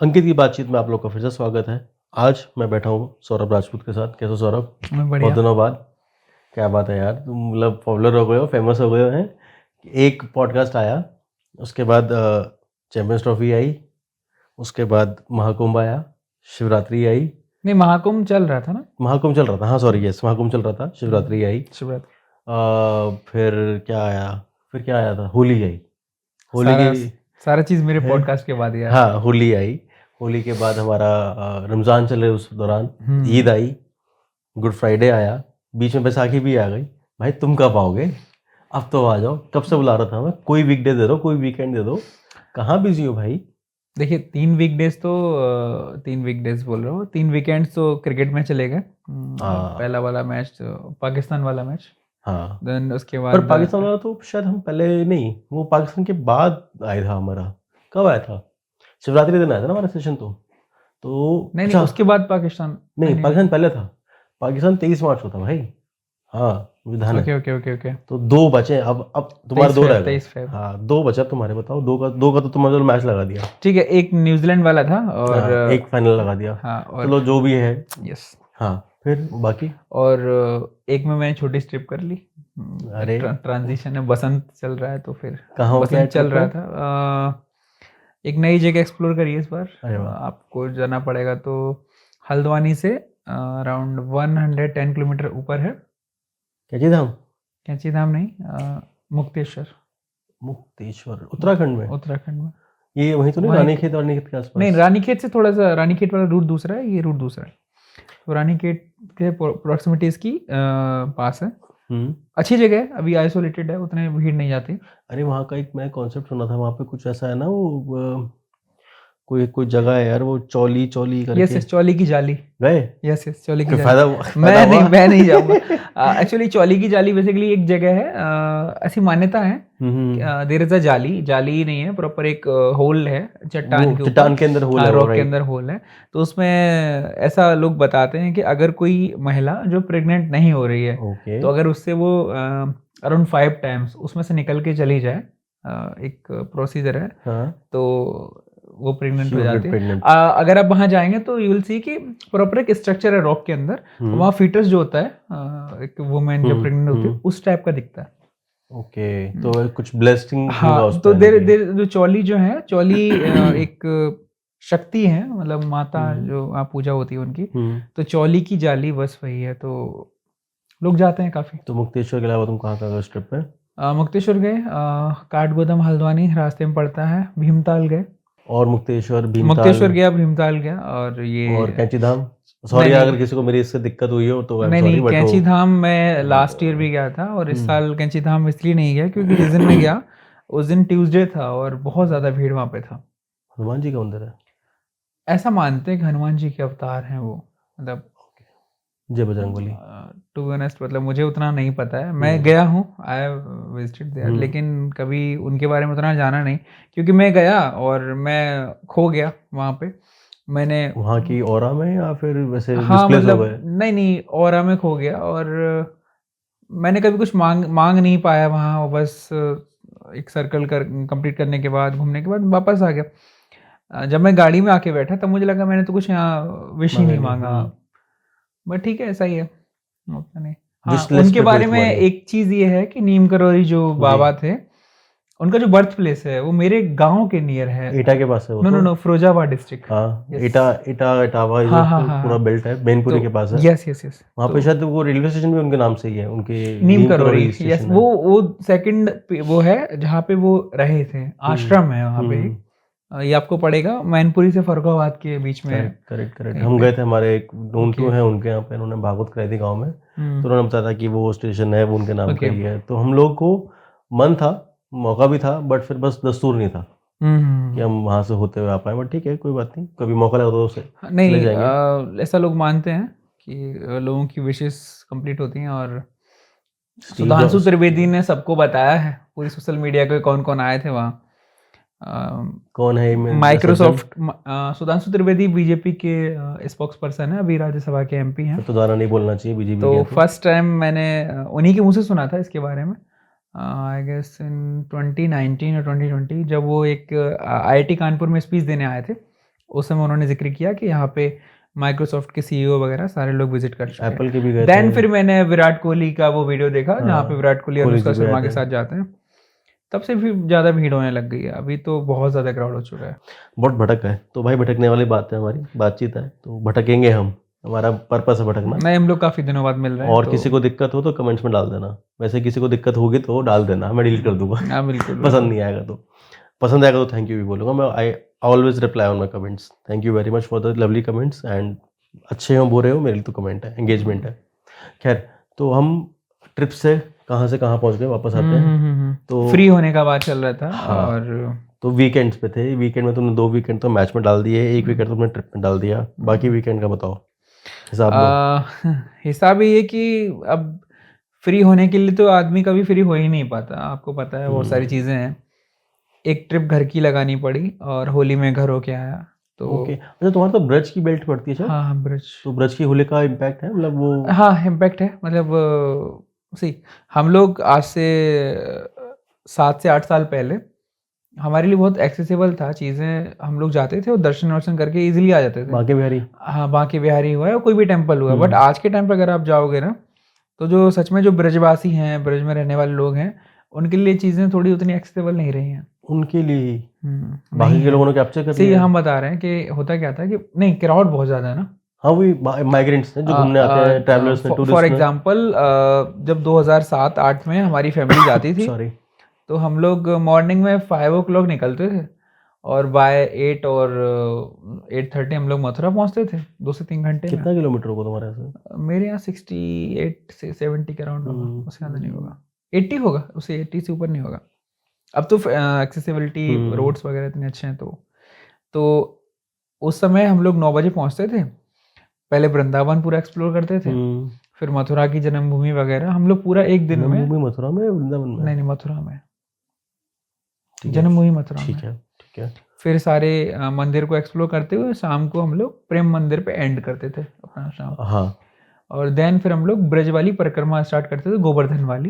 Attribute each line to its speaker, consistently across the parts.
Speaker 1: अंकित की बातचीत में आप लोग का फिर से स्वागत है। आज मैं बैठा हूँ सौरभ राजपूत के साथ। कैसे हो सौरभ?
Speaker 2: मैं
Speaker 1: बहुत
Speaker 2: बढ़िया।
Speaker 1: दिनों बाद। क्या बात है यार, तुम मतलब पॉपुलर हो गए हो, फेमस हो गए हो हैं। एक पॉडकास्ट आया, उसके बाद चैंपियंस ट्रॉफी आई, उसके बाद महाकुंभ आया, शिवरात्रि आई।
Speaker 2: नहीं, महाकुंभ चल रहा था ना।
Speaker 1: महाकुंभ चल रहा था, हाँ सॉरी, यस महाकुंभ चल रहा था, शिवरात्रि आई।
Speaker 2: शिवरात्रि।
Speaker 1: फिर क्या आया? फिर क्या आया था? होली आई। होली
Speaker 2: सारा
Speaker 1: की
Speaker 2: सारा चीज मेरे
Speaker 1: है।
Speaker 2: पॉडकास्ट के बाद यार।
Speaker 1: हाँ, होली आई। होली के बाद हमारा रमज़ान चले, उस दौरान ईद आई, गुड फ्राइडे आया, बीच में बैसाखी भी आ गई। भाई तुम कब आओगे? अब तो आ जाओ, कब से बुला रहा था मैं। कोई वीकडे दे दो, कोई वीकेंड दे दो। कहाँ बिजी हो भाई?
Speaker 2: देखिए, 3 वीकडेज बोल रहा हूँ, 3 वीकेंड्स तो क्रिकेट में चले गए।
Speaker 1: हाँ
Speaker 2: पहला वाला मैच पाकिस्तान वाला मैच,
Speaker 1: हाँ।
Speaker 2: देन उसके
Speaker 1: पर
Speaker 2: बाद
Speaker 1: पाकिस्तान वाला तो शायद हम पहले नहीं, वो पाकिस्तान के बाद आया था हमारा। कब आया था? शिवरात्रि दिन आया था ना हमारा सेशन। तो
Speaker 2: नहीं नहीं,
Speaker 1: अच्छा,
Speaker 2: उसके बाद पाकिस्तान। नहीं
Speaker 1: नहीं
Speaker 2: नहीं
Speaker 1: पाकिस्तान
Speaker 2: नहीं।
Speaker 1: पहले था। पाकिस्तान 23 मार्च को था भाई। हाँ, मुझे ध्यान है।
Speaker 2: Okay okay okay okay.
Speaker 1: तो दो बचे अब तुम्हारे
Speaker 2: 23
Speaker 1: दो
Speaker 2: फेब,
Speaker 1: रह गए।
Speaker 2: 23 फेब।
Speaker 1: हाँ, दो बचे। अब तुम्हारे बताओ, दो का तो तुमने जो मैच लगा दिया।
Speaker 2: ठीक है, एक न्यूजीलैंड वाला था और
Speaker 1: हाँ, एक फाइनल लगा दिया।
Speaker 2: हाँ और
Speaker 1: चलो जो भी है।
Speaker 2: यस।
Speaker 1: हाँ, फिर बाकी।
Speaker 2: और एक में मैंने छोटी स्ट्रिप कर ली। एक
Speaker 1: अरे
Speaker 2: ट्रांजिशन है, बसंत चल रहा है तो फिर
Speaker 1: कहाँ हो क्या
Speaker 2: बसंत चल
Speaker 1: ट्रिप
Speaker 2: रहा
Speaker 1: में?
Speaker 2: था। एक नई जगह एक्सप्लोर करिए इस बार।
Speaker 1: अरे वाह।
Speaker 2: आपको जाना पड़ेगा तो हल्द्वानी से अराउंड 110 किलोमीटर ऊपर है।
Speaker 1: क्या चीज़ हम?
Speaker 2: कैंची धाम नहीं, मुक्तेश्वर।
Speaker 1: मुक्तेश्वर उत्तराखंड में?
Speaker 2: उत्तराखंड में।
Speaker 1: ये वहीं तो नहीं,
Speaker 2: वहाँ एक,
Speaker 1: रानीखेत रानीखेत के
Speaker 2: नहीं,
Speaker 1: आसपास?
Speaker 2: रानीखेत से थोड़ा सा, रानीखेत वाला रूट दूसरा है, ये रूट दूसरा है। तो रानीखेत के प्रोक्सिमिटी इसकी पास है।
Speaker 1: हम्म।
Speaker 2: अच्छी जगह है, अभी आइसोलेटेड है, उतने भीड़ नहीं जाती।
Speaker 1: अरे वहाँ का एक मैं कॉन्सेप्ट सुना था, वहाँ पे कुछ ऐसा है ना, वो कोई कोई जगह है यार, वो चौली चौली
Speaker 2: यस
Speaker 1: करके।
Speaker 2: यस, चौली की जाली।
Speaker 1: गए?
Speaker 2: यस यस, चौली की
Speaker 1: फिर
Speaker 2: जाली।
Speaker 1: फायदा हुआ?
Speaker 2: मैं नहीं जाऊंगा। एक्चुअली चौली की जाली बेसिकली एक जगह है, ऐसी मान्यता है।
Speaker 1: हम्म।
Speaker 2: देयर इज अ जाली, जाली ही नहीं है प्रॉपर, एक होल है
Speaker 1: वो
Speaker 2: चट्टान के ऊपर।
Speaker 1: चट्टान के अंदर होल
Speaker 2: हाँ,
Speaker 1: है वो,
Speaker 2: रॉक के
Speaker 1: राइट?
Speaker 2: अंदर होल है। तो उसमें ऐसा लोग बताते हैं कि अगर कोई महिला जो प्रेग्नेंट नहीं हो रही है,
Speaker 1: ओके।
Speaker 2: तो अगर उससे वो अराउंड 5 टाइम्स उसमें से निकल के चली जाए, एक प्रोसीजर है,
Speaker 1: हाँ,
Speaker 2: तो वो प्रेग्नेंट
Speaker 1: शी
Speaker 2: हो
Speaker 1: विल गेट
Speaker 2: जाती है।
Speaker 1: प्रेग्नेंट।
Speaker 2: अगर आप वहाँ जाएंगे तो यू विल सी कि प्रॉपर एक स्ट्रक्चर है रॉक के अंदर। वहाँ फीटस जो होता है, एक वुमेन जो प्रेग्नेंट होती है उस टाइप का दिखता है।
Speaker 1: ओके, तो कुछ ब्लेसिंग होगा
Speaker 2: हाँ, तो
Speaker 1: उसमें
Speaker 2: देर
Speaker 1: यानी कि।
Speaker 2: देर जो चौली जो है, चौली एक शक्ति है, मतलब माता जो वहाँ पूजा होती है उनकी। तो चौली की जाली बस वही है, तो लोग जाते हैं काफ़ी।
Speaker 1: तो मुक्तेश्वर के अलावा तुम कहाँ कहाँ गए उस ट्रिप पे?
Speaker 2: मुक्तेश्वर गए, काठगोदाम हल्द्वानी रास्ते में पड़ता है, भीमताल गए।
Speaker 1: और मुक्तेश्वर, भीमताल
Speaker 2: मुक्तेश्वर गया, भीमताल गया, और
Speaker 1: और
Speaker 2: ये
Speaker 1: कैंची धाम?
Speaker 2: नहीं
Speaker 1: सॉरी अगर
Speaker 2: नहीं
Speaker 1: किसी को मेरी इससे दिक्कत हुई हो तो आई एम
Speaker 2: नहीं
Speaker 1: सॉरी,
Speaker 2: नहीं,
Speaker 1: बट वो
Speaker 2: कैंची धाम मैं लास्ट ईयर भी गया था, और इस साल कैंची धाम इसलिए नहीं गया क्योंकि जिस दिन मैं गया उस दिन ट्यूसडे था और बहुत ज़्यादा भीड़ वहाँ पे था।
Speaker 1: हनुमान जी का मंदिर है?
Speaker 2: ऐसा मानते हैं कि हनुमान जी के अवतार हैं वो, मतलब
Speaker 1: जय बजरंगबली।
Speaker 2: टू बी ऑनेस्ट, मतलब मुझे उतना नहीं पता है। मैं गया हूँ, आई हैव विजिटेड देयर, लेकिन कभी उनके बारे में उतना जाना नहीं, क्योंकि मैं गया और मैं खो गया वहाँ पे। मैंने
Speaker 1: वहाँ की ऑरा में या फिर वैसे
Speaker 2: हाँ,
Speaker 1: डिस्प्लेस हो
Speaker 2: मतलब
Speaker 1: गए?
Speaker 2: नहीं नहीं, ऑरा में खो गया, और मैंने कभी कुछ मांग मांग नहीं पाया वहाँ, और बस एक सर्कल कर कंप्लीट करने के बाद, घूमने के बाद वापस आ गया। जब मैं गाड़ी में आके बैठा तब मुझे लगा मैंने तो कुछ यहाँ विश ही
Speaker 1: मांगा
Speaker 2: नहीं
Speaker 1: नहीं।
Speaker 2: मांगा। बट ठीक है, ऐसा ही है, होता नहीं। हाँ,
Speaker 1: विश लिस्ट
Speaker 2: उनके
Speaker 1: पे थी
Speaker 2: बारे में
Speaker 1: तुम्हारी?
Speaker 2: एक चीज़ ये है कि नीम करोली जो
Speaker 1: जी।
Speaker 2: बाबा थे, उनका जो बर्थ प्लेस है वो मेरे गाँव के नियर है।
Speaker 1: एटा के पास है वो
Speaker 2: नो नो
Speaker 1: तो।
Speaker 2: No, Firozabad district.
Speaker 1: हाँ,
Speaker 2: यस।
Speaker 1: एटा एटा इटावा, ये जो
Speaker 2: हाँ हाँ हाँ
Speaker 1: पूरा
Speaker 2: हाँ।
Speaker 1: बेल्ट है, मैनपुरी
Speaker 2: तो
Speaker 1: के पास है।
Speaker 2: यस यस यस,
Speaker 1: वहाँ पे
Speaker 2: तो
Speaker 1: शायद वो रेलवे स्टेशन भी उनके नाम से ही है, उनके
Speaker 2: नीम
Speaker 1: नीम
Speaker 2: करोली,
Speaker 1: करोली
Speaker 2: यस,
Speaker 1: स्टेशन है।
Speaker 2: वो सेकंड वो है जहाँ पे वो रहे थे, आश्रम है वहाँ पे एक। ये आपको पड़ेगा मैनपुरी से फर्रुखाबाद के बीच में
Speaker 1: करेक्ट करेक्ट करेक्ट।
Speaker 2: कहीं
Speaker 1: हम
Speaker 2: पे।
Speaker 1: गए थे, हमारे एक नोन टू
Speaker 2: ओके।
Speaker 1: है उनके यहाँ पे, उन्होंने भागवत कराई थी गाँव में। तो
Speaker 2: हम्म।
Speaker 1: उन्होंने बताया था कि वो स्टेशन है, वो उनके नाम का
Speaker 2: ओके।
Speaker 1: ही है। तो हम लोग को मन था, मौका भी था, बट फिर बस दस्तूर नहीं था कि हम वहाँ से होते हुए आ पाए। बट ठीक है, कोई बात नहीं, कभी मौका लगा तो उसे चले
Speaker 2: नहीं,
Speaker 1: जाएंगे।
Speaker 2: ऐसा लोग मानते हैं कि लोगों की विशेस कंप्लीट होती हैं, और
Speaker 1: स्टीव
Speaker 2: सुधांशु
Speaker 1: जॉब्स।
Speaker 2: त्रिवेदी ने सबको बताया है, पूरी सोशल मीडिया पे कौन कौन आए थे वहाँ।
Speaker 1: कौन है ये सज्जन?
Speaker 2: माइक्रोसॉफ्ट, सुधांशु त्रिवेदी बीजेपी के स्पोक्स पर्सन है, अभी राज्यसभा के एमपी हैं।
Speaker 1: फिर तो दोबारा नहीं बोलना चाहिए, बीजेपी
Speaker 2: तो
Speaker 1: गया तो।
Speaker 2: फर्स्ट टाइम मैंने उन्हीं के मुंह से सुना था इसके बारे में, आई गेस इन 2019 या 2020, जब वो एक आईआईटी कानपुर में स्पीच देने आए थे। उस समय उन्होंने जिक्र किया कि यहाँ पे माइक्रोसॉफ्ट के सीईओ वगैरह सारे लोग विजिट कर चुके हैं।
Speaker 1: एप्पल के भी गए
Speaker 2: देन
Speaker 1: थे।
Speaker 2: फिर मैंने विराट कोहली का वो वीडियो देखा जहाँ पे विराट कोहली और
Speaker 1: कोहली
Speaker 2: अनुष्का
Speaker 1: जी भी
Speaker 2: शर्मा
Speaker 1: आए
Speaker 2: के
Speaker 1: थे।
Speaker 2: साथ जाते हैं, तब से फिर ज़्यादा भीड़ होने लग गई है। अभी तो बहुत ज़्यादा क्राउड हो चुका है।
Speaker 1: बहुत भटक है, तो भाई भटकने वाली बात है, हमारी बातचीत है तो भटकेंगे हम, हमारा पर्पस है भटकना।
Speaker 2: नहीं, हम लोग काफ़ी दिनों बाद मिल रहे हैं
Speaker 1: और
Speaker 2: तो
Speaker 1: किसी को दिक्कत हो तो कमेंट्स में डाल देना, वैसे किसी को दिक्कत होगी तो डाल देना, मैं डिलीट कर दूंगा।
Speaker 2: हाँ बिल्कुल
Speaker 1: पसंद नहीं आएगा तो, पसंद आएगा तो थैंक यू भी बोलूँगा मैं। I always reply on my comments, thank you very much for the lovely comments, and अच्छे हो बुरे हो मेरे लिए तो कमेंट है, एंगेजमेंट है। खैर, तो हम ट्रिप से कहाँ पहुँच गए, वापस आते हैं। तो
Speaker 2: फ्री होने का बात चल रहा था।
Speaker 1: हाँ,
Speaker 2: और
Speaker 1: तो वीकेंड्स पे थे, वीकेंड में तुमने 2 वीकेंड तो मैच में डाल दिए, 1 वीकेंड तुमने ट्रिप में डाल दिया, बाकी वीकेंड का बताओ हिसाब दो।
Speaker 2: हिसाब ये है कि अब फ्री होने के लिए तो आदमी कभी फ्री हो ही नहीं पाता, आपको पता है बहुत सारी चीज़ें हैं। एक ट्रिप घर की लगानी पड़ी और होली में घर होके आया तो
Speaker 1: ओके, अच्छा तुम्हारा तो ब्रज की बेल्ट पड़ती है शायद?
Speaker 2: हाँ हाँ ब्रज,
Speaker 1: तो ब्रज की होली का इम्पैक्ट है, मतलब वो
Speaker 2: हाँ इम्पैक्ट है। मतलब सी हम लोग आज से 7 से 8 साल पहले हमारे लिए बहुत एक्सेसिबल था चीज़ें, हम लोग जाते थे और दर्शन वर्शन करके इजीली आ जाते थे।
Speaker 1: बांके बिहारी।
Speaker 2: हाँ बांके बिहारी हुआ है, कोई भी टेम्पल हुआ है। बट आज के टाइम पे अगर आप जाओगे ना, तो जो सच में जो ब्रजवासी हैं, ब्रज में रहने वाले लोग हैं, उनके लिए चीज़ें थोड़ी उतनी एक्सेसिबल नहीं रही हैं।
Speaker 1: उनके लिए बाकी
Speaker 2: नहीं
Speaker 1: के
Speaker 2: है।
Speaker 1: लोगों ने कैप्चर कर
Speaker 2: सी
Speaker 1: लिया।
Speaker 2: हम बता रहे हैं कि होता क्या था कि नहीं, क्राउड बहुत ज़्यादा है ना।
Speaker 1: हाँ, वही माइग्रेंट्स हैं जो घूमने आते हैं, ट्रैवलर्स हैं,
Speaker 2: फॉर
Speaker 1: टूरिस्ट हैं।
Speaker 2: एग्जांपल जब 2007-8 में हमारी फैमिली जाती थी
Speaker 1: सॉरी।
Speaker 2: तो हम लोग मॉर्निंग में 5 o'clock निकलते थे और बाय 8 और 8:30 हम लोग मथुरा पहुंचते थे, 2 से 3 घंटे में।
Speaker 1: कितना किलोमीटर होगा तुम्हारे यहाँ से?
Speaker 2: मेरे यहाँ 68 से 70 के अराउंड होगा, उससे ज़्यादा नहीं होगा। 80 होगा, उससे 80 से ऊपर नहीं होगा। अब तो एक्सेसिबिलिटी रोड्स वगैरह इतने अच्छे हैं तो उस समय हम लोग 9 बजे पहुंचते थे। पहले वृंदावन पूरा एक्सप्लोर करते थे, फिर मथुरा की जन्मभूमि वगैरह हम लोग पूरा एक दिन में।
Speaker 1: जन्मभूमि मथुरा में, वृंदावन में?
Speaker 2: नहीं मथुरा में,
Speaker 1: ठीक है,
Speaker 2: जन्मभूमि मथुरा
Speaker 1: ठीक
Speaker 2: में।
Speaker 1: है, ठीक है।
Speaker 2: फिर सारे मंदिर को एक्सप्लोर करते हुए शाम को हम लोग प्रेम मंदिर पे एंड करते थे अपना शाम।
Speaker 1: हाँ,
Speaker 2: और देन फिर हम लोग ब्रज वाली परिक्रमा स्टार्ट करते थे, गोवर्धन वाली।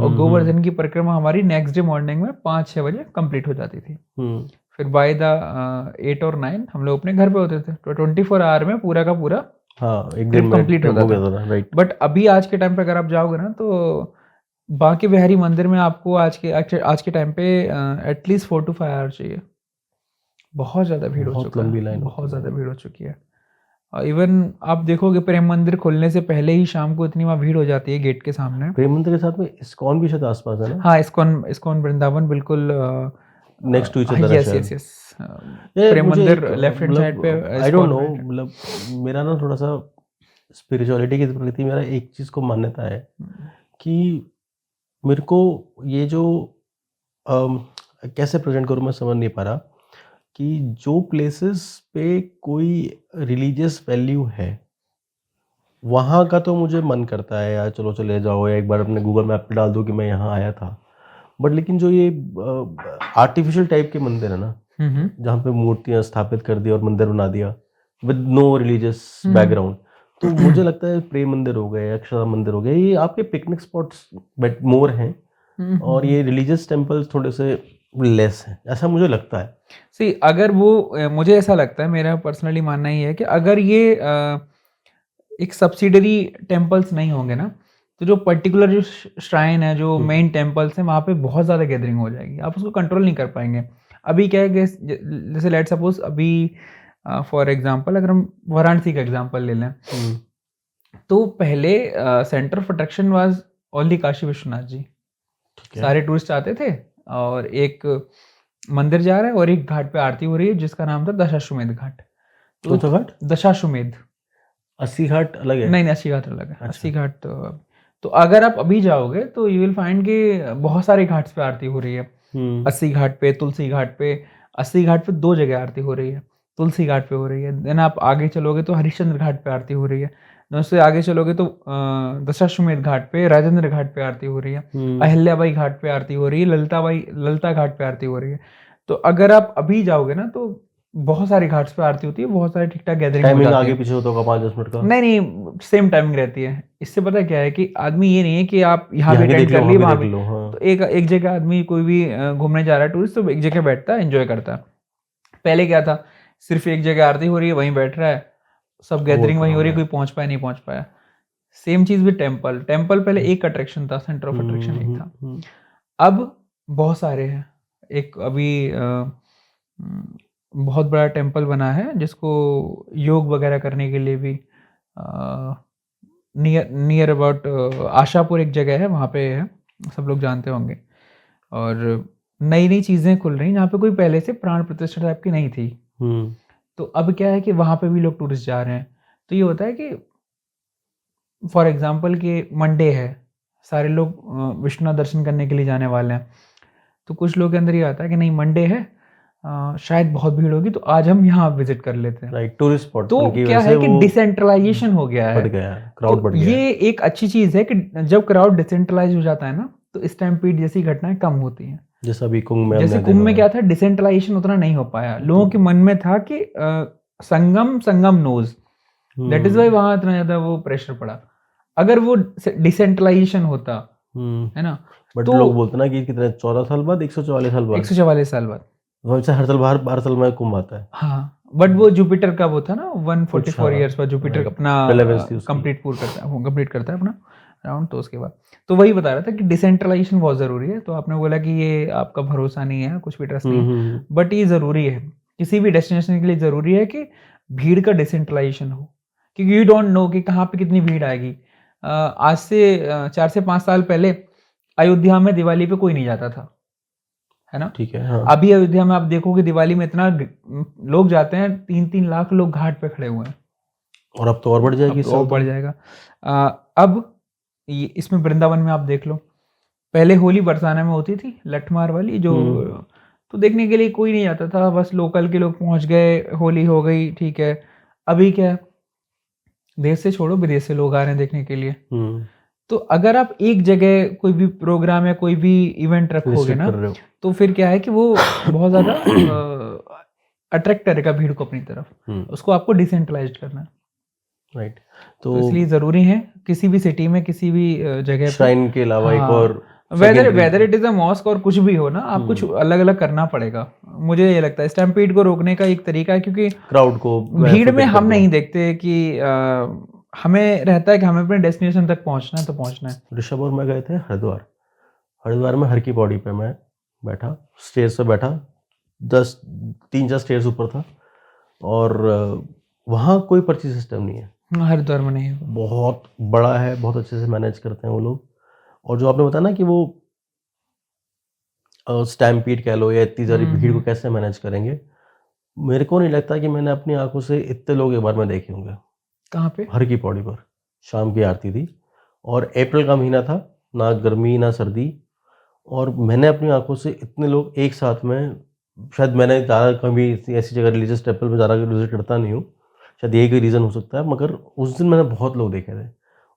Speaker 2: और गोवर्धन की परिक्रमा हमारी नेक्स्ट डे मॉर्निंग में 5-6 बजे कंप्लीट हो जाती थी। फिर बाय द 8 और 9 हम लोग अपने घर पे होते थे। तो 24 आवर में पूरा का पूरा
Speaker 1: हाँ, एक दिन में
Speaker 2: कंप्लीट होता था।
Speaker 1: राइट।
Speaker 2: बट अभी आज के टाइम पे अगर आप जाओगे ना तो बांके बिहारी मंदिर में आपको आज के टाइम पे एटलीस्ट 4 to 5 आवर चाहिए। बहुत ज़्यादा भीड़ हो चुका है, बहुत ज़्यादा भीड़ हो चुकी है। इवन आप देखोगे प्रेम मंदिर खुलने से पहले ही शाम को इतनी वहाँ भीड़ हो जाती है गेट के सामने।
Speaker 1: प्रेम मंदिर के साथ में इस्कॉन भी शायद आसपास है ना?
Speaker 2: हाँ, इस्कॉन वृंदावन बिल्कुल
Speaker 1: नेक्स्ट टू ईच अदर है शायद।
Speaker 2: यस प्रेम मंदिर लेफ्ट हैंड साइड पे।
Speaker 1: आई डोंट नो, मतलब मेरा ना थोड़ा सा स्पिरिचुअलिटी के प्रति मेरा एक चीज़ को मान्यता है कि मेरे को ये जो कैसे प्रेजेंट करूँ मैं समझ नहीं पा रहा, कि जो प्लेसेस पे कोई रिलीजियस वैल्यू है वहाँ का तो मुझे मन करता है यार चलो चले जाओ, या एक बार अपने गूगल मैप पे डाल दो कि मैं यहाँ आया था। बट लेकिन जो ये आर्टिफिशियल टाइप के मंदिर है ना, जहाँ पे मूर्तियाँ स्थापित कर दी और मंदिर बना दिया विद नो रिलीजियस बैकग्राउंड, तो मुझे लगता है प्रेम मंदिर हो गए, अक्षरा मंदिर हो गए, ये आपके पिकनिक स्पॉट्स बट मोर हैं, और ये रिलीजियस टेम्पल्स थोड़े से लेस हैं, ऐसा मुझे लगता है।
Speaker 2: सी अगर वो मुझे ऐसा लगता है, मेरा पर्सनली मानना ही है कि अगर ये एक सब्सिडरी टेम्पल्स नहीं होंगे ना, तो जो पर्टिकुलर जो श्राइन है, जो मेन टेम्पल्स हैं, वहाँ पे बहुत ज़्यादा गैदरिंग हो जाएगी, आप उसको कंट्रोल नहीं कर पाएंगे। अभी क्या है कि जैसे लेट सपोज अभी फॉर एग्जांपल अगर हम वाराणसी का एग्जांपल ले लें, तो पहले centre of attraction was only Kashi Vishwanath ji. सारे टूरिस्ट आते थे और एक मंदिर जा रहा है और एक घाट पे आरती हो रही है जिसका नाम था दशाश्वमेध घाट।
Speaker 1: कौन सा घाट?
Speaker 2: दशाश्वमेध।
Speaker 1: 80 घाट अलग है?
Speaker 2: नहीं 80 घाट अलग है। 80 घाट तो अगर आप अभी जाओगे तो यू विल फाइंड कि बहुत सारे घाट्स पे आरती हो रही है। 80 घाट पे, तुलसी घाट पे। 80 घाट पे 2 जगह आरती हो रही है, तुलसी घाट पे हो रही है। देन आप आगे चलोगे तो हरिश्चंद्र घाट पे आरती हो रही है। उससे आगे चलोगे तो दशाश्वमेध घाट पे, राजेंद्र घाट पे आरती हो रही है, अहिल्याबाई घाट पे आरती हो रही है, ललिता घाट पे आरती हो रही है। तो अगर आप अभी जाओगे ना तो बहुत सारे घाट्स पे आरती होती है, बहुत सारे ठीक ठाक गैदरिंग हो जाती है।
Speaker 1: आगे पीछे होता होगा 5-10 मिनट का?
Speaker 2: नहीं सेम टाइमिंग रहती है। इससे पता क्या है कि आदमी ये नहीं है कि आप यहाँ भी अटेंड कर लिए वहाँ भी। तो एक जगह आदमी कोई भी घूमने जा रहा है टूरिस्ट, तो एक जगह बैठता है, एंजॉय करता है। पहले क्या था सिर्फ एक जगह आरती हो रही है, वहीं बैठ रहा है, सब गैदरिंग वहीं हो रही है, कोई पहुंच पाया नहीं पहुंच पाया। सेम चीज भी टेम्पल पहले एक अट्रैक्शन था, सेंटर ऑफ अट्रैक्शन एक था, अब बहुत सारे हैं। एक अभी बहुत बड़ा टेम्पल बना है जिसको योग वगैरह करने के लिए भी नियर अबाउट आशापुर एक जगह है, वहाँ पे है, सब लोग जानते होंगे। और नई नई चीज़ें खुल रही जहाँ पे कोई पहले से प्राण प्रतिष्ठा टाइप की नहीं थी। तो अब क्या है कि वहाँ पे भी लोग टूरिस्ट जा रहे हैं। तो ये होता है कि फॉर एग्जांपल कि मंडे है, सारे लोग विष्णु दर्शन करने के लिए जाने वाले हैं, तो कुछ लोग के अंदर ये आता है कि नहीं मंडे है, शायद बहुत भीड़ होगी, तो आज हम यहाँ विजिट कर लेते हैं।
Speaker 1: Right, tourist spot.
Speaker 2: तो क्या है कि डिसेंट्रलाइजेशन हो गया है,
Speaker 1: बढ़ गया, क्राउड बढ़ गया।
Speaker 2: ये एक अच्छी चीज है कि जब क्राउड डिसेंट्रलाइज हो जाता है ना, तो स्टैम्पीड जैसी घटनाएं कम होती हैं।
Speaker 1: जैसे अभी कुंभ में,
Speaker 2: जैसे कुंभ में क्या था, डिसेंट्रलाइजेशन उतना नहीं हो पाया। लोगों के मन में था कि संगम नोज, दैट इज वाई वहां इतना ज्यादा वो प्रेशर पड़ा। अगर वो डिसेंट्रलाइजेशन होता, है ना,
Speaker 1: बट
Speaker 2: तो
Speaker 1: लोग बोलते ना कि कितने 14 साल बाद, 144 साल बाद,
Speaker 2: 144 साल बाद
Speaker 1: वैसे हर साल हर साल में कुंभ आता है।
Speaker 2: हाँ, बट वो जुपिटर का वो था ना, 144 ईयर्स बाद जुपिटर अपना कंप्लीट करता है अपना राउंड। तो उसके बाद तो वही बता रहा था कि डिसेंट्रलाइजेशन बहुत जरूरी है। तो आपने बोला कि ये आपका भरोसा नहीं है, कुछ भी ट्रस्ट नहीं है, बट ये जरूरी है, किसी भी डेस्टिनेशन के लिए जरूरी है कि भीड़ का डिसेंट्रलाइजेशन हो, क्योंकि यू डोंट नो कि कहाँ पे कितनी भीड़ आएगी। आज से 4 से 5 साल पहले अयोध्या में दिवाली पे कोई नहीं जाता था, है ना,
Speaker 1: ठीक है। हाँ।
Speaker 2: अभी अयोध्या में आप देखोगे दिवाली में इतना लोग जाते हैं, 3-3 लाख लोग घाट पे खड़े हुए हैं। और
Speaker 1: अब तो और बढ़ जाएगी,
Speaker 2: अब और बढ़ जाएगा। अब इसमें वृंदावन में आप देख लो, पहले होली बरसाना में होती थी, लठमार वाली जो, तो देखने के लिए कोई नहीं जाता था, बस लोकल के लोग पहुंच गए, होली हो गई, ठीक है। अभी क्या, देश से छोड़ो विदेश से लोग आ रहे हैं देखने के लिए। तो अगर आप एक जगह कोई भी प्रोग्राम या कोई भी इवेंट रखोगे ना, तो फिर क्या है कि वो बहुत ज्यादा अट्रैक्ट करेगा भीड़ को अपनी तरफ, उसको आपको डिसेंट्रलाइज्ड करना है।
Speaker 1: राइट।
Speaker 2: तो इसलिए जरूरी है किसी भी सिटी में, किसी भी जगह
Speaker 1: श्राइन के अलावा एक और
Speaker 2: whether it is a mosque और कुछ भी हो ना, आप कुछ अलग अलग करना पड़ेगा। मुझे ये लगता है स्टैम्पीड को रोकने का एक तरीका है, क्योंकि
Speaker 1: क्राउड को
Speaker 2: भीड़ में हम नहीं देखते कि हमें रहता है कि हमें अपने डेस्टिनेशन तक पहुंचना है तो पहुंचना है।
Speaker 1: ऋषभ और मैं गए थे हरिद्वार में हर की पौड़ी पे मैं बैठा, स्टेज पे बैठा, 3-4 स्टेज ऊपर था, और वहाँ कोई पर्ची सिस्टम नहीं है।
Speaker 2: हरिद्वार में नहीं है,
Speaker 1: बहुत बड़ा है, बहुत अच्छे से मैनेज करते हैं वो लोग। और जो आपने बताया ना कि वो स्टैम्पीड कह लो या इतनी सारी भीड़ को कैसे मैनेज करेंगे, मेरे को नहीं लगता कि मैंने अपनी आंखों से इतने लोग एक बार में देखे होंगे।
Speaker 2: कहाँ पे?
Speaker 1: हर की पौड़ी पर शाम की आरती थी, और अप्रैल का महीना था, ना गर्मी ना सर्दी, और मैंने अपनी आंखों से इतने लोग एक साथ में, शायद मैंने ज़्यादा कभी ऐसी जगह रिलीजियस टेम्पल में ज़्यादा विजिट करता नहीं हूँ, शायद यही कोई रीज़न हो सकता है, मगर उस दिन मैंने बहुत लोग देखे थे,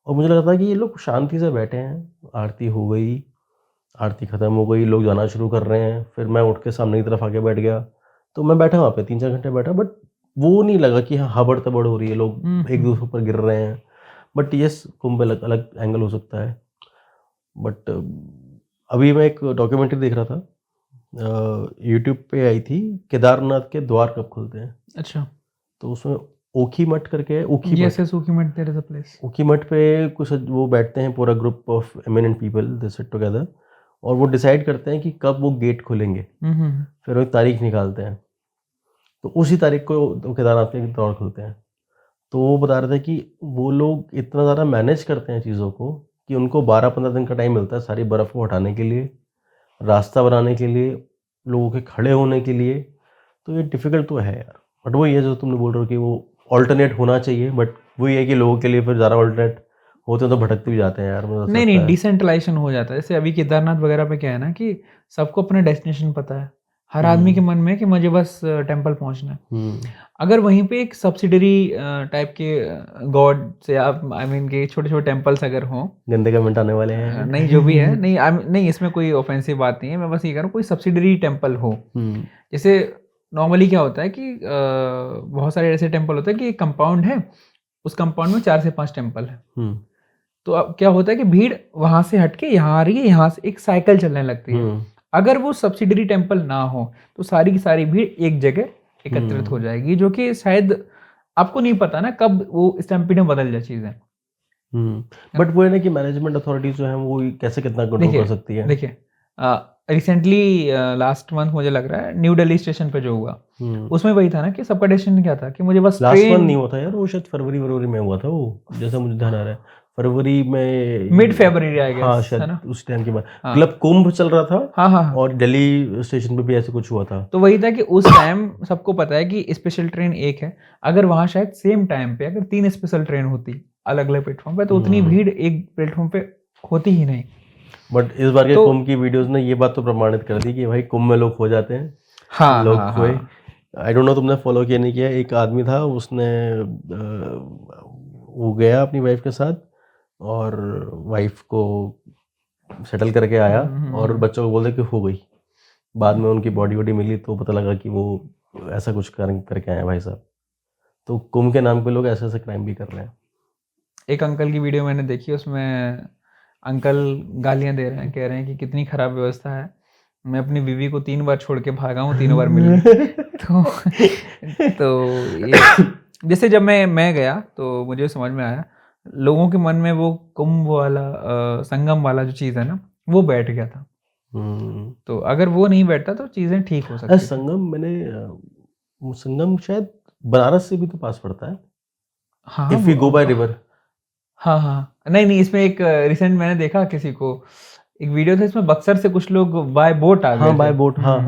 Speaker 1: और मुझे लगा था कि ये लोग शांति से बैठे हैं, आरती हो गई, आरती ख़त्म हो गई, लोग जाना शुरू कर रहे हैं, फिर मैं उठ के सामने की तरफ आके बैठ गया, तो मैं बैठा वहाँ पे 3-4 घंटे बैठा, बट वो नहीं लगा कि हाँ हबड़ तबड़ हो रही है, लोग एक दूसरे पर गिर रहे हैं। बट यस, कुंभ अलग अलग एंगल हो सकता है। बट अभी मैं एक डॉक्यूमेंट्री देख रहा था, यूट्यूब पे आई थी, केदारनाथ के द्वार कब खुलते हैं।
Speaker 2: अच्छा।
Speaker 1: तो उसमें ओखीमठ करके, ओखीमठ पे कुछ वो बैठते हैं, पूरा group of eminent people, they sit together, और वो डिसाइड करते हैं कि कब वो गेट खुलेंगे, फिर वो एक तारीख निकालते हैं, तो उसी तारीख को केदारनाथ के द्वार खुलते हैं। तो वो बता रहे थे कि वो लोग इतना ज़्यादा मैनेज करते हैं चीज़ों को कि उनको 12-15 दिन का टाइम मिलता है सारी बर्फ़ को हटाने के लिए, रास्ता बनाने के लिए, लोगों के खड़े होने के लिए। तो ये डिफ़िकल्ट तो है यार, बट वही है जो तुमने बोल रहे हो कि वो ऑल्टरनेट होना चाहिए, बट वही है कि लोगों के लिए फिर ज़्यादा ऑल्टरनेट होते हैं तो भटकते भी जाते हैं यार।
Speaker 2: नहीं, डिसेंट्रलाइजेशन हो जाता है। जैसे अभी केदारनाथ वगैरह पे क्या है ना कि सबको अपना डेस्टिनेशन पता है, हर आदमी के मन में कि मुझे बस टेम्पल पहुंचना है। अगर वहीं पे एक सब्सिडरी टाइप के गॉड से आप के छोटे छोटे टेम्पल्स अगर हों,
Speaker 1: गंदे कमेंट आने वाले हैं,
Speaker 2: नहीं जो भी है, नहीं इसमें कोई ऑफेंसिव बात नहीं है, मैं बस ये कह रहा हूँ कोई सब्सिडरी टेम्पल हो। जैसे नॉर्मली क्या होता है कि बहुत सारे ऐसे टेम्पल होते हैं कि एक कंपाउंड है, उस कंपाउंड में 4 से 5 टेम्पल है, तो अब क्या होता है कि भीड़ वहां से हटके यहाँ आ रही है, यहाँ से एक साइकिल चलने लगती है। अगर वो सब्सिडरी टेम्पल ना हो तो सारी की सारी भीड़ एक जगह एकत्रित हो जाएगी, जो कि शायद आपको नहीं पता ना कब वो स्टैम्पीड में बदल जाए चीजें।
Speaker 1: बट वो है ना कि मैनेजमेंट अथॉरिटीज जो है वो कैसे कितना कंट्रोल कर सकती है।
Speaker 2: देखिए रिसेंटली लास्ट मंथ मुझे लग रहा है न्यू दिल्ली स्टेशन पे जो हुआ, उसमें वही था ना कि सबका डेस्टिनेशन क्या था कि मुझे बस
Speaker 1: लास्ट मंथ
Speaker 2: ट्रेन,
Speaker 1: नहीं हुआ था यार, वो शायद फरवरी में हुआ था वो, जैसा मुझे ध्यान आ रहा है फरवरी में,
Speaker 2: मिड फरवरी आई
Speaker 1: हाँ
Speaker 2: गेस, है ना।
Speaker 1: शायद उस टाइम के बाद
Speaker 2: हाँ
Speaker 1: क्लब कुंभ चल रहा था
Speaker 2: हाँ हाँ।
Speaker 1: और दिल्ली स्टेशन पे भी ऐसे कुछ हुआ था।
Speaker 2: तो वही था कि उस टाइम सबको पता है कि स्पेशल ट्रेन एक है, अगर वहां शायद सेम टाइम पे अगर 3 स्पेशल ट्रेन होती अलग अलग प्लेटफॉर्म पे, तो उतनी भीड़ एक प्लेटफॉर्म पे होती ही नहीं।
Speaker 1: बट इस बार के
Speaker 2: तो
Speaker 1: कुंभ की वीडियोस ने ये बात तो प्रमाणित कर दी कि भाई कुंभ में लोग खो जाते हैं,
Speaker 2: हाँ
Speaker 1: लोग
Speaker 2: हाँ
Speaker 1: खोए।
Speaker 2: हाँ,
Speaker 1: आई डोंट नो तुमने फॉलो किया नहीं किया, एक आदमी था उसने वो गया अपनी वाइफ के साथ और वाइफ को सेटल करके आया और बच्चों को बोलते कि हो गई, बाद में उनकी बॉडी वॉडी मिली तो पता लगा कि वो ऐसा कुछ करके आए हैं भाई साहब। तो कुंभ के नाम पे लोग ऐसे ऐसे क्राइम भी कर रहे हैं।
Speaker 2: एक अंकल की वीडियो मैंने देखी, उसमें अंकल गालियां दे रहे हैं, कह रहे हैं कि कितनी खराब व्यवस्था है, मैं अपनी बीवी को 3 बार छोड़ के भागा हूँ, 3 बार मिल गई। तो ये जैसे जब मैं गया तो मुझे समझ में आया लोगों के मन में वो कुंभ वाला संगम वाला जो चीज़ है ना, वो बैठ गया था। तो अगर वो नहीं बैठता तो चीज़ें ठीक हो सकती थी।
Speaker 1: संगम संगम शायद बनारस से भी तो पास पड़ता है,
Speaker 2: हाँ
Speaker 1: if we go by river.
Speaker 2: हाँ हाँ, नहीं इसमें एक रिसेंट मैंने देखा किसी को, एक वीडियो था इसमें बक्सर से कुछ लोग बाय बोट आ गए
Speaker 1: हाँ
Speaker 2: थे।
Speaker 1: बाय बोट, हाँ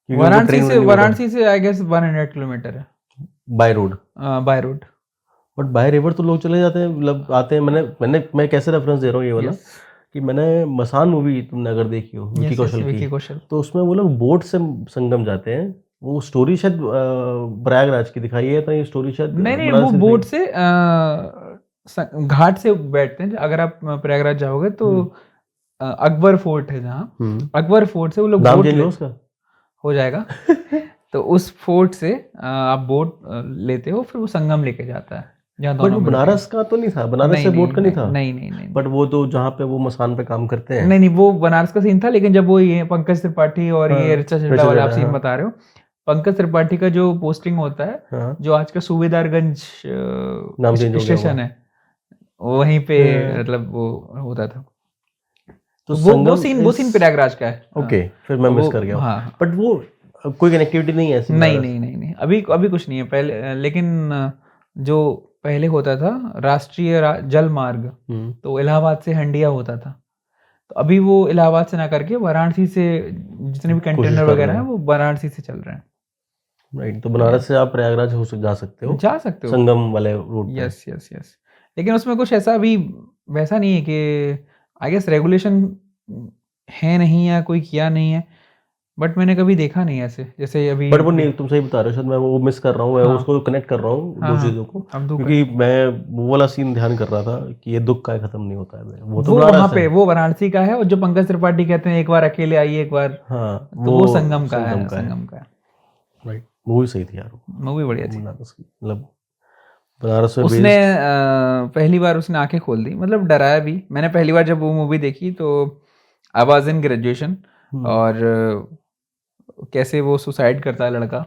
Speaker 1: क्योंकि उनको ट्रेन नहीं मिला था।
Speaker 2: वाराणसी से आई गेस 100 किलोमीटर है
Speaker 1: by road.
Speaker 2: By road.
Speaker 1: But by river तो लोग चले जाते हैं, मतलब आते हैं। मैं कैसे रेफरेंस दे रहा हूँ ये वाला, कि मैंने मसान मूवी तुमने अगर देखी हो विकी कौशल की, तो उसमें वो लोग बोट से संगम जाते हैं। वो स्टोरी शायद प्रयागराज की दिखाई है, तो ये स्टोरी शायद
Speaker 2: नहीं वो बोट से घाट से बैठते हैं। अगर आप प्रयागराज जाओगे तो अकबर फोर्ट है जहाँ, अकबर फोर्ट से वो लोग
Speaker 1: नाम
Speaker 2: बोट
Speaker 1: चेंज हो उसका,
Speaker 2: हो जाएगा। तो उस फोर्ट से आप बोट लेते हो, फिर वो संगम लेके जाता है जहाँ
Speaker 1: बट
Speaker 2: दोनों
Speaker 1: वो बनारस का तो नहीं था, बनारस से बोट का नहीं था।
Speaker 2: नहीं
Speaker 1: बट वो तो जहाँ पे वो मसान पे काम करते हैं।
Speaker 2: नहीं वो बनारस का सीन था, लेकिन जब वो ये पंकज त्रिपाठी और ये ऋचा चड्ढा वाला आप सीन बता रहे हो, पंकज त्रिपाठी का जो पोस्टिंग होता है, जो आज का सूबेदारगंज स्टेशन है, वहीं पे मतलब वो होता था। तो वो सीन प्रयागराज का है।
Speaker 1: ओके, फिर मैं मिस कर गया।
Speaker 2: हाँ,
Speaker 1: बट वो कोई कनेक्टिविटी नहीं है ऐसी?
Speaker 2: नहीं अभी कुछ नहीं है पहले, लेकिन जो पहले होता था राष्ट्रीय जल मार्ग, तो इलाहाबाद से हंडिया होता था। तो अभी वो इलाहाबाद से ना करके वाराणसी से जितने भी कंटेनर वगैरह हैं वो वाराणसी से चल रहे हैं।
Speaker 1: राइट, तो बनारस से आप प्रयागराज जा सकते हो संगम वाले रूट पे।
Speaker 2: यस लेकिन उसमें कुछ ऐसा अभी वैसा नहीं है कि आई गेस रेगुलेशन है नहीं या कोई किया नहीं है, बट मैंने कभी देखा नहीं ऐसे जैसे अभी।
Speaker 1: बट वो नहीं, तुम सही बता रहे हो, शायद मैं वो मिस कर रहा हूँ, मैं उसको कनेक्ट कर रहा हूँ दो चीज़ों को, क्योंकि मैं वो वाला सीन ध्यान कर रहा था कि ये दुख का खत्म नहीं होता है। वो तो
Speaker 2: वहाँ पे वो वाराणसी का है, और जो पंकज त्रिपाठी कहते हैं एक बार अकेले आइए एक बार, तो वो संगम का है।
Speaker 1: राइट, मूवी सही थी यार,
Speaker 2: मूवी बढ़िया थी।
Speaker 1: मतलब बनारस में
Speaker 2: उसने पहली बार उसने आंखें खोल दी, मतलब डराया भी। मैंने पहली बार जब वो मूवी देखी तो आई वाज इन ग्रेजुएशन, और कैसे वो सुसाइड करता है लड़का,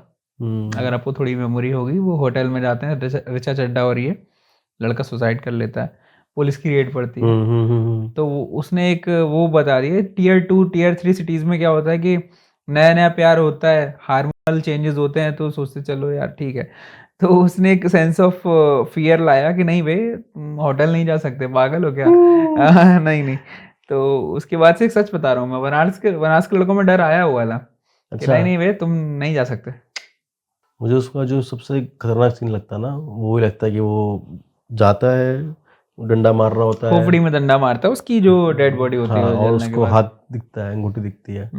Speaker 2: अगर आपको थोड़ी मेमोरी होगी, वो होटल में जाते हैं ऋचा चड्ढा और ये लड़का सुसाइड कर लेता है, पुलिस की रेड पड़ती है। तो उसने एक वो बता दिया, टियर 2 टियर 3 सिटीज में क्या होता है कि नया नया प्यार होता है, हार्मोनल चेंजेस होते हैं, तो सोचते चलो यार ठीक है। तो उसने एक सेंस ऑफ फियर लाया कि नहीं भाई होटल नहीं जा सकते, पागल हो क्या। नहीं तो उसके बाद से एक सच बता रहा हूँ मैं, बनारस के लड़कों में डर आया हुआ था। अच्छा। नहीं भाई तुम नहीं जा सकते।
Speaker 1: मुझे उसका जो सबसे खतरनाक सीन लगता है ना, वो ही लगता है कि वो जाता है, डंडा मार रहा होता है,
Speaker 2: खोपड़ी में डंडा मारता है, उसकी जो डेड बॉडी होती है,
Speaker 1: और उसको हाथ दिखता है, अंगूठी दिखती है।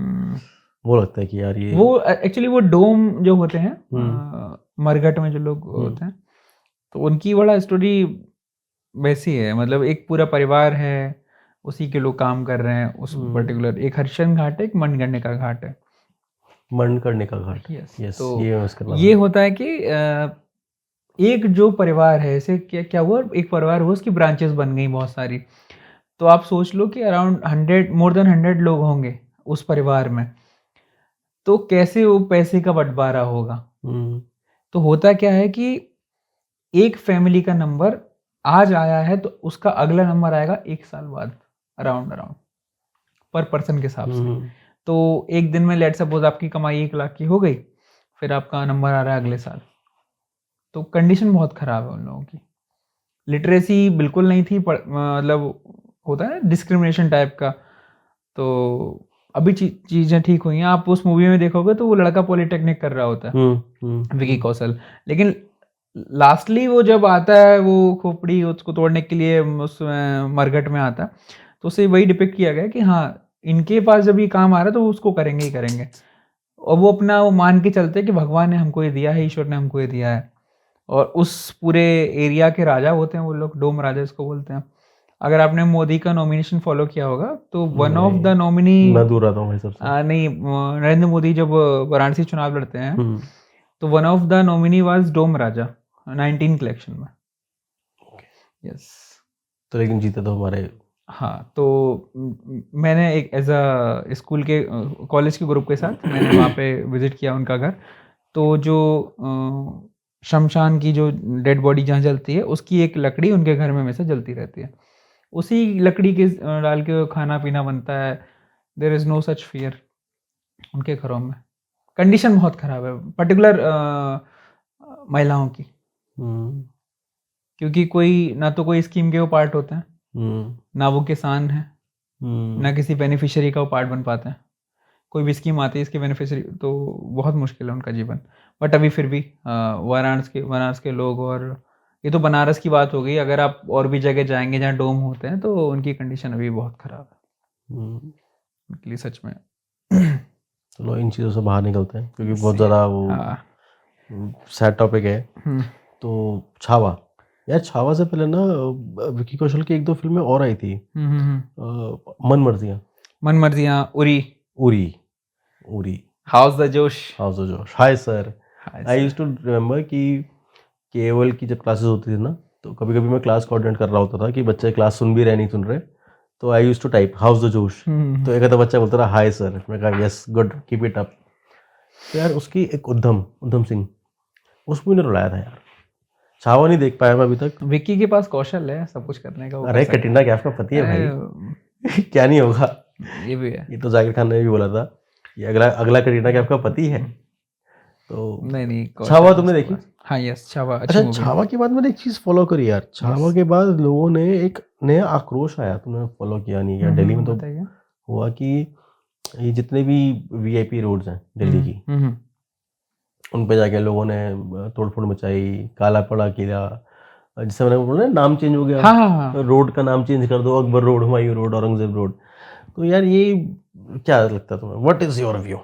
Speaker 1: वो लगता है कि यार ये,
Speaker 2: वो एक्चुअली वो डोम जो होते हैं मरघट में जो लोग होते हैं, तो उनकी बड़ा स्टोरी वैसी है, मतलब एक पूरा परिवार है, उसी के लोग काम कर रहे हैं उस पर्टिकुलर, एक हरिश्चंद्र घाट है, एक मणिकर्णिका घाट है।
Speaker 1: मणिकर्णिका घाट, यस,
Speaker 2: तो ये होता है कि एक जो परिवार है, ऐसे क्या हुआ, एक परिवार हुआ, उसकी ब्रांचेस बन गई बहुत सारी। तो आप सोच लो कि अराउंड 100 मोर देन 100 लोग होंगे उस परिवार में। तो कैसे वो पैसे का बंटवारा होगा। तो होता क्या है कि एक फैमिली का नंबर आज आया है तो उसका अगला नंबर आएगा 1 साल बाद, अराउंड पर पर्सन के हिसाब से। तो एक दिन में लेट सपोज आपकी कमाई 1 लाख की हो गई, फिर आपका नंबर आ रहा है अगले साल। तो कंडीशन बहुत ख़राब है उन लोगों की। लिटरेसी बिल्कुल नहीं थी, मतलब होता है ना डिस्क्रिमिनेशन टाइप का। तो अभी चीज़ें ठीक हुई हैं। आप उस मूवी में देखोगे तो वो लड़का पॉलिटेक्निक कर रहा होता है, विकी कौशल, लेकिन लास्टली वो जब आता है वो खोपड़ी उसको तोड़ने के लिए उस मरघट में आता है, तो उसे वही डिपिक्ट किया गया कि हाँ इनके पास जब ये काम आ रहा है तो वो उसको करेंगे ही करेंगे। और वो अपना वो मान के चलते हैं कि भगवान ने हमको ये दिया है, ईश्वर ने हमको ये दिया है। और उस पूरे एरिया के राजा होते हैं वो लोग, डोम राजा इसको बोलते हैं। अगर आपने मोदी का नॉमिनेशन फॉलो किया होगा तो वन ऑफ द नॉमिनी,
Speaker 1: मैं दूर रहता हूँ भाई सबसे।
Speaker 2: नहीं, नरेंद्र मोदी जब वाराणसी चुनाव लड़ते हैं तो one of the nominee was Dom Raja 19 के इलेक्शन में। यस।
Speaker 1: तो लेकिन जीते तो हमारे।
Speaker 2: हाँ, तो मैंने एक एज अ स्कूल के कॉलेज के ग्रुप के साथ मैंने वहाँ पे विजिट किया उनका घर। तो जो शमशान की जो डेड बॉडी जहाँ जलती है उसकी एक लकड़ी उनके घर में हमेशा जलती रहती है। उसी लकड़ी के डाल के खाना पीना बनता है। There is no such fear उनके घरों में। कंडीशन बहुत ख़राब है, पर्टिकुलर महिलाओं की, क्योंकि कोई ना तो कोई स्कीम के वो पार्ट होते हैं, ना वो किसान है, ना किसी बेनिफिशियरी का वो पार्ट बन पाते हैं। कोई भी स्कीम आती है इसके बेनिफिशियरी, तो बहुत मुश्किल है उनका जीवन। बट अभी फिर भी वाराणसी के लोग, और ये तो बनारस की बात हो गई, अगर आप और भी जगह जाएंगे जहाँ डोम होते हैं तो उनकी कंडीशन अभी बहुत ख़राब है उनके लिए, सच में।
Speaker 1: चलो इन चीज़ों से बाहर निकलते हैं क्योंकि बहुत ज़्यादा वो सैड टॉपिक है। तो छावा, यार छावा से पहले ना विकी कौशल की 1-2 फिल्में और आई थी। मन मर्जियाँ, Uri,
Speaker 2: how's the josh.
Speaker 1: Hi sir. I used to remember कि केवल की जब क्लासेस होती थी ना, तो कभी कभी मैं क्लास कोऑर्डिनेट कर रहा होता था कि बच्चे क्लास सुन भी रहे नहीं सुन रहे, तो I used to type how's the josh. तो एक आधा बच्चा बोलता था हाय सर, मैं कहा yes good keep it up. तो यार उसकी एक उद्धम सिंह, उसको मैंने रुलाया था यार। छावा नहीं देख पाया मैं अभी तक।
Speaker 2: विक्की के पास कौशल है सब कुछ करने का।
Speaker 1: अरे कटरीना कैफ का पति है भाई। क्या नहीं होगा।
Speaker 2: ये भी है।
Speaker 1: ये तो जाकिर खान ने भी बोला था कि अगला कटरीना कैफ का पति है। तो
Speaker 2: नहीं
Speaker 1: छावा तुमने देखी?
Speaker 2: हाँ यस, छावा।
Speaker 1: अच्छा, छावा के बाद मैंने एक चीज फॉलो करी यार। छावा के बाद लोगों ने एक नया आक्रोश आया, तुमने फॉलो किया नहीं क्या? दिल्ली में तो हुआ कि ये जितने भी वीआईपी रोड्स हैं दिल्ली की, उन पे जाके लोगों ने तोड़फोड़ मचाई, काला पड़ा किला, जिससे मैंने बोला नाम चेंज हो गया।
Speaker 2: हाँ।
Speaker 1: रोड का नाम चेंज कर दो, Akbar road, Humayun road, Aurangzeb road. तो यार ये क्या लगता है तुम्हें? What is your view?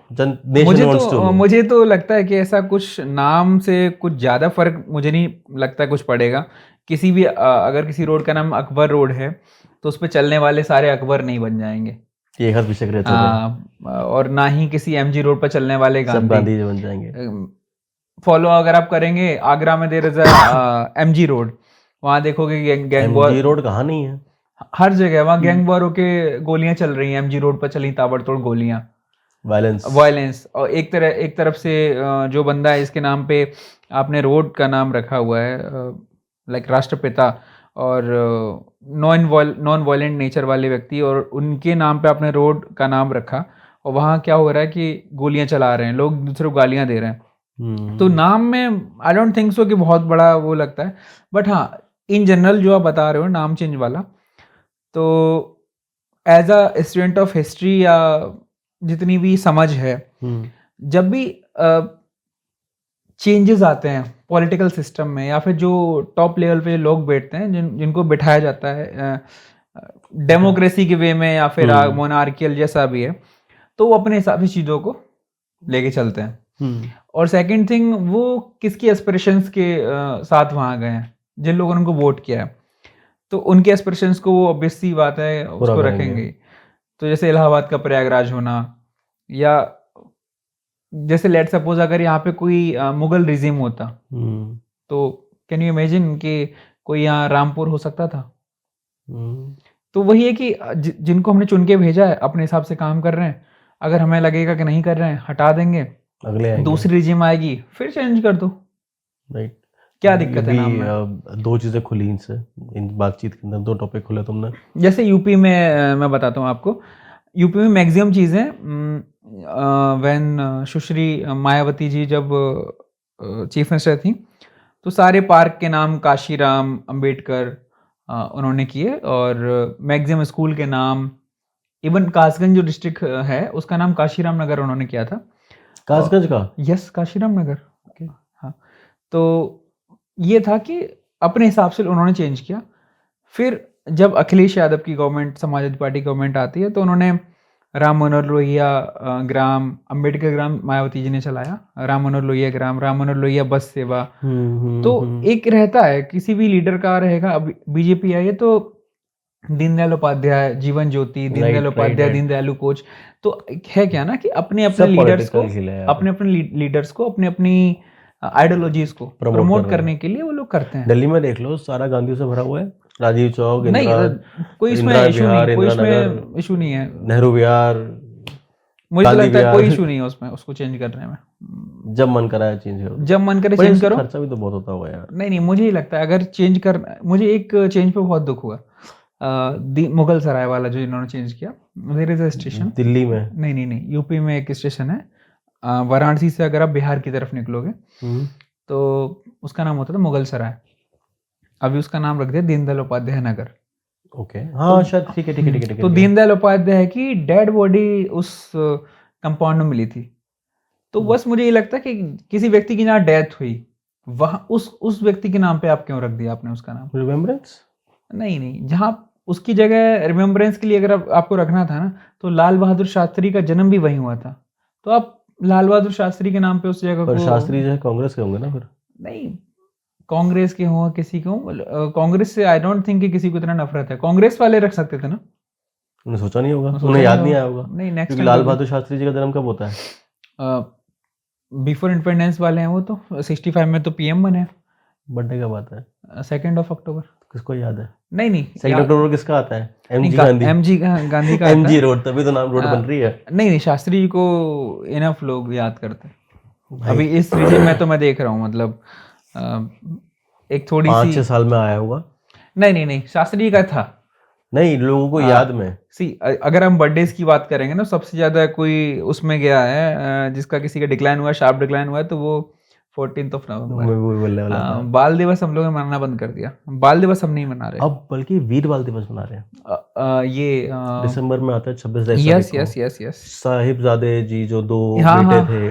Speaker 2: मुझे तो लगता है कि ऐसा कुछ नाम से कुछ ज़्यादा फर्क मुझे नहीं लगता कुछ पड़ेगा। किसी भी अगर किसी रोड का नाम अकबर रोड है तो उस पर चलने वाले सारे अकबर नहीं बन जाएंगे,
Speaker 1: एक हाथ पीछे रहते हैं।
Speaker 2: और ना ही किसी एमजी रोड पर चलने वाले
Speaker 1: गांधी बन जाएंगे।
Speaker 2: फॉलो अगर आप करेंगे, आगरा में देर इज एमजी रोड, वहाँ देखोगे गैंग वॉर।
Speaker 1: एमजी रोड कहाँ नहीं है?
Speaker 2: हर जगह वहाँ गैंग वॉर के गोलियां चल रही हैं। एमजी रोड पर चली ताबड़तोड़ गोलियां, वायलेंस। और एक तरफ से जो बंदा है इसके नाम पे आपने रोड का नाम रखा हुआ है, लाइक राष्ट्रपिता, और नॉन वायलेंट नेचर वाले व्यक्ति, और उनके नाम पे आपने रोड का नाम रखा, और वहाँ क्या हो रहा है कि गोलियां चला रहे हैं लोग, दूसरे को गालियां दे रहे हैं। तो नाम में आई डोंट थिंक सो कि बहुत बड़ा वो लगता है। बट हाँ, इन जनरल जो आप बता रहे हो नाम चेंज वाला, तो as a student of history या जितनी भी समझ है, जब भी चेंजेस आते हैं पॉलिटिकल सिस्टम में, या फिर जो टॉप लेवल पे लोग बैठते हैं जिनको बिठाया जाता है डेमोक्रेसी के वे में या फिर मोनार्कियल जैसा भी है, तो वो अपने हिसाब से चीज़ों को लेके चलते हैं। और सेकंड थिंग, वो किसकी एस्पिरेशंस के साथ वहाँ गए हैं, जिन लोगों ने उनको वोट किया है, तो उनके एस्पिरेशंस को वो ऑब्वियस सी बात है उसको रखेंगे। तो जैसे इलाहाबाद का प्रयागराज होना, या जैसे लेट सपोज अगर यहाँ पे कोई मुगल रिजीम होता, तो कैन यू इमेजिन कि कोई यहाँ रामपुर हो सकता था? तो वही है कि जिनको हमने चुन के भेजा है अपने हिसाब से काम कर रहे हैं, अगर हमें लगेगा कि नहीं कर रहे हैं, हटा देंगे,
Speaker 1: अगले आएंगे।
Speaker 2: दूसरी रिजिम आएगी, फिर चेंज कर दो।
Speaker 1: राइट।
Speaker 2: क्या दिक्कत है नाम में?
Speaker 1: दो चीज़ें खुली इनसे, इन बातचीत के अंदर 2 टॉपिक खुले तुमने।
Speaker 2: जैसे यूपी में मैं बताता हूँ आपको, यूपी में मैक्सिमम चीज़ें व्हेन सुश्री मायावती जी जब चीफ मिनिस्टर थी, तो सारे पार्क के नाम काशीराम अंबेडकर उन्होंने किए, और मैक्सिमम स्कूल के नाम, इवन कासगंज जो डिस्ट्रिक्ट है उसका नाम काशीराम नगर उन्होंने किया था।
Speaker 1: कासगंज का?
Speaker 2: यस, काशीराम नगर।
Speaker 1: ओके।
Speaker 2: हाँ, तो ये था कि अपने हिसाब से उन्होंने चेंज किया। फिर जब अखिलेश यादव की गवर्नमेंट, समाजवादी पार्टी गवर्नमेंट आती है, तो उन्होंने राम मनोहर लोहिया ग्राम, अंबेडकर ग्राम मायावती जी ने चलाया, राम मनोहर लोहिया ग्राम, राम मनोहर लोहिया बस सेवा। तो एक रहता है किसी भी लीडर का रहेगा। अब बीजेपी आई है तो दीनदयाल उपाध्याय जीवन ज्योति, दीनदयाल उपाध्याय दीनदयालु कोच। तो है क्या ना कि अपने अपने
Speaker 1: सब
Speaker 2: लीडर्स को,
Speaker 1: political खेल है यहाँ पे।
Speaker 2: अपने अपने लीडर्स को, अपने अपनी आइडियोलॉजीज को
Speaker 1: Promote
Speaker 2: प्रमोट
Speaker 1: कर रहे
Speaker 2: करने के लिए वो लोग करते हैं।
Speaker 1: दिल्ली में देख लो, सारा गांधियों से भरा हुआ है। राजीव चौक,
Speaker 2: नहीं, कोई इसमें इशू नहीं, कोई
Speaker 1: इंदिरा नगर,
Speaker 2: इसमें इशू नहीं है।
Speaker 1: नेहरू विहार,
Speaker 2: मुझे तो
Speaker 1: गांधी
Speaker 2: लगता है कोई
Speaker 1: विहार।
Speaker 2: इशू नहीं है उसमें, उसको चेंज करने में।
Speaker 1: जब मन करा है चेंज करो।
Speaker 2: जब मन करे
Speaker 1: पर
Speaker 2: चेंज
Speaker 1: इससे
Speaker 2: करो।
Speaker 1: खर्चा भी तो बहुत होता होगा यार।
Speaker 2: नहीं, मुझे ही लगता है अगर चेंज कर, मुझे एक चेंज पे बहुत दुख हुआ। मुगल सराय वाला जो इन्होंने चेंज किया, there is a station
Speaker 1: Delhi में?
Speaker 2: नहीं, यूपी में एक स्टेशन है, वाराणसी से अगर आप बिहार की तरफ निकलोगे तो उसका नाम होता था मुगल सराय, अभी उसका नाम रख दिया दीनदयाल उपाध्याय नगर।
Speaker 1: ओके, हाँ शायद, ठीक है ठीक है ठीक है ठीक है।
Speaker 2: तो दीनदयाल उपाध्याय की डेड बॉडी उस कंपाउंड में मिली थी। तो बस मुझे ये लगता है कि किसी व्यक्ति की जहाँ डेथ हुई, वहां उस व्यक्ति के नाम पे आप क्यों रख दिया आपने उसका नाम?
Speaker 1: रिमेम्बरेंस?
Speaker 2: नहीं, जहाँ उसकी जगह रिमेम्बरेंस के लिए अगर आपको रखना था ना, तो लाल बहादुर शास्त्री का जन्म भी वहीं हुआ था, तो आप लाल बहादुर शास्त्री के नाम पे उस जगह
Speaker 1: पर
Speaker 2: को।
Speaker 1: शास्त्री जो है कांग्रेस के होंगे ना फिर?
Speaker 2: नहीं, कांग्रेस के हों किसी को, कांग्रेस से आई डोंट थिंक कि किसी को इतना नफरत है। कांग्रेस वाले रख सकते थे ना।
Speaker 1: उन्हें सोचा नहीं होगा,
Speaker 2: सोचा
Speaker 1: उन्हें
Speaker 2: नहीं
Speaker 1: याद
Speaker 2: होगा।
Speaker 1: नहीं आया होगा।
Speaker 2: नहीं, नेक्स्ट
Speaker 1: क्योंकि लाल बहादुर शास्त्री जी का जन्म कब होता है?
Speaker 2: बिफोर इंडिपेंडेंस वाले हैं वो तो 65 में तो पीएम बने हैं।
Speaker 1: बर्थडे कब आता है?
Speaker 2: 2 अक्टूबर।
Speaker 1: किसको याद है?
Speaker 2: नहीं,
Speaker 1: 2 अक्टूबर किसका आता है?
Speaker 2: नहीं,
Speaker 1: एमजी गांधी।
Speaker 2: एमजी गांधी का आता
Speaker 1: एमजी
Speaker 2: है।
Speaker 1: रोड, तभी तो नाम रोड बन रही है।
Speaker 2: नहीं, शास्त्री जी को इनफ लोग याद करते हैं।
Speaker 1: भाई,
Speaker 2: अभी इस रीजन में तो मैं देख रहा हूँ, मतलब एक थोड़ी
Speaker 1: 5-6
Speaker 2: सी।
Speaker 1: साल में आया होगा।
Speaker 2: नहीं, शास्त्री जी का था।
Speaker 1: नहीं, लोगों को याद में।
Speaker 2: अगर हम बर्थडेज की बात करेंगे ना, सबसे ज्यादा कोई उसमें गया है जिसका किसी का डिक्लाइन हुआ, शार्प डिक्लाइन हुआ है, तो वो 14 नवंबर।
Speaker 1: मैं वो बोलने वाला था।
Speaker 2: बाल दिवस हम लोगों ने मनाना बंद कर दिया। बाल दिवस हम नहीं मना रहे
Speaker 1: अब बल्कि वीर बाल दिवस मना रहे हैं।
Speaker 2: ये
Speaker 1: दिसंबर में आता है 26
Speaker 2: यस
Speaker 1: तारीख को।
Speaker 2: Yes yes.
Speaker 1: साहिबजादे जी जो 2
Speaker 2: हाँ,
Speaker 1: बेटे
Speaker 2: हाँ,
Speaker 1: थे,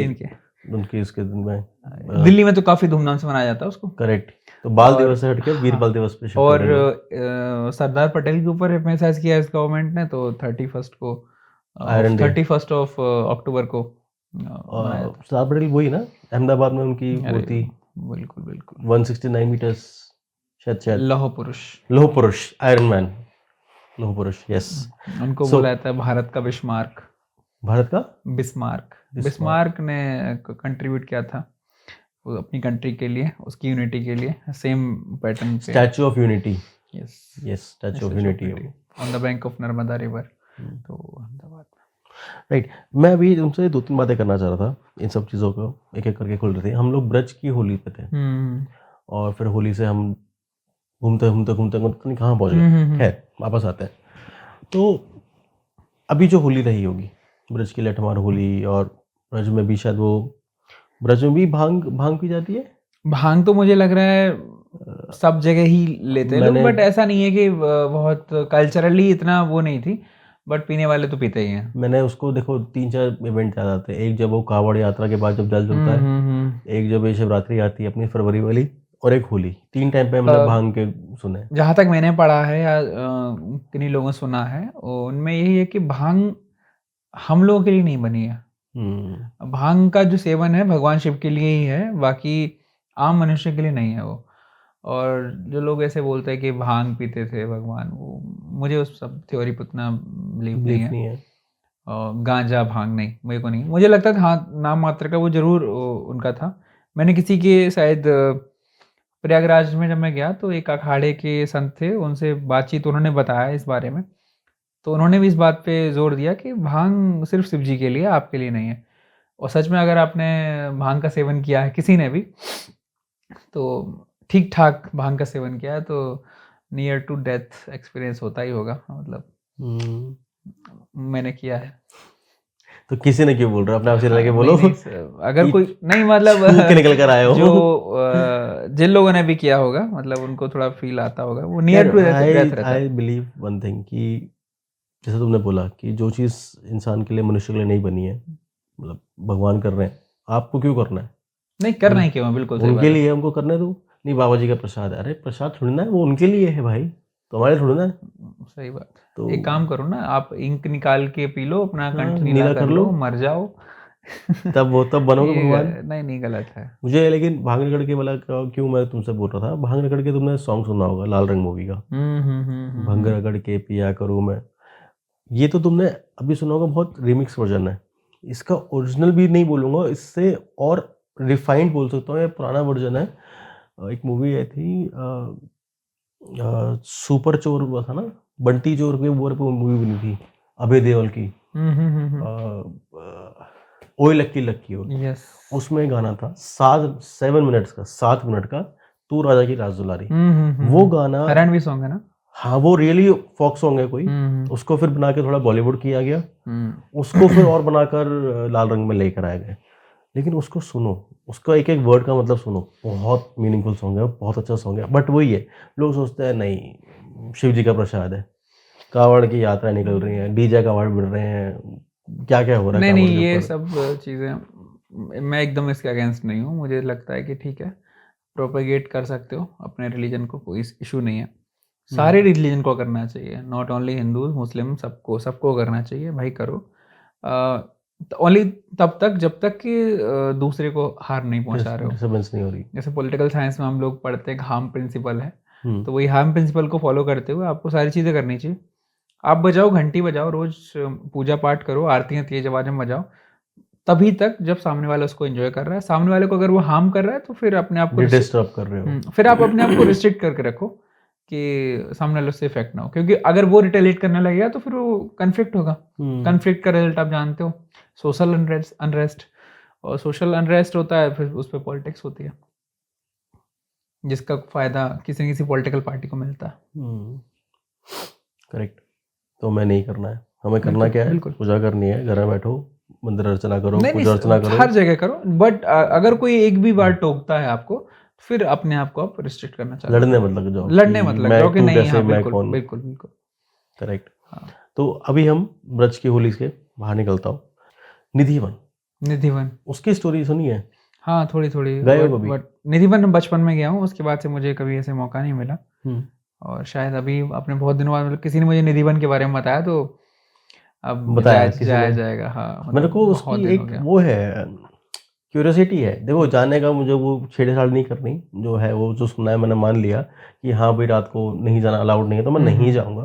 Speaker 2: इनके
Speaker 1: उनकी इसके दिन में
Speaker 2: दिल्ली में तो काफी धूमधाम से मनाया जाता है उसको।
Speaker 1: करेक्ट। तो बाल
Speaker 2: और
Speaker 1: दिवस से हटके वीर
Speaker 2: हाँ,
Speaker 1: बाल दिवस पे शिफ्ट
Speaker 2: और
Speaker 1: कर रहे हैं।
Speaker 2: सरदार पटेल के ऊपर एम्फेसाइज किया इस गवर्नमेंट ने, तो 31 को,
Speaker 1: आयरन डे।
Speaker 2: 31 ऑफ अक्टूबर को मनाया था।
Speaker 1: सरदार पटेल वही ना, अहमदाबाद में उनकी वो
Speaker 2: अरे,
Speaker 1: थी,
Speaker 2: बिल्कुल
Speaker 1: 169 मीटर्स, शायद
Speaker 2: लौह पुरुष।
Speaker 1: लोह पुरुष, आयरन मैन, लोह पुरुष, यस।
Speaker 2: उनको
Speaker 1: So-
Speaker 2: बोला जाता है भारत का बिस्मार्क।
Speaker 1: भारत का
Speaker 2: बिस्मार्क ने कंट्रीब्यूट किया था वो अपनी कंट्री के लिए, उसकी यूनिटी के लिए, सेम पैटर्न पे।
Speaker 1: Statue of unity.
Speaker 2: Yes,
Speaker 1: yes, statue of unity
Speaker 2: on the bank of Narmada river. तो अहमदाबाद।
Speaker 1: राइट। मैं अभी तुमसे 2-3 बातें करना चाह रहा था, इन सब चीज़ों को एक एक करके खुल रही थी। हम लोग ब्रज की होली पे थे, और फिर होली से हम घूमते घूमते घूमते पता नहीं कहाँ पहुँच गए। खैर, वापस आते हैं। तो अभी जो होली रही होगी, ब्रज की लठमार होली, और ब्रज में भी शायद वो, ब्रज में भी भांग पी जाती है।
Speaker 2: भांग तो मुझे लग रहा है सब जगह ही लेते हैं लोग, बट ऐसा नहीं है कि बहुत कल्चरली इतना वो नहीं थी, बट पीने वाले तो पीते ही हैं।
Speaker 1: मैंने उसको देखो 3-4 इवेंट याद आते हैं। एक जब वो कावड़ यात्रा के बाद जब जल चलता है, एक जब ये शिवरात्रि आती है अपनी फरवरी वाली, और एक होली। 3 टाइम पे हमने भांग के सुने।
Speaker 2: जहाँ तक मैंने पढ़ा है या किन्हीं लोगों ने सुना है, उनमें यही है कि भांग हम लोगों के लिए नहीं बनी है। भांग का जो सेवन है भगवान शिव के लिए ही है, बाकी आम मनुष्य के लिए नहीं है वो। और जो लोग ऐसे बोलते हैं कि भांग पीते थे भगवान, वो मुझे उस सब थ्योरी पर उतना बिलीव नहीं है। और गांजा भांग नहीं, मेरे को नहीं। मुझे लगता था हाँ, नाम मात्र का वो जरूर उनका था। मैंने किसी के शायद प्रयागराज में जब मैं गया, तो एक अखाड़े के संत थे, उनसे बातचीत, उन्होंने बताया इस बारे में तो उन्होंने भी इस बात पे जोर दिया कि भांग सिर्फ शिव जी के लिए, आपके लिए नहीं है। और सच में अगर आपने भांग का सेवन किया है, किसी ने भी, तो ठीक ठाक भांग का सेवन किया है तो नियर टू डेथ एक्सपीरियंस होता ही होगा। मतलब मैंने किया है।
Speaker 1: तो किसी ने क्यों बोल रहा, अपने आप से लगे
Speaker 2: हाँ,
Speaker 1: बोलो
Speaker 2: नहीं नहीं सर, अगर
Speaker 1: कि
Speaker 2: कोई नहीं मतलब
Speaker 1: छू के निकल कर आए हो।
Speaker 2: जिन लोगों ने भी किया होगा, मतलब उनको थोड़ा फील आता होगा, वो नियर
Speaker 1: यार
Speaker 2: टू डेथ रहता है।
Speaker 1: आई बिलीव वन थिंग कि जैसे तुमने बोला कि जो चीज़ इंसान के लिए, मनुष्य के लिए नहीं बनी है, मतलब भगवान कर रहे हैं, आपको क्यों करना है?
Speaker 2: नहीं करना ही क्यों है, बिल्कुल सही बात
Speaker 1: उनके
Speaker 2: है।
Speaker 1: लिए हमको करने दो। नहीं बाबा जी का प्रसाद है, अरे प्रसाद थोड़ी ना है, वो उनके लिए है भाई, तुम्हारे थोड़ी ना है।
Speaker 2: सही बात है।
Speaker 1: तो
Speaker 2: एक काम करो ना, आप इंक निकाल के पी लो, अपना
Speaker 1: हाँ,
Speaker 2: कंठ नीला
Speaker 1: नीला
Speaker 2: कर
Speaker 1: कर लो,
Speaker 2: लो, मर जाओ।
Speaker 1: तब बनोगे भगवान।
Speaker 2: नहीं नहीं, गलत है।
Speaker 1: मुझे लेकिन भांग रगड़ के वाला क्यों मैं तुमसे बोल रहा था, भांग रगड़ के तुमने सॉन्ग सुना होगा लाल रंग मूवी का, भंग रगड़ के पिया करूँ मैं, ये तो तुमने अभी सुना होगा, बहुत रिमिक्स वर्जन है। इसका ओरिजिनल भी नहीं बोलूँगा, इससे और रिफाइंड बोल सकता हूँ, ये पुराना वर्जन है। एक मूवी आई थी सुपर चोर हुआ था ना, बंटी चोर के ऊपर मूवी बनी थी अभय देओल की, ओए लक्की लक्की हो,
Speaker 2: यस।
Speaker 1: उसमें गाना था 7 मिनट्स का, 7 मिनट का, तू राजा की राज दुलारी, वो गाना।
Speaker 2: हरियाणवी सॉन्ग है ना?
Speaker 1: हाँ वो रियली फोक सॉन्ग है कोई, उसको फिर बना के थोड़ा बॉलीवुड किया गया, उसको फिर और बनाकर लाल रंग में लेकर आए गए। लेकिन उसको सुनो, उसका एक एक वर्ड का मतलब सुनो, बहुत मीनिंगफुल सॉन्ग है, बहुत अच्छा सॉन्ग है। बट वही है, लोग सोचते हैं नहीं शिव जी का प्रसाद है, कावड़ की यात्रा निकल रही है, डीजे कावड़ बिड़ रहे हैं, क्या क्या हो रहा है
Speaker 2: नहीं
Speaker 1: कावड़
Speaker 2: नहीं,
Speaker 1: के
Speaker 2: ये
Speaker 1: ऊपर।
Speaker 2: सब चीज़ें मैं एकदम इसके अगेंस्ट नहीं हूँ। मुझे लगता है कि ठीक है, प्रोपेगेट कर सकते हो अपने रिलीजन को, कोई इशू नहीं है। सारे रिलीजन को करना चाहिए, नॉट ओनली हिंदू मुस्लिम, सबको सबको करना चाहिए भाई, करो। ओनली तब तक जब तक कि दूसरे को हार्म नहीं पहुंचा रहे हो।
Speaker 1: डिस्टर्बेंस नहीं हो रही।
Speaker 2: जैसे पॉलिटिकल साइंस में हम लोग पढ़ते हैं हार्म प्रिंसिपल है,
Speaker 1: हम्म,
Speaker 2: तो वही हार्म प्रिंसिपल को फॉलो करते हुए आपको सारी चीज़ें करनी चाहिए। आप बजाओ, घंटी बजाओ, रोज पूजा पाठ करो, आरतियाँ तेज आवाज़ में बजाओ, तभी तक जब सामने वाला उसको एंजॉय कर रहा है। सामने वाले को अगर वो हार्म कर रहा है तो फिर अपने आप को
Speaker 1: डिस्टर्ब कर रहे हो।
Speaker 2: फिर आप अपने आप को रिस्ट्रिक्ट करके रखो कि सामने वाले से इफेक्ट ना हो, क्योंकि अगर वो रिटेलिएट करने लगेगा तो फिर वो कन्फ्लिक्ट होगा। कन्फ्लिक्ट का रिजल्ट आप जानते हो, सोशल अनरेस्ट, और सोशल अनरेस्ट होता है फिर उस पर पॉलिटिक्स होती है, जिसका फायदा किसी न किसी पॉलिटिकल पार्टी को मिलता है।
Speaker 1: करेक्ट। तो हमें नहीं करना है, हमें करना
Speaker 2: बिल्कुल
Speaker 1: क्या है,
Speaker 2: बिल्कुल।
Speaker 1: पूजा करनी है, घर में बैठो, मंदिर अर्चना करो,
Speaker 2: नहीं
Speaker 1: पूजा अर्चना
Speaker 2: नहीं,
Speaker 1: करो।
Speaker 2: हर जगह करो, बट अगर कोई एक भी बार टोकता है आपको, फिर अपने आप को आप रिस्ट्रिक्ट करना चालू
Speaker 1: लड़ने
Speaker 2: करो।
Speaker 1: मत लग जाओ
Speaker 2: लड़ने
Speaker 1: कि
Speaker 2: मत लग
Speaker 1: मैं
Speaker 2: जाओ कि
Speaker 1: तू
Speaker 2: नहीं,
Speaker 1: कैसे,
Speaker 2: हाँ
Speaker 1: मैं
Speaker 2: बिल्कुल
Speaker 1: कौन।
Speaker 2: बिल्कुल बिल्कुल।
Speaker 1: करेक्ट।
Speaker 2: हाँ।
Speaker 1: तो अभी हम ब्रज की होली से बाहर निकलता हूँ, निधिवन,
Speaker 2: निधिवन,
Speaker 1: उसकी स्टोरी सुनी है?
Speaker 2: हाँ थोड़ी थोड़ी,
Speaker 1: गए हो कभी?
Speaker 2: बट निधिवन में बचपन में गया हूँ, उसके बाद से मुझे कभी ऐसे मौका नहीं मिला।
Speaker 1: हम्म,
Speaker 2: और शायद अभी अपने बहुत दिनों बाद मतलब किसी ने मुझे निधिवन के बारे में बताया, तो अब
Speaker 1: बताया किसी
Speaker 2: जाया
Speaker 1: ने?
Speaker 2: जाएगा। हाँ
Speaker 1: मेरे
Speaker 2: मतलब
Speaker 1: को
Speaker 2: बहुत
Speaker 1: उसकी
Speaker 2: दिन हो
Speaker 1: एक
Speaker 2: गया।
Speaker 1: वो है, क्यूरियोसिटी है, देखो जाने का, मुझे वो छेड़छाड़ नहीं करनी, जो है वो जो सुना है मैंने मान लिया कि हाँ भाई रात को नहीं जाना, अलाउड नहीं है, तो मैं नहीं जाऊँगा।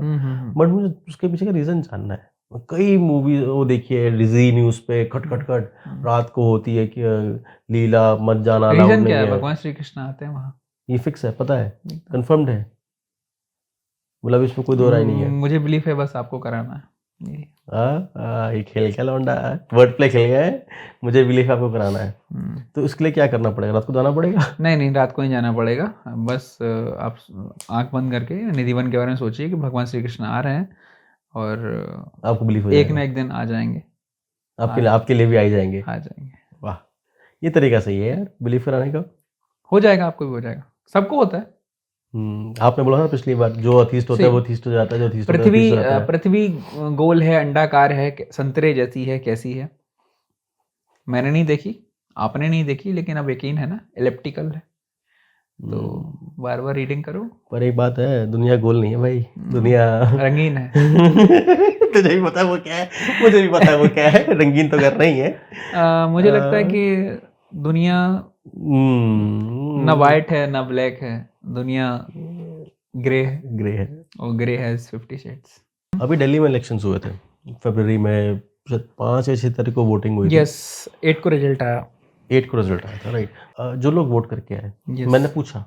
Speaker 1: बट मुझे उसके पीछे का रीज़न जानना है। कई मूवी वो देखी है, डिज़ी न्यूज़ पे खट खट खट रात को होती है कि लीला मत जाना, अलाउड
Speaker 2: रीजन क्या
Speaker 1: नहीं
Speaker 2: है?
Speaker 1: है।
Speaker 2: भगवान श्री कृष्ण आते हैं वहाँ।
Speaker 1: ये फिक्स है, पता है,
Speaker 2: एकदम।
Speaker 1: कंफर्म्ड है, मतलब इसमें कोई दो राय नहीं है।
Speaker 2: मुझे बिलीफ है, बस आपको कराना है ये।
Speaker 1: ये खेल क्या लौंडा, वर्ड प्ले खेल गया है, मुझे बिलीफ आपको कराना है। तो इसके लिए क्या करना पड़ेगा, रात को जाना पड़ेगा?
Speaker 2: नहीं नहीं, रात को नहीं जाना पड़ेगा। बस आप आंख बंद करके निधिवन के बारे में सोचिए कि भगवान श्री कृष्ण आ रहे हैं, और
Speaker 1: आपको बिलीफ हो
Speaker 2: एक
Speaker 1: जाएगा,
Speaker 2: ना एक दिन आ जाएंगे।
Speaker 1: आपके लिए भी आ ही जाएंगे।
Speaker 2: आ जाएंगे।
Speaker 1: वाह, ये तरीका सही है यार बिलीव कराने का।
Speaker 2: हो जाएगा, आपको भी हो जाएगा, सबको होता है।
Speaker 1: आपने बोला था पिछली बार, जो अथीस्ट होता है वो अथीस्ट हो जाता है, जो अथीस्ट होता है
Speaker 2: पृथ्वी
Speaker 1: अथीस्ट हो जाता है।
Speaker 2: पृथ्वी गोल है, अंडाकार है, संतरे जैसी है, कैसी है? मैंने नहीं देखी, आपने नहीं देखी, लेकिन अब यकीन है ना, एलिप्टिकल है। तो बार बार रीडिंग करो।
Speaker 1: पर एक बात है, दुनिया गोल नहीं है भाई, दुनिया
Speaker 2: रंगीन है।
Speaker 1: तुझे भी पता है वो क्या है, मुझे भी पता है वो क्या है, रंगीन तो करना ही है।
Speaker 2: मुझे लगता है कि दुनिया ना वाइट है ना ब्लैक है, दुनिया ग्रे है,
Speaker 1: ग्रे है।
Speaker 2: और ग्रे हैज 50 शेड्स।
Speaker 1: अभी दिल्ली में इलेक्शंस हुए थे फरवरी में, शायद 5 या 6 तारीख को वोटिंग हुई थी।
Speaker 2: यस, 8 को रिजल्ट आया।
Speaker 1: 8 को रिजल्ट आया था, राइट। जो लोग वोट करके आए,
Speaker 2: Yes.
Speaker 1: मैंने पूछा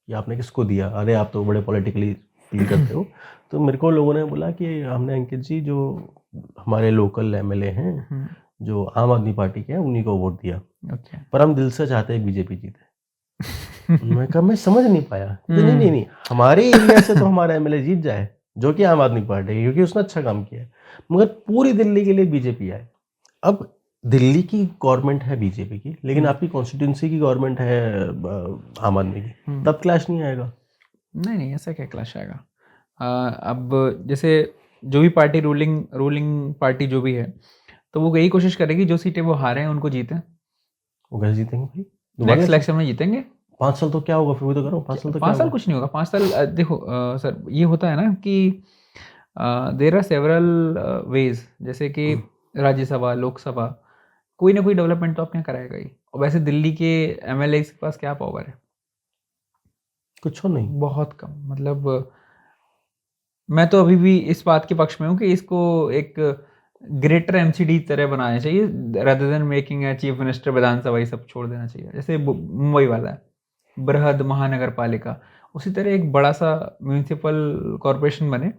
Speaker 1: कि आपने किसको दिया, अरे आप तो बड़े पॉलिटिकली फील करते हो। तो मेरे को लोगों ने बोला कि हमने अंकित जी जो हमारे लोकल एमएलए हैं जो आम आदमी पार्टी के हैं उन्हीं को वोट दिया,
Speaker 2: ओके।
Speaker 1: पर हम दिल से चाहते हैं बीजेपी जीते। मैं कहा मैं समझ नहीं पाया। तो नहीं हमारे एरिया से तो हमारा एमएलए जीत जाए जो कि आम आदमी पार्टी है क्योंकि उसने अच्छा काम किया है, मगर पूरी दिल्ली के लिए बीजेपी आए। अब दिल्ली की गवर्नमेंट है बीजेपी की, लेकिन आपकी कॉन्स्टिट्यूंसी की गवर्नमेंट है आम आदमी की, तब क्लैश नहीं आएगा?
Speaker 2: नहीं ऐसा क्या क्लैश आएगा? अब जैसे जो भी पार्टी रूलिंग पार्टी जो भी है, तो वो यही कोशिश करेगी जो सीटें वो हारे हैं उनको जीतें।
Speaker 1: वो कैसे जीतेंगे भाई? दोबारा
Speaker 2: नेक्स्ट इलेक्शन में जीतेंगे।
Speaker 1: 5 साल तो क्या होगा फिर? वही तो कह रहा हूँ, 5 साल तो क्या
Speaker 2: 5 साल
Speaker 1: होगा?
Speaker 2: कुछ नहीं होगा। 5 साल देखो सर ये होता है ना कि देयर आर सेवरल वेज, जैसे कि राज्यसभा, लोकसभा, कोई ना कोई डेवलपमेंट तो आपने कराएगा ही। और वैसे दिल्ली के एमएलए के पास क्या पावर है?
Speaker 1: कुछ नहीं।
Speaker 2: बहुत कम। मतलब मैं तो अभी भी इस बात के पक्ष में हूँ कि इसको एक ग्रेटर एमसीडी तरह बनाना चाहिए, rather than making a chief minister, विधानसभा ये सब छोड़ देना चाहिए। जैसे मुंबई वाला है, बृहद महानगर पालिका, उसी तरह एक बड़ा सा म्यूनिसिपल कॉरपोरेशन बने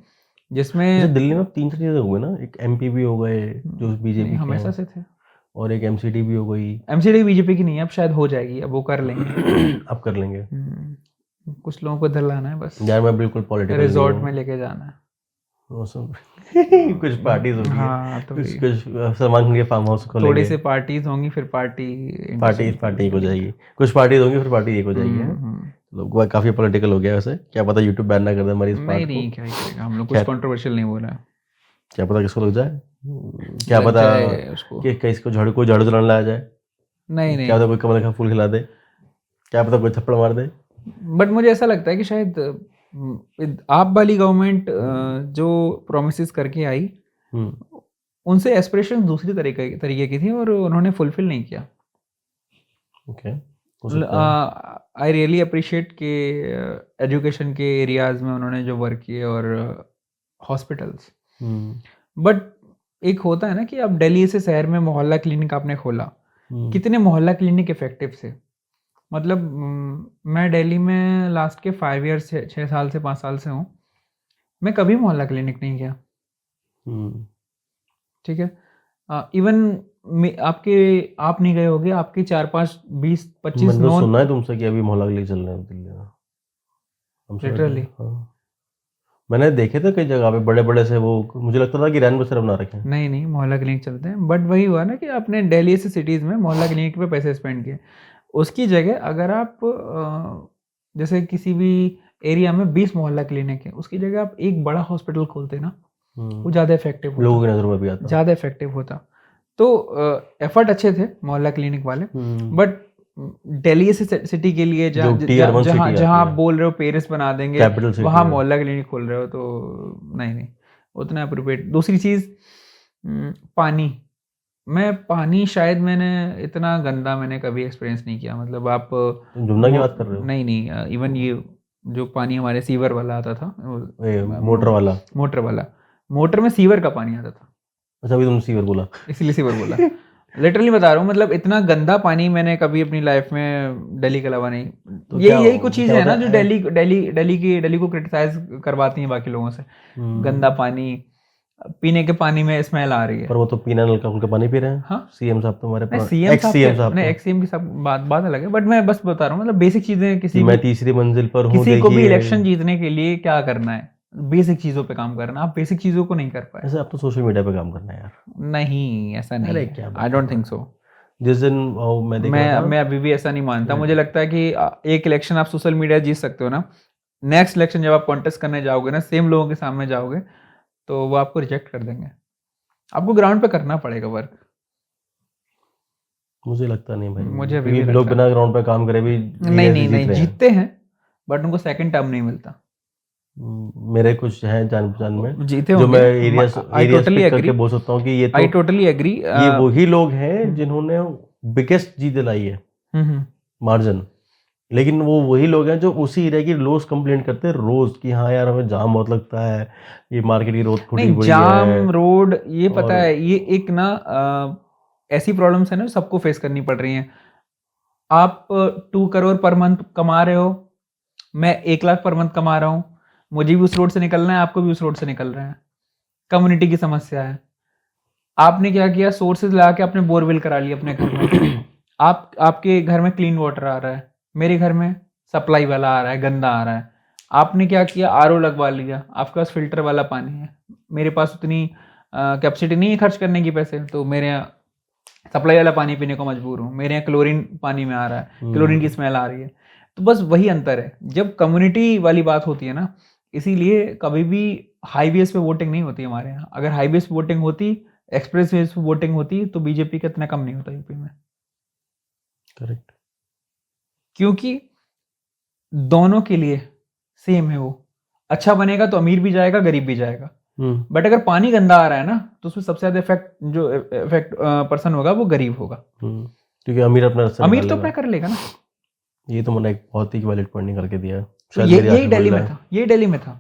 Speaker 2: जिसमें
Speaker 1: अच्छा, दिल्ली में 3 चीजें हो गई ना, एक एमपी भी हो गए जो बीजेपी के
Speaker 2: हमेशा
Speaker 1: हैं,
Speaker 2: से थे।
Speaker 1: और एक एमसीडी भी हो गई।
Speaker 2: एमसीडी बीजेपी की नहीं है, अब शायद हो जाएगी, अब वो कर लेंगे।
Speaker 1: अब कर लेंगे।
Speaker 2: कुछ लोगों को इधर लाना है बस,
Speaker 1: यार मैं बिल्कुल पॉलिटिकल नहीं
Speaker 2: रिजॉर्ट
Speaker 1: हूँ।
Speaker 2: में लेके जाना है।
Speaker 1: वो सब कुछ पार्टीज होती है,
Speaker 2: हाँ तो
Speaker 1: कुछ कुछ सलमान के फार्म हाउस
Speaker 2: थोड़ी
Speaker 1: खोलेंगे,
Speaker 2: सी पार्टीज होंगी, फिर
Speaker 1: पार्टी एक हो जाएगी, कुछ पार्टीज होंगी फिर पार्टी एक हो जाएगी। है लोग काफी पॉलिटिकल हो गया वैसे, क्या पता यूट्यूब बैन ना कर दे हमारी इस पार्ट को।
Speaker 2: नहीं क्या ही करेगा, हम लोग कुछ
Speaker 1: खैर,
Speaker 2: कंट्रोवर्शियल नहीं बोला है।
Speaker 1: क्या पता किसको लग जाए, क्या
Speaker 2: लग
Speaker 1: पता
Speaker 2: जाए उसको।
Speaker 1: कि किसको कोई झाड़ू चलाने लाया जाए, क्या
Speaker 2: नहीं
Speaker 1: पता कोई कमल का फूल खिला दे, क्या पता कोई थप्पड़ मार दे।
Speaker 2: बट मुझे ऐसा लगता है कि शायद आप वाली गवर्नमेंट जो प्रोमिस करके आई, उनसे एस्पिरेशन दूसरी तरीके की थी और उन्होंने फुलफिल नहीं किया।
Speaker 1: ओके,
Speaker 2: आई रियली अप्रिशिएट के एजुकेशन के एरियाज में उन्होंने जो वर्क किए और हॉस्पिटल्स। बट एक होता है ना कि अब दिल्ली से शहर में मोहल्ला क्लिनिक आपने खोला, कितने मोहल्ला क्लिनिक इफेक्टिव थे? मतलब मैं दिल्ली में लास्ट के 5 ईयर्स 6 साल से 5 साल से हूँ, मैं कभी मोहल्ला क्लिनिक नहीं गया। ठीक है, इवन आप नहीं गए होगे, आपके 4-5 20-25
Speaker 1: मैंने तो
Speaker 2: नॉन,
Speaker 1: सुना है तुमसे कि अभी मोहल्ला क्लिनिक चल रहे हैं दिल्ली में।
Speaker 2: लिटरली
Speaker 1: हाँ, मैंने देखे थे कई जगह पे बड़े बड़े से, वो मुझे लगता था कि रैन बसेरा बना रखे हैं।
Speaker 2: नहीं मोहल्ला क्लिनिक चलते हैं। बट वही हुआ ना कि आपने दिल्ली से सिटीज़ में मोहल्ला क्लिनिक पे पैसे स्पेंड किए, उसकी जगह अगर आप जैसे किसी भी एरिया में 20 मोहल्ला क्लिनिक है, उसकी जगह आप एक बड़ा हॉस्पिटल खोलते ना, वो ज़्यादा इफेक्टिव होता,
Speaker 1: लोगों की नज़र में भी आता,
Speaker 2: ज़्यादा इफेक्टिव होता। तो एफर्ट अच्छे थे मोहल्ला क्लिनिक वाले, बट दिल्ली से सिटी के लिए जहाँ आप बोल रहे हो पेरिस बना देंगे, वहाँ मोहल्ला क्लिनिक खोल रहे हो, तो नहीं उतना अप्रोप्रिएट। दूसरी चीज़ पानी, पानी शायद मैंने इतना गंदा मैंने कभी एक्सपीरियंस नहीं किया। मतलब आप
Speaker 1: जमुना की बात कर रहे हो?
Speaker 2: नहीं इवन ये जो पानी हमारे सीवर वाला आता था, मोटर वाला, मोटर में सीवर का पानी आता था।
Speaker 1: अच्छा, अभी तुमने सीवर बोला
Speaker 2: इसलिए सीवर बोला। लिटरली बता रहा हूँ, मतलब इतना गंदा पानी मैंने कभी अपनी लाइफ में दिल्ली के अलावा नहीं। तो यही कुछ चीज़ें है ना जो दिल्ली को क्रिटिसाइज करवाती हैं बाकी लोगों से। गंदा पानी, पीने के पानी में स्मेल आ रही है।
Speaker 1: पर वो तो पीना नल का उनका पानी पी रहे हैं। हाँ, सीएम साहब तुम्हारे पास, एक्स सीएम
Speaker 2: की सब बात अलग है, बट मैं बस बता रहा हूँ, मतलब बेसिक चीजें किसी
Speaker 1: मैं तीसरी मंजिल पर हूँ,
Speaker 2: किसी को भी इलेक्शन जीतने के लिए क्या करना है, बेसिक चीजों पे काम करना। आप बेसिक चीजों को नहीं कर पाए।
Speaker 1: ऐसे आप तो सोशल मीडिया पे काम करना है यार।
Speaker 2: नहीं ऐसा नहीं है, आई डोंट थिंक सो।
Speaker 1: जिस दिन
Speaker 2: मैं अभी भी ऐसा नहीं मानता। मुझे लगता है कि एक इलेक्शन आप सोशल मीडिया जीत सकते हो ना, नेक्स्ट इलेक्शन जब आप कॉन्टेस्ट करने जाओगे ना, सेम लोगों के सामने जाओगे, तो वो आपको रिजेक्ट कर देंगे। आपको ग्राउंड पे करना पड़ेगा वर्क।
Speaker 1: मुझे लगता नहीं भाई,
Speaker 2: मुझे अभी भी
Speaker 1: लोग बिना ग्राउंड पे काम करे भी
Speaker 2: नहीं जीतते हैं, बट उनको सेकंड टर्म नहीं मिलता।
Speaker 1: मेरे कुछ हैं जान पहचान में
Speaker 2: जीते
Speaker 1: जो मैं एरिया करके बोल सकता हूँ कि ये तो
Speaker 2: आई टोटली एग्री,
Speaker 1: ये वही लोग हैं जिन्होंने बिगेस्ट जीत दिलाई है मार्जिन, लेकिन वो वही लोग हैं जो उसी एरिया की रोज कंप्लेंट करते हैं रोज कि हाँ यार हमें जाम बहुत लगता है, ये मार्केट की रोड खुली हुई है।
Speaker 2: जाम रोड ये पता है, ये एक ना ऐसी प्रॉब्लम्स है ना सबको फेस करनी पड़ रही हैं। आप 2 करोड़ पर मंथ कमा रहे हो, मैं 1 लाख पर मंथ कमा रहा हूँ, मुझे भी उस रोड से निकलना है, आपको भी उस रोड से निकल रहे हैं, कम्युनिटी की समस्या है। आपने क्या किया, सोर्सेज लगा के आपने बोरवेल करा लिया अपने घर में। आपके घर में क्लीन वाटर आ रहा है, मेरे घर में सप्लाई वाला आ रहा है, गंदा आ रहा है। आपने क्या किया, आरओ लगवा लिया, आपके पास फिल्टर वाला पानी है, मेरे पास उतनी कैपेसिटी नहीं है खर्च करने की पैसे, तो मेरे यहाँ सप्लाई वाला पानी पीने को मजबूर हूँ। मेरे यहाँ क्लोरीन पानी में आ रहा है, क्लोरीन की स्मेल आ रही है। तो बस वही अंतर है जब कम्युनिटी वाली बात होती है ना। इसीलिए कभी भी हाईवेज पे वोटिंग नहीं होती हमारे यहाँ। अगर हाईवेज पे वोटिंग होती, एक्सप्रेस वेज पे वोटिंग होती, तो बीजेपी का इतना कम नहीं होता यूपी में।
Speaker 1: करेक्ट।
Speaker 2: क्योंकि दोनों के लिए सेम है। वो अच्छा बनेगा तो अमीर भी जाएगा, गरीब भी जाएगा। बट अगर पानी गंदा आ रहा है ना, तो उसमें सबसे ज्यादा इफेक्ट पर्सन होगा वो गरीब होगा।
Speaker 1: क्योंकि अमीर अपना रास्ता
Speaker 2: अमीर
Speaker 1: निकाल
Speaker 2: तो
Speaker 1: लेगा।
Speaker 2: अपना कर लेगा ना।
Speaker 1: ये तो मैंने एक बहुत ही वैलिड पॉइंट निकाल के दिया है।
Speaker 2: तो
Speaker 1: शायद
Speaker 2: ये
Speaker 1: मेरी
Speaker 2: यही
Speaker 1: आंखें
Speaker 2: दिल्ली
Speaker 1: खुल
Speaker 2: में
Speaker 1: जाए।
Speaker 2: था, ये दिल्ली में था।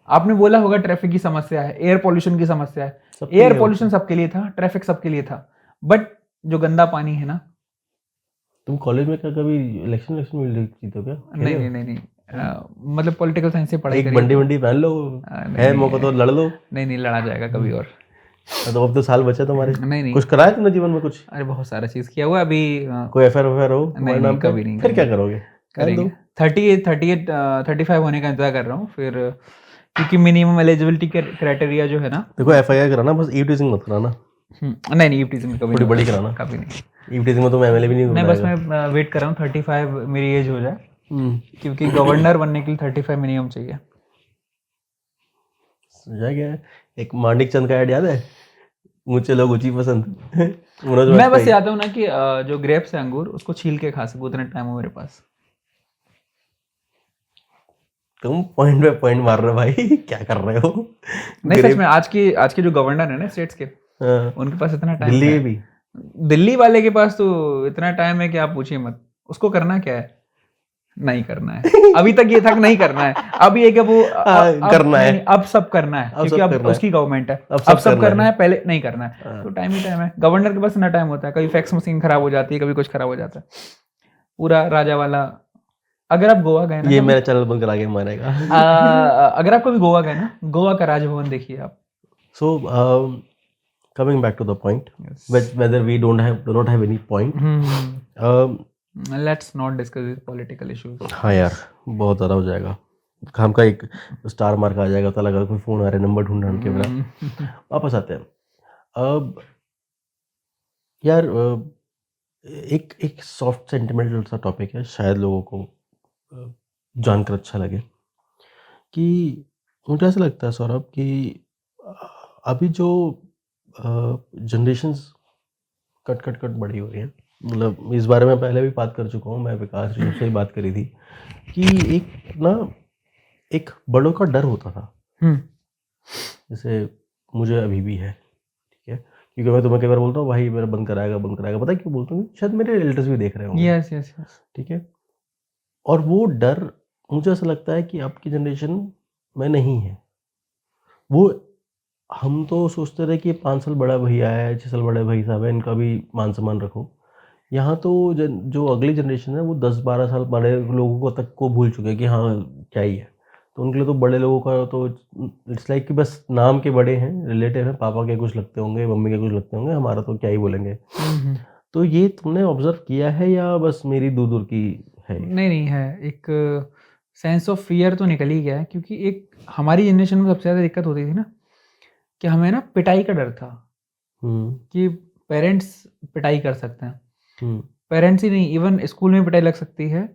Speaker 2: आपने बोला होगा ट्रैफिक की समस्या है, एयर पोल्यूशन की समस्या है।
Speaker 1: सबके
Speaker 2: एयर
Speaker 1: लिए
Speaker 2: पोल्यूशन सबके लिए था, ट्रैफिक सबके लिए था। बट जो गंदा पानी है ना,
Speaker 1: तुम कॉलेज में क्या कभी इलेक्शन में जीतो क्या?
Speaker 2: नहीं
Speaker 1: खेले हो?
Speaker 2: नहीं नहीं नहीं, मतलब पॉलिटिकल साइंस से पढ़ाई
Speaker 1: एक
Speaker 2: करी
Speaker 1: बंडी
Speaker 2: है।
Speaker 1: वंडी पहन लो,
Speaker 2: नहीं,
Speaker 1: है
Speaker 2: नहीं,
Speaker 1: मौका तो लड़ लो।
Speaker 2: नहीं नहीं, लड़ा जाएगा कभी और।
Speaker 1: तो अब तो साल बचा तुम्हारे।
Speaker 2: नहीं नहीं,
Speaker 1: कुछ करा है तुमने जीवन में कुछ?
Speaker 2: अरे बहुत सारा चीज किया हुआ है अभी।
Speaker 1: कोई एफआईआर हो तुम्हारे
Speaker 2: नहीं
Speaker 1: नाम पे?
Speaker 2: कभी नहीं
Speaker 1: फिर क्या
Speaker 2: करेंगे।
Speaker 1: करोगे?
Speaker 2: करेंगे 38 35 होने का इंतजार कर रहा हूँ फिर, क्योंकि मिनिमम एलिजिबिलिटी क्राइटेरिया जो है ना।
Speaker 1: देखो एफआईआर कराना, बस ईव टीजिंग मत कराना।
Speaker 2: नहीं नहीं, ईवटीजिंग कभी
Speaker 1: थोड़ी
Speaker 2: नहीं
Speaker 1: बड़ी
Speaker 2: होता,
Speaker 1: कराना।
Speaker 2: कभी नहीं।
Speaker 1: ईव टीजिंग में तुम एमएलए भी नहीं
Speaker 2: नहीं, बस
Speaker 1: बनाएगा।
Speaker 2: मैं वेट कर रहा हूँ 35 मेरी एज हो जाए, क्योंकि गवर्नर बनने के लिए 35 मिनिमम चाहिए।
Speaker 1: जाएगा। एक मांडिक चंद का ऐड याद है? ऊंचे लोग ऊंची पसंद। मनोज
Speaker 2: मैं बस
Speaker 1: वाजपेयी।
Speaker 2: चाहता हूँ ना कि जो ग्रेप्स है अंगूर, उसको छील के खा सकूँ, उतना टाइम हो मेरे पास।
Speaker 1: तुम पॉइंट पे पॉइंट मार रहे हो भाई। क्या कर रहे हो?
Speaker 2: नहीं सच में, आज के जो गवर्नर है ना स्टेट्स के,
Speaker 1: हाँ,
Speaker 2: उनके पास इतना टाइम
Speaker 1: दिल्ली
Speaker 2: है।
Speaker 1: में भी।
Speaker 2: दिल्ली वाले के पास तो इतना टाइम है कि आप पूछिए मत। उसको करना क्या है, नहीं करना है। अभी तक ये था कि नहीं करना है, अब ये कि वो
Speaker 1: करना है।
Speaker 2: नहीं, अब सब करना है,
Speaker 1: अब
Speaker 2: क्योंकि
Speaker 1: सब
Speaker 2: अब
Speaker 1: करना है।
Speaker 2: उसकी गवर्नमेंट है।
Speaker 1: अब
Speaker 2: अब
Speaker 1: सब
Speaker 2: सब
Speaker 1: करना
Speaker 2: करना
Speaker 1: है।
Speaker 2: है, पहले नहीं करना है। तो टाइम ही टाइम है। गवर्नर के पास इतना टाइम होता है, कभी फैक्स मशीन खराब हो जाती है, कभी कुछ खराब हो जाता है, पूरा राजा वाला। अगर आप गोवा गए ना
Speaker 1: ये
Speaker 2: कभी,
Speaker 1: मेरा चैनल बंद करा के मारेगा।
Speaker 2: अगर आप कभी गोवा गए ना, गोवा का राजभवन देखिए आप।
Speaker 1: So, coming back to the point, whether we do not have any point.
Speaker 2: Let's not discuss this political issues.
Speaker 1: हाँ यार, बहुत ज़्यादा हो जाएगा। काम का एक स्टार मार्क आ जाएगा, तो लगा कोई फ़ोन आ रहा है, नंबर ढूंढ के मेरा। वापस आते हैं। अब यार एक सॉफ्ट सेंटिमेंटल सा टॉपिक है, शायद लोगों को जानकर अच्छा लगे। कि मुझे ऐसा लगता है सौरभ कि अभी जो जनरेशंस कट बड़ी हो रही हैं, मतलब इस बारे में पहले भी बात कर चुका हूँ मैं, विकास जी से ही बात करी थी कि एक बड़ों का डर होता था, जैसे मुझे अभी भी है, ठीक है? क्योंकि मैं तुम्हें कई बार बोलता हूँ भाई मेरा बंद कराएगा, पता है क्यों बोलता हूँ? शायद मेरे रिलेटिव्स भी देख रहे होंगे।
Speaker 2: यस यस यस,
Speaker 1: ठीक है। और वो डर मुझे ऐसा लगता है कि आपकी जनरेशन में नहीं है। वो हम तो सोचते रहे कि 5 साल बड़ा भैया है, 6 साल बड़े भाई साहब है, इनका भी मान सम्मान रखो। यहाँ तो जो अगली जनरेशन है वो 10-12 साल बड़े लोगों को तक को भूल चुके हैं कि हाँ क्या ही है। तो उनके लिए तो बड़े लोगों का तो इट्स लाइक कि बस नाम के बड़े हैं, रिलेटिव हैं, पापा के कुछ लगते होंगे, मम्मी के कुछ लगते होंगे, हमारा तो क्या ही बोलेंगे। तो ये तुमने ऑब्जर्व किया है या बस मेरी दूर की है?
Speaker 2: नहीं है, एक सेंस ऑफ फियर तो निकल ही गया है। क्योंकि एक हमारी जनरेशन में सबसे ज़्यादा दिक्कत होती थी ना, कि हमें ना पिटाई का डर था कि पेरेंट्स पिटाई कर सकते हैं। पेरेंट्स ही नहीं, इवन स्कूल में पिटाई लग सकती है,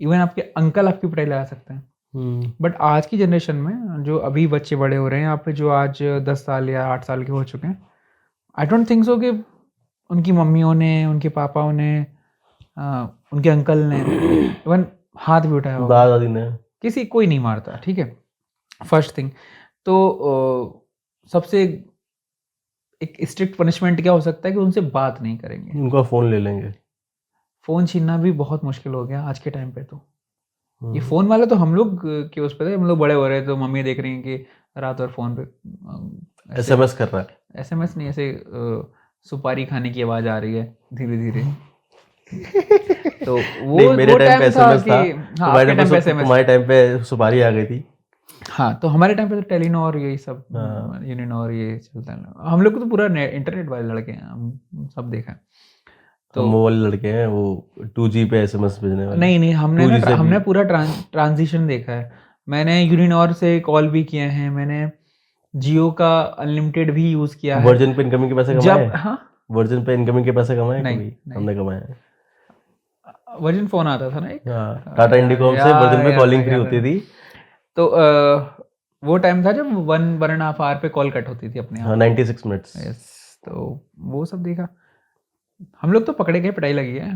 Speaker 2: इवन आपके अंकल आपकी पिटाई लगा सकते हैं। बट आज की जनरेशन में जो अभी बच्चे बड़े हो रहे हैं, आप जो आज 10 साल या 8 साल के हो चुके हैं, आई डोंट थिंक सो कि उनकी मम्मियों ने, उनके पापाओं ने, उनके अंकल ने इवन हाथ भी उठाया होगा,
Speaker 1: दादी ने,
Speaker 2: किसी कोई नहीं मारता। ठीक है, फर्स्ट थिंग। तो सबसे एक स्ट्रिक्ट पनिशमेंट क्या हो सकता है कि उनसे बात नहीं करेंगे,
Speaker 1: उनका फ़ोन ले लेंगे।
Speaker 2: फ़ोन छीनना भी बहुत मुश्किल हो गया आज के टाइम पे। तो ये फ़ोन वाला तो हम लोग के उस पे थे, हम लोग बड़े हो रहे हैं तो मम्मी देख रही हैं कि रात भर फ़ोन पे
Speaker 1: SMS कर रहा है।
Speaker 2: SMS नहीं, ऐसे सुपारी खाने की आवाज़ आ रही है धीरे धीरे। तो वो
Speaker 1: नहीं, मेरे टाइम पे
Speaker 2: टाइम था
Speaker 1: SMS था,
Speaker 2: कि हाँ, आपके टाइम पे SMS,
Speaker 1: तुम्हारे टाइम पे सुपारी आ गई थी।
Speaker 2: हाँ, तो हमारे टाइम पे तो टेलीनॉर यही सब
Speaker 1: हाँ।
Speaker 2: यूनिनॉर ये चलता है। हम लोग को तो पूरा इंटरनेट वाले लड़के हैं, हम सब देखा है।
Speaker 1: हम
Speaker 2: तो
Speaker 1: वो वाले लड़के हैं, वो 2G पे SMS भेजने वाले।
Speaker 2: नहीं हमने
Speaker 1: 2G से
Speaker 2: हमने
Speaker 1: भी
Speaker 2: पूरा ट्रांजिशन देखा है। मैंने यूनिनॉर से कॉल भी किए हैं, मैंने जियो का अनलिमिटेड भी यूज़ किया है।
Speaker 1: वर्जन पे इनकमिंग के पैसे कमाए
Speaker 2: जब
Speaker 1: हैं?
Speaker 2: हाँ,
Speaker 1: वर्जन पे इनकमिंग के पैसे कमाए हैं
Speaker 2: नहीं,
Speaker 1: कभी?
Speaker 2: नहीं।
Speaker 1: हमने कमाए हैं।
Speaker 2: वर्जिन फ़ोन आता था ना एक?
Speaker 1: हाँ, टाटा
Speaker 2: याद
Speaker 1: इंडिकॉम से वर्जन पे
Speaker 2: याद
Speaker 1: कॉलिंग फ्री
Speaker 2: याद
Speaker 1: होती
Speaker 2: है।
Speaker 1: थी।
Speaker 2: तो वो टाइम था जब 1.5 आवर पे कॉल कट होती थी अपने
Speaker 1: हाँ,
Speaker 2: आप।
Speaker 1: 96 मिनट्स।
Speaker 2: यस, तो वो सब देखा। हम लोग तो पकड़े गए, पिटाई लगी है,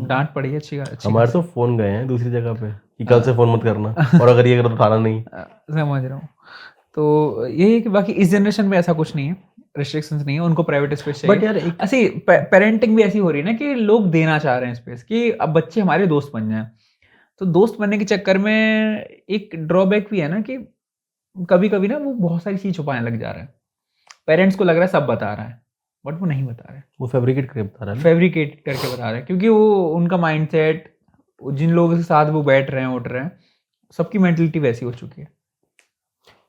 Speaker 2: डाँट पड़ी है अच्छी अच्छी
Speaker 1: हमारे तो
Speaker 2: खासी।
Speaker 1: फोन गए हैं दूसरी जगह पे कि कल से फोन मत करना, और अगर ये करो तो उठाना नहीं।
Speaker 2: समझ रहा हूँ। तो यही है कि बाकी इस जनरेशन में ऐसा कुछ नहीं है, रिस्ट्रिक्शंस नहीं है, उनको प्राइवेट स्पेस
Speaker 1: बट
Speaker 2: चाहिए।
Speaker 1: यार एक
Speaker 2: ऐसी पेरेंटिंग भी ऐसी हो रही है ना कि लोग देना चाह रहे हैं स्पेस, कि अब बच्चे हमारे दोस्त बन जाएं। तो दोस्त बनने के चक्कर में एक ड्रॉबैक भी है ना कि कभी-कभी ना वो बहुत सारी चीज़ छुपाने लग जा रहा है। पेरेंट्स को लग रहा है सब बता रहा है, बट वो नहीं बता रहा है।
Speaker 1: वो फैब्रिकेट करके बता रहा है ना।
Speaker 2: फैब्रिकेट करके बता रहा है, क्योंकि वो उनका माइंडसेट, जिन लोगों के साथ वो बैठ रहे हैं, उठ रहे हैं, सबकी मेंटालिटी वैसी हो चुकी है।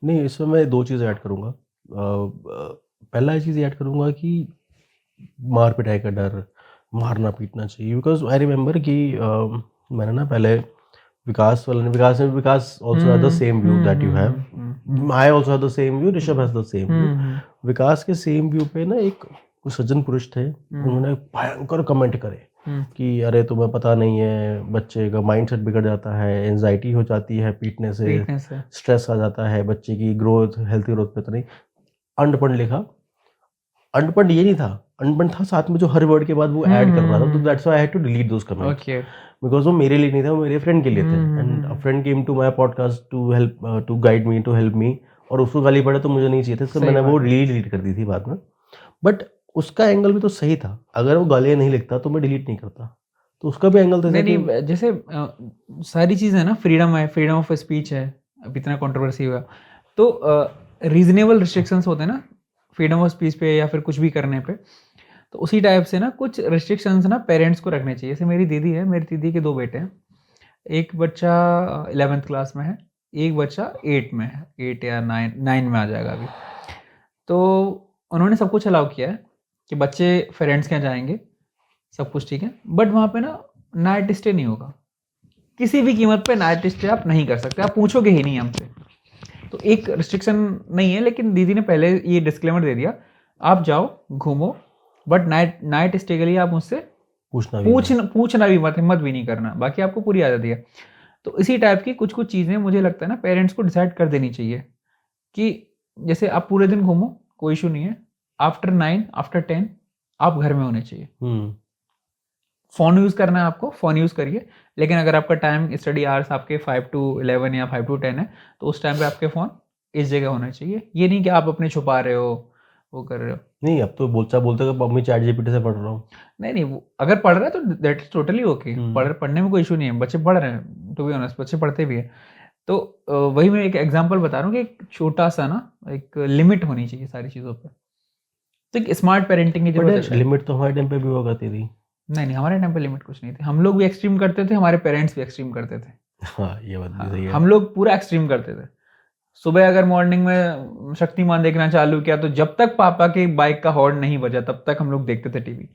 Speaker 1: नहीं, इसमें मैं 2 चीज़ ऐड करूँगा। पहला चीज़ ऐड करूँगा कि मार पिटाई का डर, मारना पीटना चाहिए। बिकॉज़ आई रिमेंबर कि मैंने ना पहले Vikas also have the same view that you have. I also have the same view, Rishabh has the same view. Vikas के सेम व्यू पे ना एक सज्जन पुरुष थे, उन्होंने भयंकर कमेंट करे कि अरे तुम्हें पता नहीं है, बच्चे का माइंडसेट बिगड़ जाता है, एंजाइटी हो जाती है पीटने से, स्ट्रेस आ जाता है, बच्चे की ग्रोथ, हेल्थी ग्रोथ पे तो नहीं। अनपढ़ लिखा, अनपढ़ ये नहीं था, अनपढ़ था साथ में जो हर वर्ड के बाद वो ऐड कर रहा था, तो that's why I had to delete those comments.
Speaker 2: Okay.
Speaker 1: Because वो मेरे लिए नहीं था, वो मेरे फ्रेंड के लिए थे। And a friend came to my podcast to help, to guide me, to help me, और उसको गाली पड़े तो मुझे नहीं चाहिए था, इसलिए
Speaker 2: सही
Speaker 1: मैंने वो
Speaker 2: बात है।
Speaker 1: डिलीट कर दी थी बाद में। बट उसका एंगल भी तो सही था, अगर वो गालियाँ नहीं लिखता तो मैं डिलीट नहीं करता। तो उसका भी एंगल था
Speaker 2: नहीं
Speaker 1: कि
Speaker 2: नहीं, जैसे सारी चीज़ें ना, फ्रीडम है, फ्रीडम ऑफ स्पीच है, अब इतना कंट्रोवर्सी हुआ, तो रीजनेबल रिस्ट्रिक्शंस होते हैं ना फ्रीडम ऑफ स्पीच पे या फिर कुछ भी करने पे। तो उसी टाइप से ना कुछ रिस्ट्रिक्शंस ना पेरेंट्स को रखने चाहिए। जैसे मेरी दीदी है, मेरी दीदी के 2 बेटे हैं। एक बच्चा 11th क्लास में है, एक बच्चा 8 में है, 8 या 9 में आ जाएगा अभी। तो उन्होंने सब कुछ अलाउ किया है कि बच्चे पेरेंट्स के यहाँ जाएँगे, सब कुछ ठीक है, बट वहाँ पे ना नाइट स्टे नहीं होगा। किसी भी कीमत पे नाइट स्टे आप नहीं कर सकते, आप पूछोगे ही नहीं हमसे। तो एक रिस्ट्रिक्शन नहीं है, लेकिन दीदी ने पहले ये डिस्क्लेमर दे दिया, आप जाओ, घूमो, बट नाइट स्टे के लिए आप मुझसे
Speaker 1: पूछना भी नहीं।
Speaker 2: पूछना भी मत, हिम्मत भी नहीं करना, बाकी आपको पूरी आज़ादी है। तो इसी टाइप की कुछ-कुछ चीज़ें मुझे लगता है ना पेरेंट्स को डिसाइड कर देनी चाहिए कि जैसे आप पूरे दिन घूमो, कोई इश्यू नहीं है, आफ्टर 9, आफ्टर 10 आप घर में होने चाहिए। फ़ोन यूज़ करना है आपको, फ़ोन यूज़ करिए, लेकिन अगर आपका टाइम स्टडी आवर्स आपके 5 टू 11 या 5 टू 10 है, तो उस टाइम पे आपके फ़ोन इस जगह होना चाहिए। ये नहीं कि आप अपने छुपा रहे हो, वो कर रहे हो।
Speaker 1: नहीं, अब तो बोलते तो मम्मी चैट जीपीटी से पढ़ रहा हूँ।
Speaker 2: नहीं, वो अगर पढ़ रहा है तो दैट इज़ टोटली ओके। पढ़ने में कोई इश्यू नहीं है, बच्चे पढ़ रहे हैं, टू बी ऑनेस्ट बच्चे पढ़ते भी हैं। तो वही मैं एक एग्ज़ाम्पल बता रहा हूँ कि एक छोटा-सा ना एक लिमिट होनी चाहिए सारी चीज़ों पे। तो एक स्मार्ट पेरेंटिंग की
Speaker 1: बट
Speaker 2: ज़रूरत है
Speaker 1: यार
Speaker 2: शायद।
Speaker 1: लिमिट तो हमारे टाइम पे भी हुआ करती थी।
Speaker 2: नहीं, हमारे टाइम पे लिमिट कुछ नहीं थी। हम लोग भी एक्सट्रीम करते थे, हमारे पेरेंट्स भी एक्सट्रीम करते थे।
Speaker 1: हाँ, ये बात भी
Speaker 2: हाँ,
Speaker 1: सही है।
Speaker 2: हम लोग पूरा एक्सट्रीम करते थे। सुबह अगर मॉर्निंग में शक्तिमान देखना चालू किया, तो जब तक पापा की बाइक का हॉर्न नहीं बजा, तब तक हम लोग देखते थे टीवी।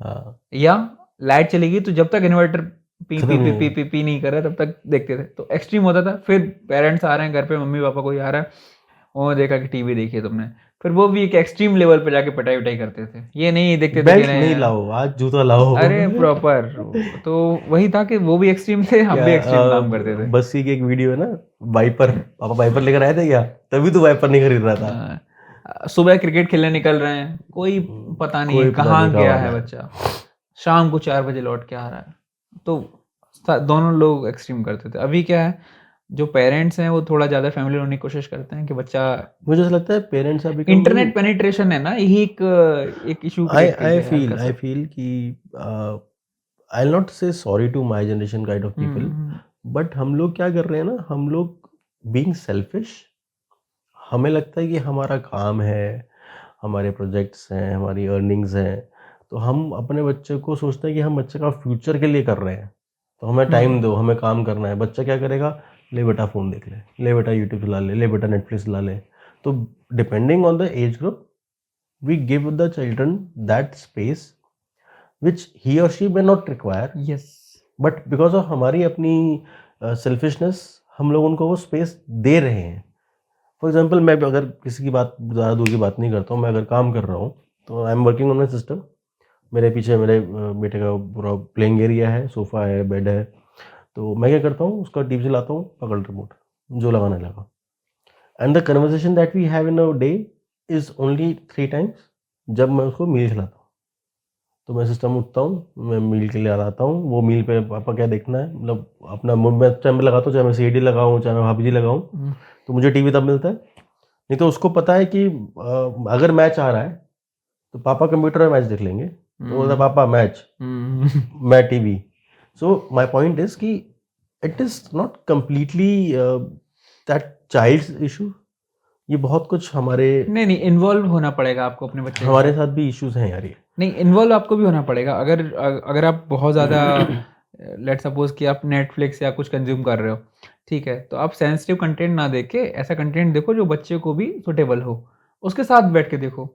Speaker 1: हाँ,
Speaker 2: या लाइट चली गई, तो जब तक इन्वर्टर पी
Speaker 1: खत्म
Speaker 2: पी
Speaker 1: नहीं
Speaker 2: पी
Speaker 1: हुआ।
Speaker 2: पी पी पी नहीं कर रहा, तब तक देखते थे। तो एक्सट्रीम होता था। फिर पेरेंट्स आ रहे हैं घर पे, मम्मी-पापा कोई आ रहा है, उन्होंने देखा कि टीवी देखी है तुमने। फिर वो भी एक एक्सट्रीम लेवल पे जाके पिटाई-विटाई करते थे। ये नहीं देखते थे कि
Speaker 1: बेल्ट नहीं
Speaker 2: नहीं,
Speaker 1: लाओ, आज जूता लाओ।
Speaker 2: अरे प्रॉपर। तो वही था कि वो भी एक्सट्रीम थे, हम
Speaker 1: क्या
Speaker 2: भी एक्सट्रीम काम करते थे।
Speaker 1: बस्सी की एक वीडियो है ना, वाइपर, पापा वाइपर लेकर आए थे क्या? तभी तो वाइपर नहीं खरीद रहा था।
Speaker 2: सुबह क्रिकेट खेलने निकल रहे हैं, कोई पता नहीं है
Speaker 1: कोई पता नहीं
Speaker 2: कहाँ
Speaker 1: कब
Speaker 2: गया
Speaker 1: आ
Speaker 2: है
Speaker 1: रहा है।
Speaker 2: बच्चा, शाम को 4 बजे लौट के आ रहा है। तो दोनों लोग एक्सट्रीम करते थे। अभी क्या है, जो पेरेंट्स हैं वो थोड़ा ज़्यादा फैमिली होने की कोशिश करते हैं कि बच्चा,
Speaker 1: मुझे ऐसा लगता है parents are becoming,
Speaker 2: internet penetration है ना, यही एक इशू क्रिएट कर
Speaker 1: आई
Speaker 2: दिया है
Speaker 1: फील
Speaker 2: हल्का सा।
Speaker 1: कि I will not say sorry to my generation kind of people,
Speaker 2: hmm.
Speaker 1: But हम लोग क्या कर रहे हैं ना, हम लोग बीइंग सेल्फिश, हमें लगता है कि हमारा काम है, हमारे प्रोजेक्ट्स हैं, हमारी अर्निंग्स हैं, तो हम अपने बच्चे को सोचते हैं कि हम बच्चे का फ्यूचर के लिए कर रहे हैं, तो हमें टाइम दो, हमें काम करना है। बच्चा क्या करेगा, ले बेटा फ़ोन देख ले बेटा यूट्यूब चला ले बेटा नेटफ्लिक्स चला ले। तो depending on the age group we give the children that space which he और she may not require,
Speaker 2: yes,
Speaker 1: but because of हमारी अपनी सेल्फिशनेस हम लोग उनको वो स्पेस दे रहे हैं। फॉर एग्जाम्पल मैं अगर किसी की बात ज़्यादा दूर की बात नहीं करता हूँ, मैं अगर काम कर रहा हूँ तो I am working on my system. मेरे पीछे मेरे बेटे का पूरा प्लेइंग एरिया है, सोफ़ा है, बेड है। तो मैं क्या करता हूँ, उसका टीवी चलाता हूँ, पकड़ रिमोट, जो लगाना लगा। And the conversation that we have in a day is only 3 times जब मैं उसको मील खिलाता हूँ। तो मैं सिस्टम उठता हूँ, मैं मील के लिए आता हूँ, वो मील पे पापा क्या देखना है, मतलब अपना मैं चाहे मैं लगाता हूँ, चाहे मैं सीडी लगाऊँ, चाहे मैं भाभी जी लगाऊँ, तो मुझे टीवी तब मिलता है। नहीं तो उसको पता है कि अगर मैच आ रहा है तो पापा कंप्यूटर में मैच देख लेंगे, तो बोलता है पापा मैच, मैं TV. So my point is कि it is not completely that child's issue, ये बहुत कुछ हमारे
Speaker 2: नहीं, इन्वॉल्व होना पड़ेगा आपको अपने बच्चे के
Speaker 1: हमारे
Speaker 2: साथ।
Speaker 1: साथ भी इश्यूज हैं यार ये।
Speaker 2: नहीं, इन्वॉल्व आपको भी होना पड़ेगा। अगर आप बहुत ज़्यादा लेट सपोज कि आप नेटफ्लिक्स या कुछ कंज्यूम कर रहे हो, ठीक है, तो आप सेंसिटिव कंटेंट ना देख के ऐसा कंटेंट देखो जो बच्चे को भी सुटेबल हो, उसके साथ बैठ के देखो।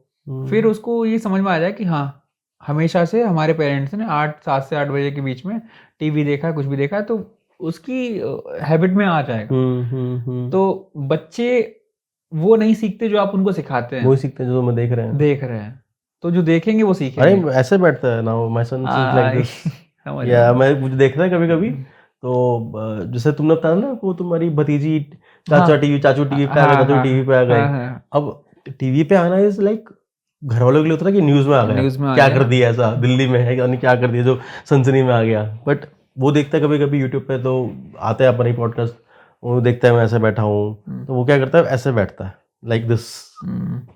Speaker 2: फिर उसको ये समझ में आ जाए कि हाँ, हमेशा से हमारे पेरेंट्स ने 7 से 8 बजे के बीच में टीवी देखा, कुछ भी देखा, तो उसकी हैबिट में आ जाएगा। तो बच्चे वो नहीं सीखते जो आप उनको सिखाते हैं,
Speaker 1: वही सीखते हैं जो मैं देख रहे हैं।
Speaker 2: तो जो देखेंगे वो
Speaker 1: अरे
Speaker 2: सीखेंगे।
Speaker 1: ऐसे बैठता है ना, my son is like this.
Speaker 2: समझ रहा
Speaker 1: या
Speaker 2: हूँ।
Speaker 1: मैं मुझे देखता है कभी कभी, तो जैसे तुमने बताया ना वो तुम्हारी भतीजी
Speaker 2: हाँ,
Speaker 1: चाचू टीवी पे आ गए,
Speaker 2: हाँ,
Speaker 1: चाचू
Speaker 2: हाँ,
Speaker 1: टीवी पे आ गए।
Speaker 2: हाँ, हाँ,
Speaker 1: अब टीवी पे आना इज लाइक घर वालों के लिए होता है कि न्यूज में आ गया,
Speaker 2: न्यूज़ में आ
Speaker 1: क्या
Speaker 2: गया।
Speaker 1: कर दिया ऐसा दिल्ली में है, यानी क्या कर दिया जो सनसनी में आ गया। बट वो देखता है कभी कभी यूट्यूब पे, तो आता है अपना ही पॉडकास्ट, वो देखता है मैं ऐसे बैठा हूँ, तो वो क्या करता है ऐसे बैठता है लाइक दिस,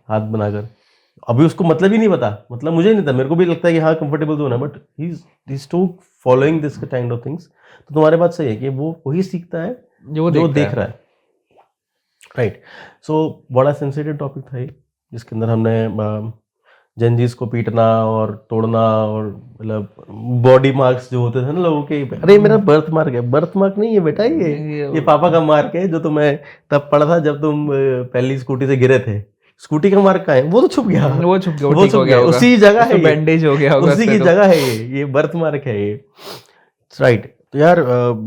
Speaker 1: हाथ बनाकर। अभी उसको मतलब ही नहीं पता, मतलब मुझे नहीं था, मेरे को भी लगता है कि हाँ कंफर्टेबल तो होना, but he is to following this kind of things. तो तुम्हारी बात सही है कि वो वही सीखता है
Speaker 2: जो वो
Speaker 1: जो
Speaker 2: देखता
Speaker 1: देख
Speaker 2: है।
Speaker 1: रहा है, राइट। सो बड़ा सेंसिटिव टॉपिक था ये, जिसके अंदर हमने जंजीस को पीटना और तोड़ना, और मतलब बॉडी मार्क्स जो होते थे ना लोगों के, अरे मेरा बर्थ मार्क है, बर्थ मार्क नहीं है बेटा, ये पापा का मार्क है जो तुम्हें तब पड़ा था जब तुम पहली स्कूटी से गिरे थे। स्कूटी का मार्क कहाँ है, वो तो छुप गया,
Speaker 2: वो छुप गया, वो
Speaker 1: वो
Speaker 2: ठीक
Speaker 1: छुप
Speaker 2: हो गया
Speaker 1: गया,
Speaker 2: होगा,
Speaker 1: उसी जगह है ये,
Speaker 2: बैंडेज हो गया होगा
Speaker 1: उसी
Speaker 2: उससे
Speaker 1: की
Speaker 2: तो।
Speaker 1: जगह है ये बर्थ मार्क है ये, राइट। तो यार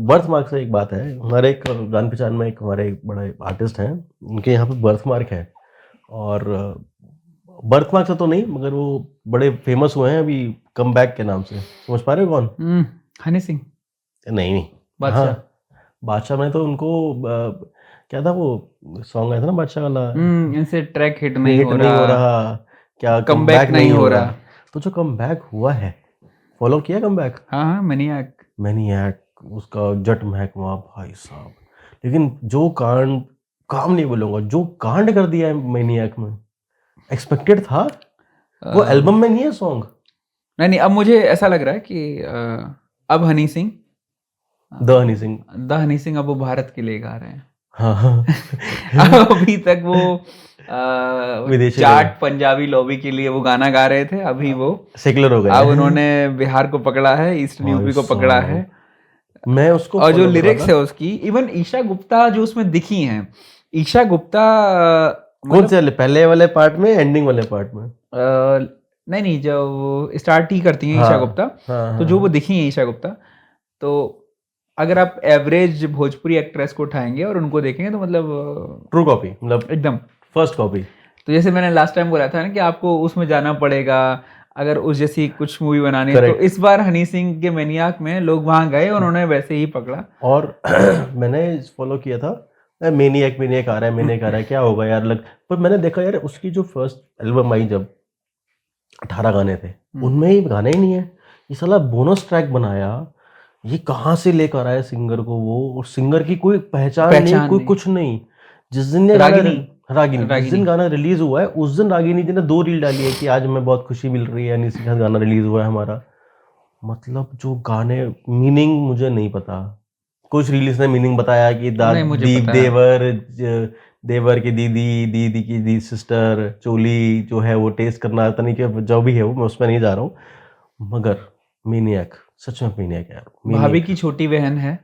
Speaker 1: बर्थ मार्क से एक बात है, हमारे एक जान पहचान में एक हमारे एक बड़े आर्टिस्ट हैं, उनके यहाँ पे बर्थ मार्क है। और बर्थ मार्क से तो नहीं, मगर वो बड़े फेमस हुए हैं अभी कम बैक के नाम से, समझ पा रहे हो कौन?
Speaker 2: हनी सिंह,
Speaker 1: नहीं,
Speaker 2: बादशाह।
Speaker 1: हाँ बादशाह में तो उनको क्या था वो सॉन्ग आया था ना बादशाह वाला,
Speaker 2: इनसे ट्रैक हिट नहीं
Speaker 1: हिट
Speaker 2: हो
Speaker 1: नहीं हो
Speaker 2: रहा,
Speaker 1: रहा, क्या कम
Speaker 2: कमबैक
Speaker 1: बैक नहीं हो रहा। तो जो कम बैक हुआ है, फॉलो किया कम बैक,
Speaker 2: हाँ, मैनिएक।
Speaker 1: मैनिएक, उसका जट महकमा भाई साहब। लेकिन जो कांड, काम नहीं बोलूंगा, जो कांड कर दिया है मैनिएक में, एक्सपेक्टेड था? वो एल्बम में नहीं है सॉन्ग।
Speaker 2: नहीं, अब मुझे ऐसा लग रहा है कि अब हनी सिंह,
Speaker 1: द हनी सिंह,
Speaker 2: अब वो भारत के लिए गा रहे हैं।
Speaker 1: हाँ
Speaker 2: अभी तक वो
Speaker 1: विदेशी
Speaker 2: जाट पंजाबी लॉबी के लिए वो गाना गा रहे थे, अभी वो
Speaker 1: सेकुलर हो गए
Speaker 2: अब
Speaker 1: हैं।
Speaker 2: उन्होंने बिहार को पकड़ा है, ईस्टर्न यूपी को पकड़ा है।
Speaker 1: मैं उसको
Speaker 2: और जो
Speaker 1: follow कर रहा
Speaker 2: लिरिक्स
Speaker 1: था।
Speaker 2: है उसकी, इवन ईशा गुप्ता जो उसमें दिखी हैं, ईशा गुप्ता
Speaker 1: कौन से वाले, पहले वाले पार्ट में, एंडिंग वाले पार्ट में?
Speaker 2: नहीं, जब स्टार्ट ही करती हैं ईशा
Speaker 1: हाँ
Speaker 2: गुप्ता,
Speaker 1: हाँ
Speaker 2: तो जो वो दिखी हैं ईशा गुप्ता, तो अगर आप एवरेज भोजपुरी एक्ट्रेस को उठाएंगे और उनको देखेंगे तो मतलब
Speaker 1: ट्रू कॉपी, मतलब
Speaker 2: एकदम
Speaker 1: फर्स्ट कॉपी।
Speaker 2: तो जैसे मैंने लास्ट टाइम बोला था ना कि आपको उसमें जाना पड़ेगा अगर उस जैसी कुछ मूवी बनानी है, तो
Speaker 1: Correct.
Speaker 2: इस बार हनी सिंह के मैनियाक में लोग वहां गए और उन्होंने वैसे ही पकड़ा।
Speaker 1: और मैंने फॉलो किया था, मेनिएक मेनिएक आ रहा है, मेनिएक आ रहा है, क्या होगा यार लग, पर मैंने देखा यार उसकी जो फर्स्ट एल्बम आई जब 18 गाने थे, उनमें ही गाने ही नहीं है। ये साला बोनस ट्रैक बनाया, ये कहाँ से लेकर आया सिंगर को वो, और सिंगर की कोई पहचान नहीं, कोई कुछ नहीं। जिस दिन ये गाना रागिनी जिस दिन गाना रिलीज हुआ है, उस दिन रागिनी जी ने 2 रील डाली है कि आज हमें बहुत खुशी मिल रही है, यानी इसके साथ गाना रिलीज हुआ है हमारा। मतलब जो गाने, मीनिंग मुझे नहीं पता, कुछ रील्स ने मीनिंग बताया कि दीप देवर की दीदी, दीदी की दी सिस्टर, चोली जो है वो टेस्ट करना, पता नहीं क्या जो भी है वो, मैं उसमें नहीं जा रहा हूँ। मगर मीनियक, सच में मीनियक यार,
Speaker 2: भाभी की छोटी बहन है,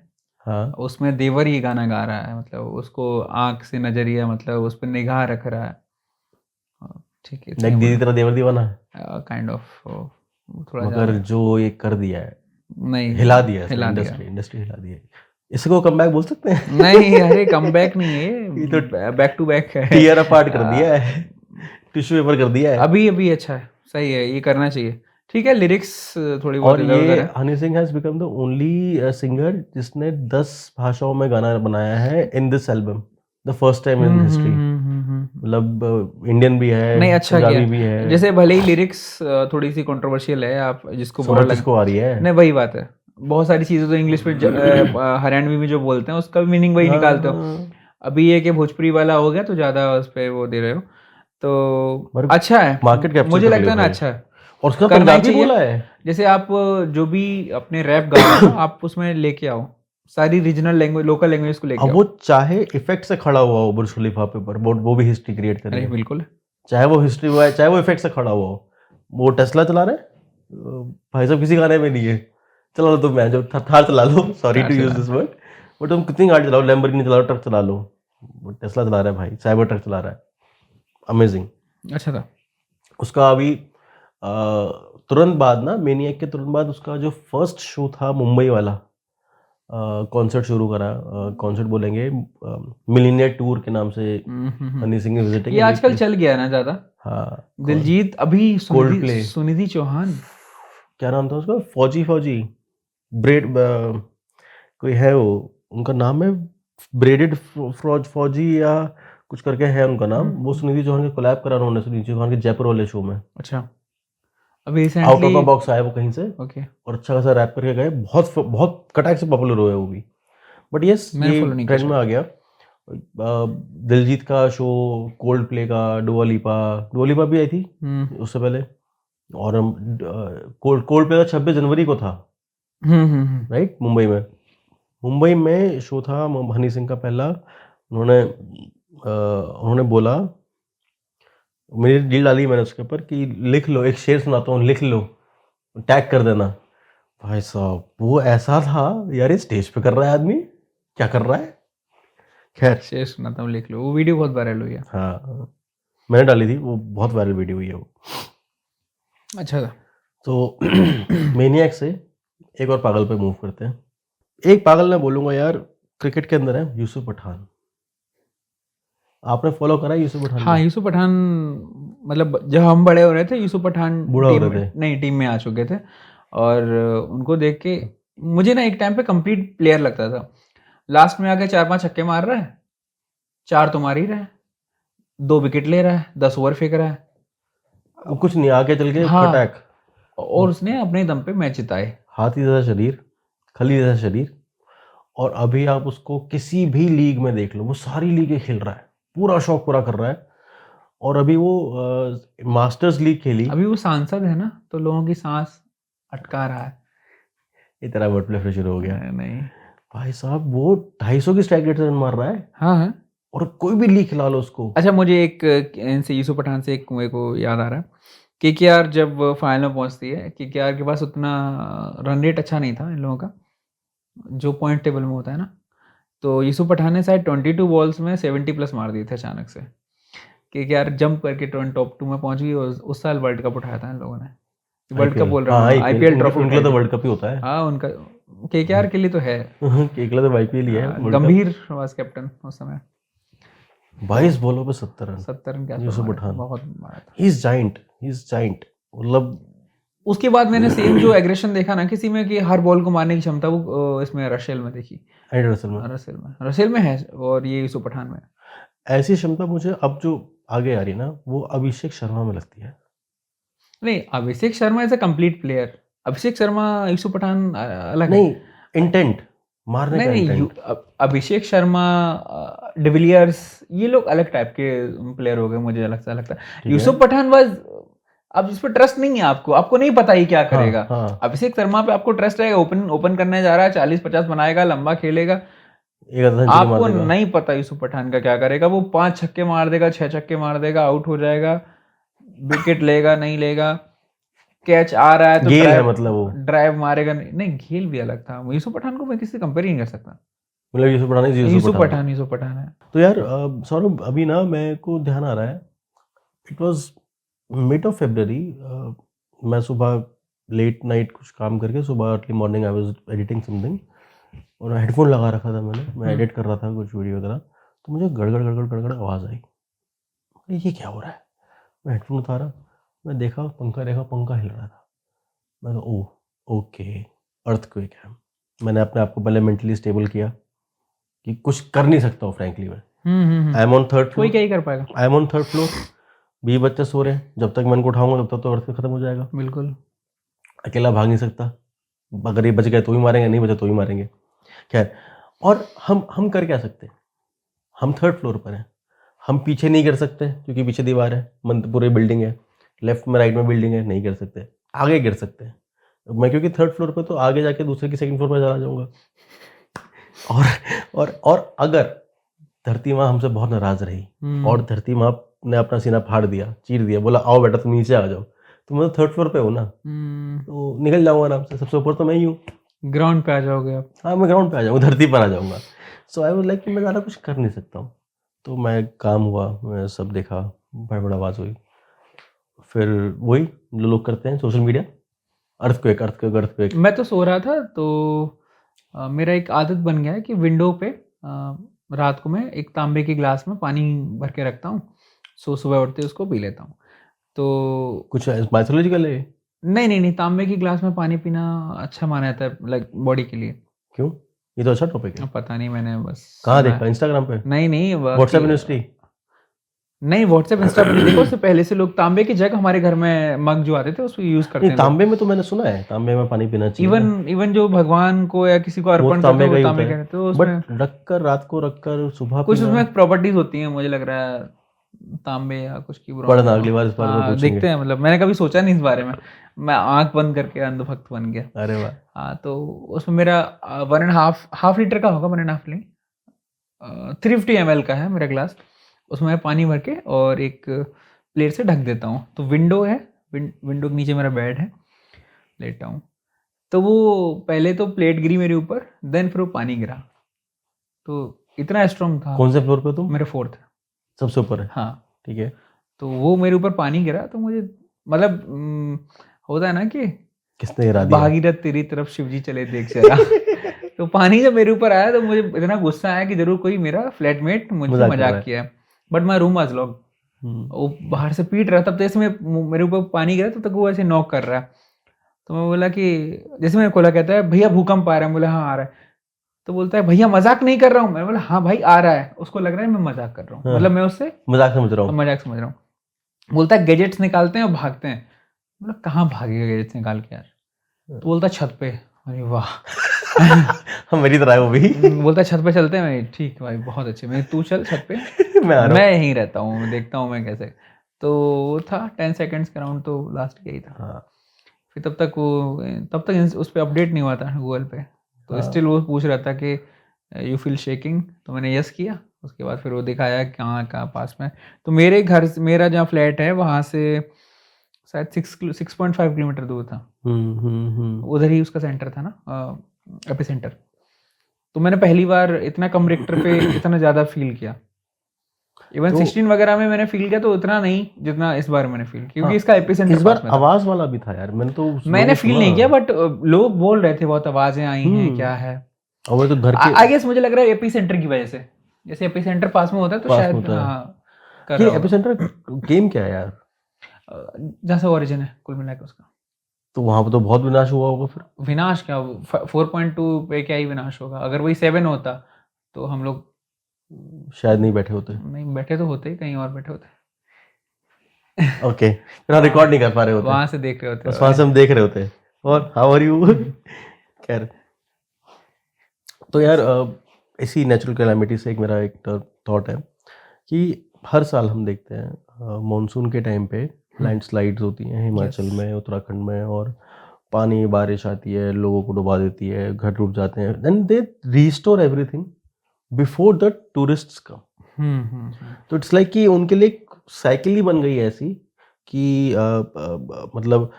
Speaker 1: हाँ
Speaker 2: उसमें देवर ही गाना गा रहा है, मतलब उसको आँख से नज़रिया, मतलब उस पे निगाह रख रहा है। ठीक है, इतना ही
Speaker 1: लाइक दीदी
Speaker 2: बोलूँ।
Speaker 1: तेरा देवर दीवाना है,
Speaker 2: काइंड ऑफ थोड़ा
Speaker 1: मगर
Speaker 2: ज़्यादा।
Speaker 1: जो ये कर दिया है,
Speaker 2: नहीं,
Speaker 1: हिला दिया है सर,
Speaker 2: हिला दिया।
Speaker 1: इंडस्ट्री हिला दी है। इसको कमबैक बोल सकते हैं?
Speaker 2: नहीं, अरे कमबैक नहीं है
Speaker 1: ये तो
Speaker 2: ये, बैक टू बैक है।
Speaker 1: टीयर अपार्ट कर दिया है, टिश्यू पेपर कर दिया है।
Speaker 2: अभी अभी अच्छा है, सही है, ये करना चाहिए। ठीक है, लिरिक्स थोड़ी बहुत
Speaker 1: और
Speaker 2: इधर उधर
Speaker 1: ये
Speaker 2: है।
Speaker 1: Honey Singh has become the only singer जिसने 10 भाषाओं में गाना बनाया है in this album, the first time in history.
Speaker 2: Hmm.
Speaker 1: मतलब इंडियन भी है,
Speaker 2: नहीं, अच्छा
Speaker 1: पंजाबी
Speaker 2: किया।
Speaker 1: भी है,
Speaker 2: जैसे भले ही लिरिक्स थोड़ी सी कंट्रोवर्शियल है, आप जिसको बुरा
Speaker 1: समझ
Speaker 2: लग,
Speaker 1: जिसको आ रही है।
Speaker 2: नहीं वही बात है। बहुत सारी चीज़ें तो इंग्लिश में हरियाणवी में जो बोलते हैं उसका भी मीनिंग वही निकालते हो।
Speaker 1: हाँ,
Speaker 2: अभी ये कि भोजपुरी वाला हो गया तो ज़्यादा उस पे वो दे रहे हो, तो
Speaker 1: पर
Speaker 2: अच्छा है।
Speaker 1: मार्केट कैप्चर
Speaker 2: मुझे
Speaker 1: कर
Speaker 2: लगता
Speaker 1: लिया
Speaker 2: है ना,
Speaker 1: भाई।
Speaker 2: अच्छा है,
Speaker 1: और उसका
Speaker 2: करना ही
Speaker 1: पंजाबी
Speaker 2: चाहिए।
Speaker 1: बोला है।
Speaker 2: जैसे आप जो भी अपने रैप गा रहे हो ना, आप उसमें लेके आओ सारी रीजनल लैंग्वेज, लोकल लैंग्वेज को लेके
Speaker 1: अब
Speaker 2: आओ।
Speaker 1: वो चाहे इफेक्ट से खड़ा हुआ हो बुर्ज खलीफा पे, पर वो भी हिस्ट्री क्रिएट
Speaker 2: अरे
Speaker 1: करेगा।
Speaker 2: बिल्कुल।
Speaker 1: चाहे वो हिस्ट्री हुआ है, चाहे वो इफेक्ट से खड़ा हुआ हो। वो टेस्ला चला रहे हैं, भाई साहब किसी गाने में नहीं है, चला लो तुम, मैं जो थार चला लो, सॉरी
Speaker 2: कार
Speaker 1: टू यूज
Speaker 2: चला।
Speaker 1: दिस वर्ड, बट तुम कितनी गाड़ी चलाओ, लैम्बोर्गिनी चलाओ, ट्रक चला लो, वो टेस्ला चला रहा है भाई, साइबर ट्रक चला रहा है, अमेजिंग।
Speaker 2: अच्छा था।
Speaker 1: उसका अभी तुरंत बाद ना, मेनियक के तुरंत बाद उसका जो फर्स्ट शो था मुंबई वाला, कॉन्सर्ट शुरू करा, कॉन्सर्ट बोलेंगे, मिलीनियर टूर के नाम से हनी सिंह
Speaker 2: ये
Speaker 1: विजिटिंग
Speaker 2: आजकल चल गया है ना ज़्यादा।
Speaker 1: हाँ,
Speaker 2: दिलजीत, अभी
Speaker 1: कोल्ड
Speaker 2: सुनिधि
Speaker 1: प्ले,
Speaker 2: सुनिधि चौहान।
Speaker 1: क्या नाम था उसका, फौजी फौजी, ब्रेड कोई है वो, उनका नाम है ब्रेडेड फौजी या कुछ करके है उनका नाम। वो सुनिधि चौहान के कोलैब करा उन्होंने, सुनिधि चौहान के जयपुर वाले शो में।
Speaker 2: अच्छा, अभी
Speaker 1: out of
Speaker 2: recently.
Speaker 1: The box आया वो कहीं से,
Speaker 2: ओके,
Speaker 1: और अच्छा खासा रैप करके गए, बहुत बहुत कटाक से पॉपुलर हुए वो भी। बट यस,
Speaker 2: मैंने
Speaker 1: ये
Speaker 2: फॉलो नहीं किया
Speaker 1: ट्रेंड में
Speaker 2: शायद।
Speaker 1: आ गया। दिलजीत का शो, कोल्ड प्ले का, डुआ लिपा भी आई थी उससे पहले। और कोल्ड प्ले का 26 जनवरी को था, राइट, मुंबई में शो था हनी सिंह का पहला। उन्होंने बोला, मेरी डील डाली मैंने उसके ऊपर कि लिख लो, एक शेर सुनाता हूँ, लिख लो, टैग कर देना। भाई साहब वो ऐसा था यार, ये स्टेज पे कर रहा है आदमी, क्या कर रहा है। खैर,
Speaker 2: शेर सुनाता हूँ, लिख लो, वो वीडियो बहुत वायरल हुई है।
Speaker 1: हाँ, मैंने डाली थी, वो बहुत वायरल वीडियो हुई है वो।
Speaker 2: अच्छा था।
Speaker 1: तो मेनियक से एक और पागल पे मूव करते हैं। एक पागल मैं बोलूँगा यार, क्रिकेट के अंदर है, यूसुफ पठान। आपने फॉलो करा है यूसुफ पठान
Speaker 2: हाँ,
Speaker 1: को?
Speaker 2: यूसुफ पठान, मतलब जब हम बड़े हो रहे थे यूसुफ पठान
Speaker 1: बूढ़ा हो
Speaker 2: टीम
Speaker 1: रहे थे।
Speaker 2: नहीं, टीम में आ चुके थे। और उनको देख के मुझे ना एक टाइम पे कंप्लीट प्लेयर लगता था। लास्ट में आके 4-5 छक्के मार रहा है, 4 तो मार ही रहा है, 2 विकेट ले रहा है, 10 ओवर फेंक रहा है।
Speaker 1: वो कुछ नहीं, आगे चल के
Speaker 2: हाँ,
Speaker 1: खटैक,
Speaker 2: और उसने अपने दम पे मैच जिताए।
Speaker 1: हाथी जैसा शरीर, खली जैसा शरीर। और अभी आप उसको किसी भी लीग में देख लो, वो सारी लीगें खेल रहा है, पूरा शौक पूरा कर रहा है। और अभी वो मास्टर्स लीग खेली।
Speaker 2: अभी वो सांसद है ना, तो लोगों की सांस अटका रहा है।
Speaker 1: ये तेरा वर्ड प्ले फिर शुरू हो गया।
Speaker 2: नहीं।
Speaker 1: भाई साहब वो 250 की स्ट्राइक रेट से रन मार रहा है,
Speaker 2: हाँ हाँ।
Speaker 1: और कोई भी लीग खिला लो उसको।
Speaker 2: अच्छा, मुझे एक इनसे यूसुफ पठान से एक मेरे को याद आ रहा है। केकेआर जब फाइनल में पहुंचती है, केकेआर के पास उतना रन रेट अच्छा नहीं था इन लोगों का, जो पॉइंट टेबल में होता है ना। तो यूसुफ पठान ने शायद 22 बॉल्स में 70 प्लस मार दिए थे अचानक से। केकेआर जंप करके टॉप 2 में पहुंच गई, और उस साल वर्ल्ड कप उठाया था इन लोगों ने। वर्ल्ड कप
Speaker 1: आईपीएल,
Speaker 2: बोल रहा
Speaker 1: हाँ
Speaker 2: हूँ,
Speaker 1: आईपीएल,
Speaker 2: आईपीएल ट्रॉफी
Speaker 1: उनके लिए
Speaker 2: उठाई
Speaker 1: तो
Speaker 2: थी।
Speaker 1: वर्ल्ड कप ही होता है।
Speaker 2: हाँ, उनका केकेआर के लिए तो है।
Speaker 1: केकला तो आईपीएल ही है, वर्ल्ड कप।
Speaker 2: गंभीर वाज कैप्टन उस समय।
Speaker 1: 22 बॉलों पे 70 रन,
Speaker 2: 70 रन के आसपास
Speaker 1: यूसुफ
Speaker 2: मारे थे,
Speaker 1: पठान।
Speaker 2: बहुत मारा था।
Speaker 1: ही इज जाइंट, मतलब
Speaker 2: उसके बाद मैंने सेम जो एग्रेशन देखा ना किसी में, कि हर बॉल को मारने की क्षमता, वो इसमें रशेल में देखी।
Speaker 1: एंड रसल में
Speaker 2: रसेल में है, और ये यूसुफ पठान में है।
Speaker 1: ऐसी क्षमता मुझे अब जो आगे आ रही है ना, वो अभिषेक शर्मा में लगती है।
Speaker 2: नहीं, Abhishek Sharma is a complete player. Abhishek Sharma, Yusuf Pathan अलग है।
Speaker 1: नहीं, इंटेंट, मारने
Speaker 2: नहीं
Speaker 1: का
Speaker 2: नहीं,
Speaker 1: इंटेंट।
Speaker 2: अभिषेक शर्मा, डिविलियर्स, ये लोग अलग टाइप के प्लेयर हो गए, मुझे लगता लगता है।
Speaker 1: ठीक है।
Speaker 2: यूसुफ पठान वाज, अब जिस पर ट्रस्ट नहीं है आपको नहीं पता ही क्या करेगा।
Speaker 1: हाँ,
Speaker 2: अभिषेक शर्मा पे आपको ट्रस्ट रहेगा, ओपन ओपन करने जा रहा है, 40-50 बनाएगा, लंबा खेलेगा।
Speaker 1: एक आधा सेंचुरी मार
Speaker 2: आपको
Speaker 1: देगा।
Speaker 2: नहीं पता यूसुफ पठान का क्या करेगा। वो 5 छक्के मार देगा, 6 छक्के मार देगा, आउट हो जाएगा, विकेट लेगा नहीं लेगा। कैच आ रहा है तो
Speaker 1: गेल है मतलब वो,
Speaker 2: ड्राइव मारेगा नहीं, गेल भी अलग था। यूसुफ पठान को मैं किसी से कंपेयर ही नहीं कर सकता।
Speaker 1: मतलब यूसुफ पठान है,
Speaker 2: यूसुफ पठान है।
Speaker 1: तो यार सौरभ अभी ना मेरे को ध्यान आ रहा है, it was mid of February, मैं सुबह लेट नाइट कुछ काम करके सुबह early morning I was editing something, और हेडफोन लगा रखा था मैंने, मैं एडिट कर रहा था कुछ वीडियो वगैरह, तो मुझे गड़गड़ गड़गड़ गड़गड़ आवाज़ आई। ये क्या हो रहा है? मैं हेडफोन उतारा, मैं देखा पंखा हिल रहा था। मैं ओह ओके, अर्थक्वेक है। मैंने अपने आप को पहले मेंटली स्टेबल किया कि कुछ कर नहीं सकता हूँ फ्रैंकली मैं। आई एम ऑन थर्ड
Speaker 2: कोई
Speaker 1: फ्लोर,
Speaker 2: क्या ही कर पाएगा।
Speaker 1: I am on third floor, 20 बच्चे सो रहे हैं, जब तक मैं इनको उठाऊंगा तब तक तो अर्थक्वेक खत्म हो जाएगा।
Speaker 2: बिल्कुल।
Speaker 1: अकेला भाग नहीं सकता, अगर ये बच गए तो ही मारेंगे, नहीं बचे तो ही मारेंगे। खैर, और हम कर क्या सकते हैं? हम थर्ड फ्लोर पर हैं, हम पीछे नहीं गिर सकते क्योंकि पीछे दीवार है, पूरी बिल्डिंग है, लेफ्ट में राइट में बिल्डिंग है, नहीं गिर सकते। आगे गिर सकते हैं, मैं क्योंकि थर्ड फ्लोर पे, तो आगे जाके दूसरे की सेकंड फ्लोर पर चला जाऊंगा। और अगर धरती माँ हमसे बहुत नाराज रही और धरती माँ ने अपना सीना फाड़ दिया, चीर दिया, बोला आओ बेटा तुम नीचे आ जाओ, तो मैं तो थर्ड फ्लोर पे हूँ ना, तो निकल जाऊंगा आराम से, सबसे ऊपर तो मैं ही हूँ।
Speaker 2: ग्राउंड पे आ जाओगे आप।
Speaker 1: हाँ, मैं ग्राउंड पे आ जाऊंगा, धरती पर आ जाऊंगा। सो आई वाज लाइक कि मैं ज़्यादा कुछ कर नहीं सकता हूँ। तो मैं काम हुआ, मैं सब देखा, बड़ा आवाज़ हुई, फिर वही जो लोग करते हैं social media, earthquake earthquake earthquake.
Speaker 2: मैं तो सो रहा था तो मेरा एक आदत बन गया है कि विंडो पे रात को मैं एक तांबे के गिलास में पानी भर के रखता हूँ, सुबह उठते उसको पी लेता हूँ। तो
Speaker 1: कुछ माइथोलॉजिकल है?
Speaker 2: नहीं, तांबे की गिलास में पानी पीना अच्छा माना जाता है, लाइक बॉडी के लिए।
Speaker 1: क्यों? ये तो अच्छा टॉपिक है।
Speaker 2: अब पता नहीं, मैंने बस
Speaker 1: कहाँ
Speaker 2: सुना
Speaker 1: देखा?
Speaker 2: है।
Speaker 1: इंस्टाग्राम पे?
Speaker 2: नहीं
Speaker 1: व्हाट्सएप यूनिवर्सिटी?
Speaker 2: नहीं, व्हाट्सएप इंस्टा पे नहीं देखो, उससे पहले से लोग तांबे की जग, हमारे घर में मग जो आते थे उसको यूज करते
Speaker 1: नहीं,
Speaker 2: हैं लोग।
Speaker 1: तांबे में तो मैंने सुना है तांबे में पानी पीना चाहिए ना।
Speaker 2: इवन जो भगवान को या किसी को
Speaker 1: वो
Speaker 2: अर्पण
Speaker 1: तो
Speaker 2: करते
Speaker 1: तांबे
Speaker 2: हैं
Speaker 1: का
Speaker 2: वो
Speaker 1: ही होता
Speaker 2: तांबे का
Speaker 1: है,
Speaker 2: रहते हैं, तो उसमें
Speaker 1: बट रखकर रात को रखकर सुबह
Speaker 2: कुछ
Speaker 1: पीना।
Speaker 2: उसमें प्रॉपर्टीज होती हैं, मुझे लग रहा है तांबे या कुछ की
Speaker 1: पढ़ना अगली बार इस बारे में
Speaker 2: हाँ,
Speaker 1: पूछेंगे।
Speaker 2: देखते हैं, मतलब मैंने कभी सोचा नहीं इस बारे में, मैं आंख बंद करके अंधभक्त बन गया।
Speaker 1: अरे वाह।
Speaker 2: हाँ, तो उसमें मेरा 1.5 लीटर का होगा, 1.5 नहीं, 350 ml का है मेरा ग्लास। उसमें मैं पानी भर के और एक प्लेट से ढक देता हूँ। तो विंडो है, विंडो के नीचे मेरा बेड है, लेटा हूँ। तो वो पहले तो प्लेट गिरी मेरे ऊपर, देन फिर वो पानी गिरा, तो इतना स्ट्रॉन्ग था।
Speaker 1: कौन से फ्लोर पे तुम?
Speaker 2: मेरा 4th है।
Speaker 1: सबसे ऊपर है?
Speaker 2: हाँ,
Speaker 1: ठीक है।
Speaker 2: तो वो मेरे ऊपर पानी गिरा तो मुझे, मतलब होता है ना कि
Speaker 1: किसने गिरा दिया?
Speaker 2: भागीरथ तेरी तरफ शिवजी चले देख जरा। तो पानी जब मेरे ऊपर आया तो मुझे इतना गुस्सा आया कि जरूर कोई मेरा फ्लैटमेट मुझसे
Speaker 1: मजाक कर रहा
Speaker 2: मजाक
Speaker 1: है।
Speaker 2: किया है। But my room was locked, वो बाहर से पीट रहा था, तब तक इसमें मेरे ऊपर पानी गिरा, तब तक वो ऐसे नॉक कर रहा है। तो मैं बोला कि, जैसे मैंने खोला, कहता है भैया भूकंप आ रहा है। बोला हाँ आ रहा है। तो बोलता है भैया मजाक नहीं कर रहा हूँ। मैं बोला हाँ भाई आ रहा है। उसको लग रहा है मैं मजाक कर रहा हूँ,
Speaker 1: हाँ,
Speaker 2: मतलब मैं उससे
Speaker 1: मजाक समझ रहा हूँ।
Speaker 2: मजाक समझ रहा हूँ। बोलता है गैजेट्स निकालते हैं और भागते हैं। बोला कहाँ भागेगा गैजेट्स निकाल के यार। तो बोलता है छत पे। अरे वाह।
Speaker 1: हम मेरी तरह है वो भी।
Speaker 2: बोलता है छत पे चलते हैं। मैं ठीक है भाई, बहुत अच्छे, मैं तू चल छत पे,
Speaker 1: मैं आ रहा
Speaker 2: मैं यहीं रहता हूँ, देखता हूँ मैं कैसे। तो वो था 10 सेकेंड्स का राउंड, तो लास्ट यही था।
Speaker 1: हाँ।
Speaker 2: फिर तब तक उस पर अपडेट नहीं हुआ था गूगल पे, तो
Speaker 1: हाँ।
Speaker 2: स्टिल वो पूछ रहा था कि यू फील शेकिंग, तो मैंने यस किया। उसके बाद फिर वो दिखाया कहाँ कहाँ पास में। तो मेरा जहाँ फ्लैट है वहाँ से शायद 6.5 किलोमीटर दूर था, उधर ही उसका सेंटर था ना, एपिसेंटर। तो मैंने पहली बार इतना कम रिक्टर पे इतना ज़्यादा फील किया। इवन
Speaker 1: तो
Speaker 2: 16 वगैरह में मैंने फील किया तो उतना नहीं जितना इस बार मैंने फील किया, क्योंकि
Speaker 1: हाँ,
Speaker 2: इसका एपिसेंटर
Speaker 1: इस बार
Speaker 2: पास में था।
Speaker 1: आवाज वाला भी था यार, मैंने तो
Speaker 2: मैंने फील नहीं किया,
Speaker 1: सुना।
Speaker 2: बट लोग बोल रहे थे बहुत आवाजें आई हैं, क्या है।
Speaker 1: और वो तो घर के
Speaker 2: आई गेस मुझे लग रहा है एपिसेंटर की वजह से, जैसे एपिसेंटर पास में होता है तो
Speaker 1: पास में
Speaker 2: शायद
Speaker 1: होता है।
Speaker 2: हाँ कर
Speaker 1: ये
Speaker 2: रहा होगा।
Speaker 1: एपिसेंटर गेम क्या है यार?
Speaker 2: जहाँ से ओरिजिन है कुल मिला के उसका।
Speaker 1: तो वहां पे तो बहुत विनाश हुआ होगा फिर।
Speaker 2: विनाश क्या, 4.2 पे क्या ही विनाश होगा। अगर वही 7 होता तो हम लोग
Speaker 1: शायद नहीं बैठे होते।
Speaker 2: नहीं बैठे तो होते, कहीं और बैठे होते।
Speaker 1: ओके, फिर हम रिकॉर्ड नहीं कर पा रहे होते,
Speaker 2: वहां से देख रहे होते।
Speaker 1: बस वहां से हम देख रहे होते। और हाउ आर यू? खैर, तो यार इसी नेचुरल कैलामिटी से एक मेरा एक थॉट है कि हर साल हम देखते हैं मॉनसून के टाइम पे लैंडस्लाइड्स होती हैं हिमाचल में, उत्तराखंड में, और पानी बारिश आती है, लोगों को डुबा देती है, घर डूब जाते हैं, then they restore everything before the tourists come. तो इट्स लाइक कि उनके लिए एक साइकिल ही बन गई है ऐसी कि मतलब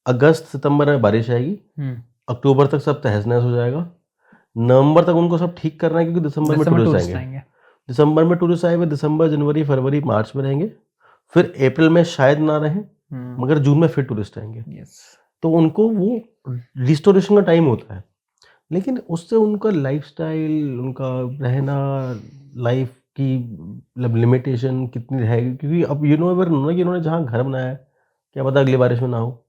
Speaker 1: अगस्त सितंबर में बारिश आएगी, अक्टूबर तक सब तहस नहस हो जाएगा, नवंबर तक उनको सब ठीक करना है क्योंकि दिसंबर में
Speaker 2: दिसंबर
Speaker 1: टूरिस्ट
Speaker 2: टूरिस्ट
Speaker 1: आएंगे।
Speaker 2: आएंगे।
Speaker 1: दिसंबर में टूरिस्ट आए हुए दिसंबर, जनवरी, फरवरी, मार्च में रहेंगे, फिर अप्रैल में शायद ना रहें, मगर जून में फिर टूरिस्ट आएंगे।
Speaker 2: यस।
Speaker 1: तो उनको वो रिस्टोरेशन का टाइम होता है, लेकिन उससे उनका लाइफस्टाइल, उनका रहना, लाइफ की मतलब लिमिटेशन कितनी रहेगी, क्योंकि अब यू नो एवर नो कि इन्होंने जहाँ घर बनाया है, क्या पता अगली बारिश में ना हो,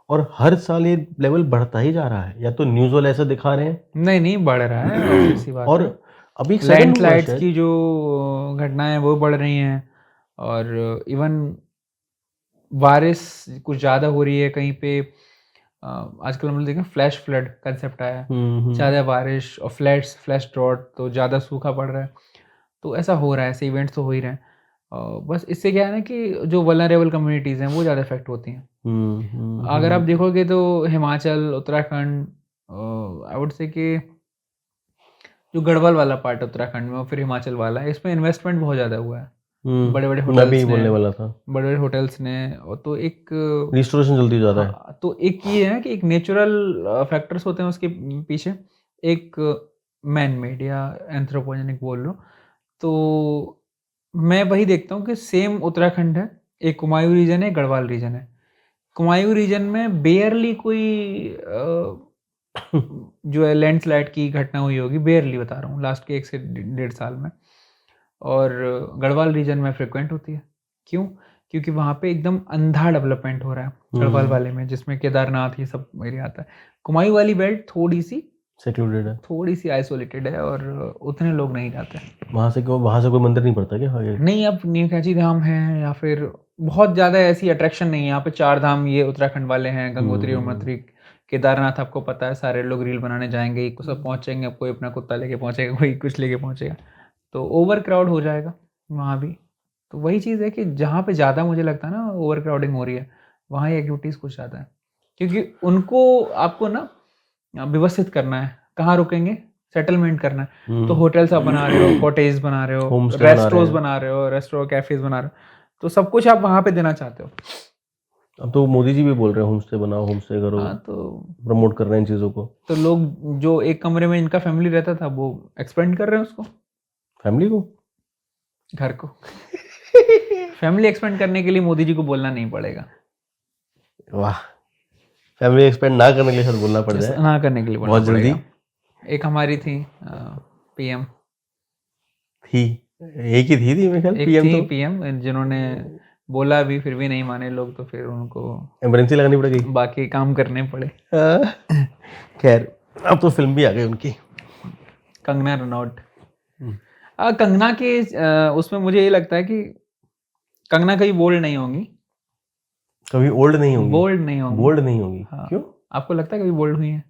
Speaker 1: और हर साल ये लेवल बढ़ता ही जा रहा है, या तो न्यूज़ वाले ऐसा दिखा रहे हैं
Speaker 2: नहीं नहीं बढ़ रहा है, ऑब्वियस सी बात
Speaker 1: और
Speaker 2: है।
Speaker 1: अभी एक सेकंड हुआ
Speaker 2: लैंडस्लाइड्स
Speaker 1: शायद।
Speaker 2: की जो घटनाएं वो बढ़ रही हैं, और इवन बारिश कुछ ज़्यादा हो रही है कहीं पे। आजकल हम लोग देखें फ्लैश फ्लड कंसेप्ट आया है, ज़्यादा बारिश और फ्लैश ड्रॉट, तो ज़्यादा सूखा पड़ रहा है। तो ऐसा हो रहा है, ऐसे इवेंट्स तो हो ही रहे हैं। बस इससे क्या है ना कि जो वल्नरेबल कम्युनिटीज़ हैं वो ज़्यादा इफेक्ट होती हैं। अगर आप देखोगे तो Himachal, Uttarakhand, I would say कि जो गढ़वाल वाला पार्ट है उत्तराखंड में और फिर हिमाचल वाला है, इसमें इन्वेस्टमेंट बहुत ज़्यादा हुआ है। बड़े-बड़े
Speaker 1: मैं भी
Speaker 2: होटल्स
Speaker 1: बोलने
Speaker 2: ने,
Speaker 1: वाला था,
Speaker 2: बड़े-बड़े होटल्स ने, और तो एक
Speaker 1: रिस्टोरेशन जल्दी ज़्यादा है।
Speaker 2: हाँ, तो एक ये है कि एक नेचुरल फैक्टर्स होते हैं उसके पीछे, एक मैन मेड या एंथ्रोपोजेनिक बोल लो। तो मैं वही देखता हूँ कि सेम उत्तराखंड है, एक कुमायूं रीजन है, एक गढ़वाल रीजन है। कुमायूं रीजन में बेयरली कोई जो है लैंडस्लाइड की घटना हुई होगी, बेयरली बता रहा हूँ, लास्ट के 1 से 1.5 साल में। और गढ़वाल रीजन में फ्रिक्वेंट होती है। क्यों? क्योंकि वहाँ पे एकदम अंधा डेवलपमेंट हो रहा है गढ़वाल वाले में, जिसमें केदारनाथ ये सब एरिया आता है। कुमायूं वाली बेल्ट
Speaker 1: सेक्लूडेड है,
Speaker 2: थोड़ी सी आइसोलेटेड है और उतने लोग नहीं जाते।
Speaker 1: वहाँ से कोई मंदिर नहीं पड़ता क्या आगे?
Speaker 2: नहीं, अब नीलकंठी धाम है या फिर बहुत ज़्यादा ऐसी अट्रैक्शन नहीं है यहाँ पे। 4 धाम ये उत्तराखंड वाले हैं, गंगोत्री, यमुनोत्री, केदारनाथ आपको पता है, सारे लोग रील बनाने जाएंगे, सब पहुँचेंगे, कोई अपना कुत्ता लेके पहुँचेगा, कोई कुछ लेके पहुँचेगा, तो ओवर क्राउड हो जाएगा वहाँ भी। तो वही चीज़ है कि जहाँ पे ज़्यादा मुझे लगता है ना ओवर क्राउडिंग हो रही है, वहाँ ये एक्टिविटीज़ कुछ ज़्यादा है, क्योंकि उनको आपको ना व्यवस्थित करना है, कहाँ रुकेंगे, सेटलमेंट करना है। तो होटल्स आप बना रहे हो, कॉटेज बना रहे हो,
Speaker 1: होमस्टे बना रहे
Speaker 2: रेस्टोरेंट्स
Speaker 1: हैं।
Speaker 2: बना रहे हो, रेस्टोरेंट कैफेज बना रहे हो, तो सब कुछ आप वहाँ पे देना चाहते हो।
Speaker 1: अब तो मोदी जी भी बोल रहे हैं होमस्टे बनाओ, होमस्टे करो,
Speaker 2: हाँ, तो
Speaker 1: प्रमोट कर रहे हैं इन चीज़ों को।
Speaker 2: तो लोग जो एक कमरे में इनका फैमिली रहता था वो एक्सपेंड कर रहे हैं उसको,
Speaker 1: फैमिली को,
Speaker 2: घर को। फैमिली एक्सपेंड करने के लिए मोदी जी को बोलना नहीं पड़ेगा,
Speaker 1: वाह, फैमिली एक्सपेंड ना करने के लिए शायद बोलना पड़ जाए,
Speaker 2: ना करने के लिए बोलना
Speaker 1: बहुत जल्दी।
Speaker 2: पड़ेगा। एक हमारी थी पीएम,
Speaker 1: थी, एक ही थी मेरे ख्याल
Speaker 2: एक
Speaker 1: पीएम,
Speaker 2: थी
Speaker 1: तो
Speaker 2: पीएम जिन्होंने बोला भी, फिर भी नहीं माने लोग, तो फिर उनको
Speaker 1: इमरजेंसी लगानी पड़ गई।
Speaker 2: बाकी काम करने पड़े।
Speaker 1: खैर, अब तो फिल्म भी आ गई उनकी,
Speaker 2: कंगना रनौत। कंगना के उसमें मुझे ये लगता है कि कंगना कभी बोल्ड नहीं होंगी,
Speaker 1: कभी ओल्ड नहीं होंगी,
Speaker 2: बोल्ड नहीं होंगी,
Speaker 1: बोल्ड नहीं होंगी।
Speaker 2: हाँ।
Speaker 1: क्यों?
Speaker 2: आपको लगता है कभी बोल्ड हुई है?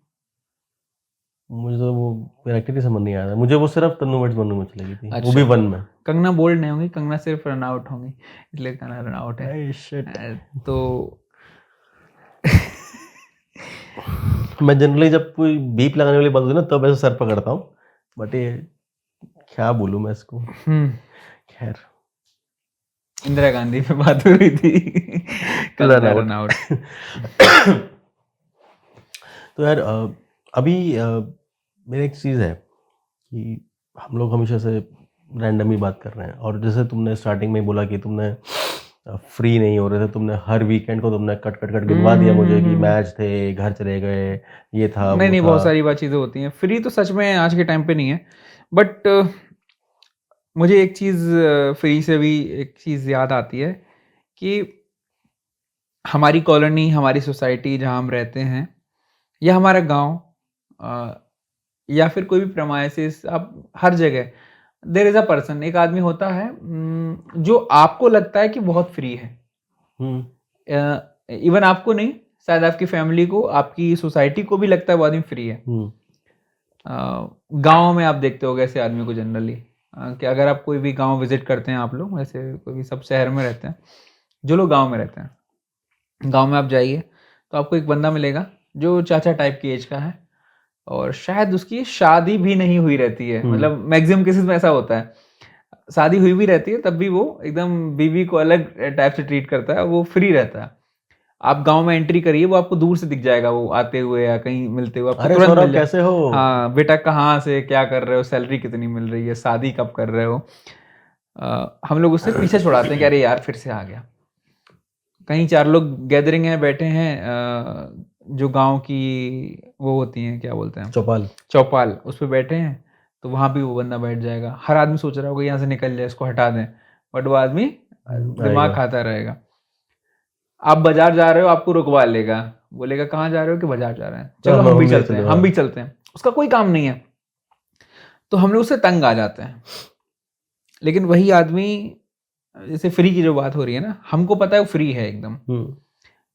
Speaker 1: मुझे तो वो मेरा एक्टिविटी समझ नहीं आया था, मुझे वो सिर्फ तन्नू वर्ड्स बनू में चली गई थी, वो भी
Speaker 2: अच्छा।
Speaker 1: वन में।
Speaker 2: कंगना बोल्ड नहीं होंगी, कंगना सिर्फ रन आउट होंगी, इसलिए कंगना रन आउट है।
Speaker 1: Ay, shit.
Speaker 2: तो
Speaker 1: मैं जनरली जब कोई बीप लगाने वाली बात होती है ना तब ऐसे सर पकड़ता हूँ, बट ये क्या बोलूँ मैं इसको। खैर,
Speaker 2: इंदिरा गांधी पे बात हो रही थी। Kangana run out.
Speaker 1: तो यार अभी मेरी एक चीज़ है कि हम लोग हमेशा से रैंडमली बात कर रहे हैं, और जैसे तुमने स्टार्टिंग में बोला कि तुमने फ्री नहीं हो रहे थे, तुमने हर वीकेंड को तुमने कट गिनवा दिया मुझे कि मैच थे, घर चले गए, ये था,
Speaker 2: नहीं
Speaker 1: वो
Speaker 2: नहीं,
Speaker 1: था।
Speaker 2: बहुत सारी बात चीज़ें होती हैं। फ्री तो सच में आज के टाइम पे नहीं है, बट मुझे एक चीज़ फ्री से भी एक चीज़ याद आती है कि हमारी कॉलोनी, हमारी सोसाइटी जहाँ हम रहते हैं, या हमारा गांव, या फिर कोई भी प्रेमाइसिस, आप हर जगह देयर इज़ अ पर्सन, एक आदमी होता है जो आपको लगता है कि बहुत फ्री है। इवन आपको नहीं, शायद आपकी फैमिली को, आपकी सोसाइटी को भी लगता है वो आदमी फ्री है। गांव में आप देखते हो ऐसे आदमी को जनरली, कि अगर आप कोई भी गांव विजिट करते हैं, आप लोग वैसे कोई भी सब शहर में रहते हैं, जो लोग गांव में रहते हैं, गांव में आप जाइए तो आपको एक बंदा मिलेगा जो चाचा टाइप की एज का है, और शायद उसकी शादी भी नहीं हुई रहती है। मतलब मैक्सिमम केसेस में ऐसा होता है, शादी हुई भी रहती है तब भी वो एकदम बीवी को अलग टाइप से ट्रीट करता है, वो फ्री रहता है। आप गांव में एंट्री करिए, वो आपको दूर से दिख जाएगा, वो आते हुए या कहीं मिलते हुए आपको
Speaker 1: अरे
Speaker 2: तुरंत
Speaker 1: सौरभ
Speaker 2: मिल जाए।
Speaker 1: कैसे हो?
Speaker 2: हाँ बेटा, कहाँ से, क्या कर रहे हो, सैलरी कितनी मिल रही है, शादी कब कर रहे हो। हम लोग उससे पीछे छुड़ाते हैं कि अरे यार फिर से आ गया। कहीं 4 लोग गैदरिंग है, बैठे हैं, जो गांव की वो होती हैं, क्या बोलते हैं,
Speaker 1: चौपाल।
Speaker 2: चौपाल, उस पे बैठे हैं, तो वहां भी वो बंदा बैठ जाएगा। हर आदमी सोच रहा होगा यहाँ से निकल जाए, इसको हटा दें, बट वो आदमी दिमाग
Speaker 1: आएगा।
Speaker 2: खाता रहेगा। आप बाजार जा रहे हो, आपको रुकवा लेगा, बोलेगा कहाँ जा रहे हो, कि बाजार जा रहे हैं, चलो हम भी चलते हैं, हम भी चलते हैं। उसका कोई काम नहीं है, तो हम लोग उससे तंग आ जाते हैं। लेकिन वही आदमी, जैसे फ्री की जो बात हो रही है ना, हमको पता है वो फ्री है एकदम,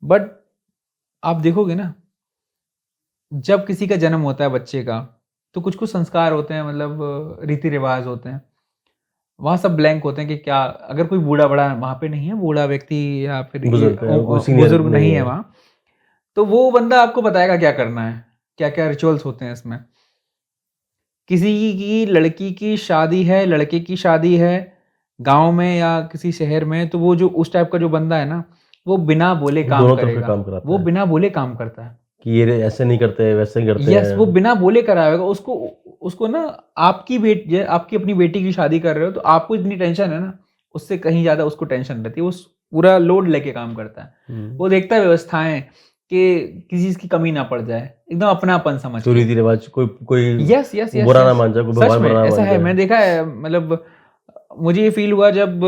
Speaker 2: बट आप देखोगे ना, जब किसी का जन्म होता है बच्चे का, तो कुछ कुछ संस्कार होते हैं, मतलब रीति रिवाज होते हैं, वहाँ सब ब्लैंक होते हैं कि क्या, अगर कोई बूढ़ा बड़ा वहाँ पे नहीं है, बूढ़ा व्यक्ति या फिर ये बुजुर्ग नहीं है वहाँ, तो वो बंदा आपको बताएगा क्या करना है, क्या क्या रिचुअल्स होते हैं इसमें। किसी की लड़की की शादी है, लड़के की शादी है गांव में या किसी शहर में, तो वो जो उस टाइप का जो बंदा है ना, वो बिना बोले काम
Speaker 1: दोनों तरफ से
Speaker 2: करेगा,
Speaker 1: काम कराता
Speaker 2: वो
Speaker 1: है
Speaker 2: बिना बोले काम करता है
Speaker 1: कि ये ऐसे नहीं करते, वैसे नहीं करते
Speaker 2: यस,
Speaker 1: हैं।
Speaker 2: वो बिना बोले कराएगा उसको। उसको ना, आपकी अपनी बेटी की शादी कर रहे हो, तो आपको इतनी टेंशन है ना, उससे कहीं ज्यादा उसको टेंशन रहती है, वो पूरा लोड लेके काम करता है। वो देखता है व्यवस्थाएं कि किसी चीज की कमी ना पड़ जाए, एकदम अपनापन समझ
Speaker 1: तो
Speaker 2: के।
Speaker 1: रीति रिवाज कोई
Speaker 2: यस यस यस
Speaker 1: बुरा ना
Speaker 2: यस,
Speaker 1: मान जाए, कोई
Speaker 2: सच
Speaker 1: भगवान
Speaker 2: में
Speaker 1: बुरा ना
Speaker 2: ऐसा
Speaker 1: मान
Speaker 2: है,
Speaker 1: जाए।
Speaker 2: मैंने देखा है। मतलब मुझे ये फील हुआ जब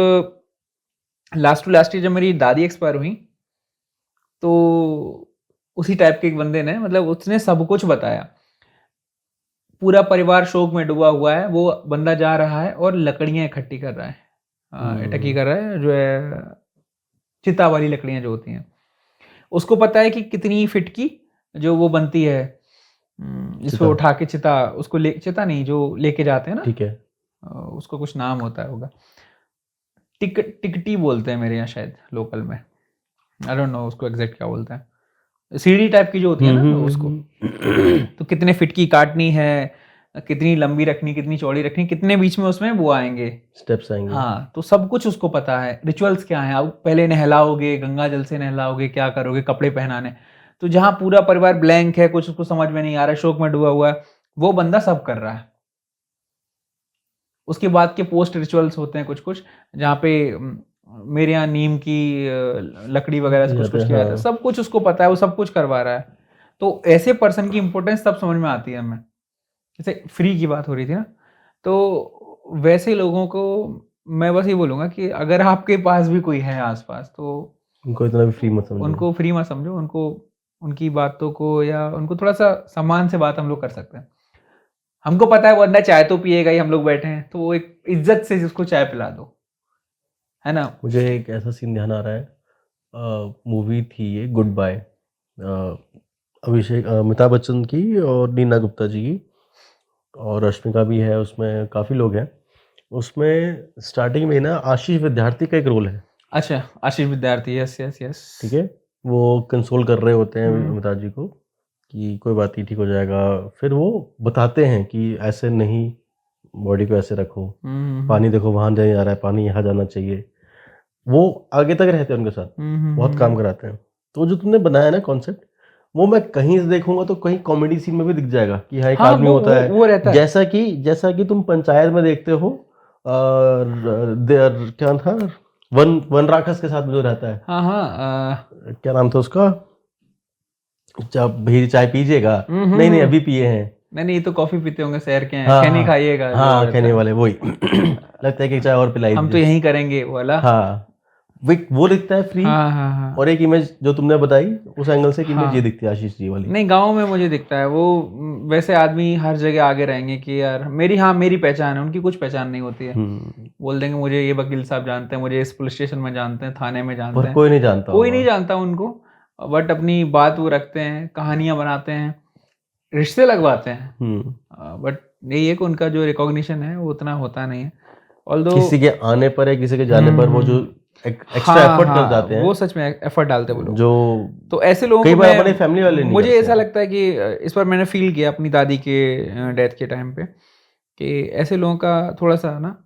Speaker 2: लास्ट टू लास्ट ईयर जब मेरी दादी एक्सपायर हुई, तो उसी टाइप के एक बंदे ने, मतलब उसने सब कुछ बताया। पूरा परिवार शोक में डूबा हुआ है, वो बंदा जा रहा है और लकड़ियां इकट्ठी कर रहा है, इकट्ठी कर रहा है, जो है चिता वाली लकड़ियां जो होती हैं। उसको पता है कि कितनी फिट की जो वो बनती है, जिसको
Speaker 1: चिता।
Speaker 2: उठा के चिता, उसको चिता नहीं, जो लेके जाते हैं ना,
Speaker 1: ठीक है।
Speaker 2: उसको कुछ नाम होता है होगा, टिकटी बोलते हैं मेरे यहाँ शायद लोकल में, आई डोंट नो उसको एग्जैक्ट क्या बोलते हैं, सीढ़ी टाइप की जो होती है ना उसको। तो कितने फिट की काटनी है, कितनी लंबी रखनी, कितनी चौड़ी रखनी, कितने बीच में उसमें वो आएंगे,
Speaker 1: स्टेप्स आएंगे।
Speaker 2: हाँ, तो सब कुछ उसको पता है। रिचुअल्स क्या है, आप पहले नहलाओगे, गंगा जल से नहलाओगे, क्या करोगे, कपड़े पहनाने। तो जहाँ पूरा परिवार ब्लैंक है, कुछ उसको समझ में नहीं आ रहा है, शोक में डूबा हुआ है, वो बंदा सब कर रहा है। उसके बाद के पोस्ट रिचुअल्स होते हैं कुछ कुछ, जहाँ पे मेरे यहाँ नीम की लकड़ी वगैरह से कुछ कुछ किया जाता है, सब कुछ उसको पता है, वो सब कुछ करवा रहा है। तो ऐसे पर्सन की इंपॉर्टेंस तब समझ में आती है हमें। जैसे फ्री की बात हो रही थी ना, तो वैसे लोगों को मैं बस ये बोलूँगा कि अगर आपके पास भी कोई है आसपास, तो
Speaker 1: उनको इतना भी फ्री मत समझो।
Speaker 2: उनको फ्री मत समझो, उनको उनकी बातों को, या उनको थोड़ा सा सम्मान से बात हम लोग कर सकते हैं। हमको पता है वो अंदर चाय तो पिएगा ही, हम लोग बैठे हैं, तो वो एक इज्जत से उसको चाय पिला दो, है ना।
Speaker 1: मुझे एक ऐसा सीन ध्यान आ रहा है, मूवी थी ये गुड बाय, अमिताभ बच्चन की और नीना गुप्ता जी की, और रश्मिका भी है उसमें, काफ़ी लोग हैं उसमें। स्टार्टिंग में ना आशीष विद्यार्थी का एक रोल है।
Speaker 2: अच्छा, आशीष विद्यार्थी, यस यस यस,
Speaker 1: ठीक है, वो कंसोल कर रहे होते हैं अमिताभ जी को कि कोई बात नहीं, ठीक हो जाएगा। फिर वो बताते हैं कि ऐसे नहीं, बॉडी को ऐसे रखो, पानी देखो वहाँ नहीं आ रहा है, पानी यहाँ जाना चाहिए। वो आगे तक रहते हैं उनके साथ, बहुत काम कराते हैं। तो जो तुमने बनाया ना कॉन्सेप्ट, वो मैं कहीं से देखूंगा तो कहीं कॉमेडी सीन में भी दिख जाएगा कि हाँ एक आदमी होता है,
Speaker 2: वो रहता है।
Speaker 1: जैसा कि तुम पंचायत में देखते हो, क्या था, वन राक्षस के साथ में जो रहता है,
Speaker 2: हाँ हाँ,
Speaker 1: क्या नाम था उसका, जब भी चाय पीजिएगा, नहीं अभी पिए हैं,
Speaker 2: नहीं ये तो कॉफी पीते होंगे, शहर के हैं,
Speaker 1: हाँ
Speaker 2: खैनी
Speaker 1: हाँ
Speaker 2: खाइएगा,
Speaker 1: हाँ, खैनी वाले वही लगता है कि चाय और पिलाई
Speaker 2: हम तो
Speaker 1: दीजिए।
Speaker 2: यही करेंगे वाला,
Speaker 1: हाँ, वो दिखता है फ्री।
Speaker 2: हाँ हाँ हाँ,
Speaker 1: और एक इमेज जो तुमने बताई उस एंगल से, एक इमेज
Speaker 2: हाँ।
Speaker 1: ये दिखती है आशीष जी वाली।
Speaker 2: नहीं, गांव में मुझे दिखता है वो, वैसे आदमी हर जगह आगे रहेंगे कि यार मेरी पहचान है, उनकी कुछ पहचान नहीं होती है। बोल देंगे मुझे ये वकील साहब जानते हैं, मुझे इस पुलिस स्टेशन में जानते हैं, थाने में जानते
Speaker 1: पर
Speaker 2: हैं,
Speaker 1: कोई नहीं जानता
Speaker 2: कोई
Speaker 1: होगा।
Speaker 2: नहीं जानता उनको, बट अपनी बात वो रखते हैं, कहानियां बनाते हैं, रिश्ते लगवाते हैं, बट यही है कि उनका जो रिकॉग्निशन है वो उतना होता नहीं है। ऑल्दो
Speaker 1: किसी के आने पर या किसी के जाने पर वो जो एक्स्ट्रा एफर्ट कर जाते हैं,
Speaker 2: वो सच में एफर्ट डालते हैं वो लोग।
Speaker 1: जो
Speaker 2: तो ऐसे लोगों
Speaker 1: कई
Speaker 2: को
Speaker 1: बार अपने फैमिली वाले नहीं
Speaker 2: मुझे
Speaker 1: करते
Speaker 2: ऐसा
Speaker 1: हैं।
Speaker 2: लगता है कि इस बार मैंने फील किया अपनी दादी के डेथ के टाइम पे, कि ऐसे लोगों का थोड़ा सा ना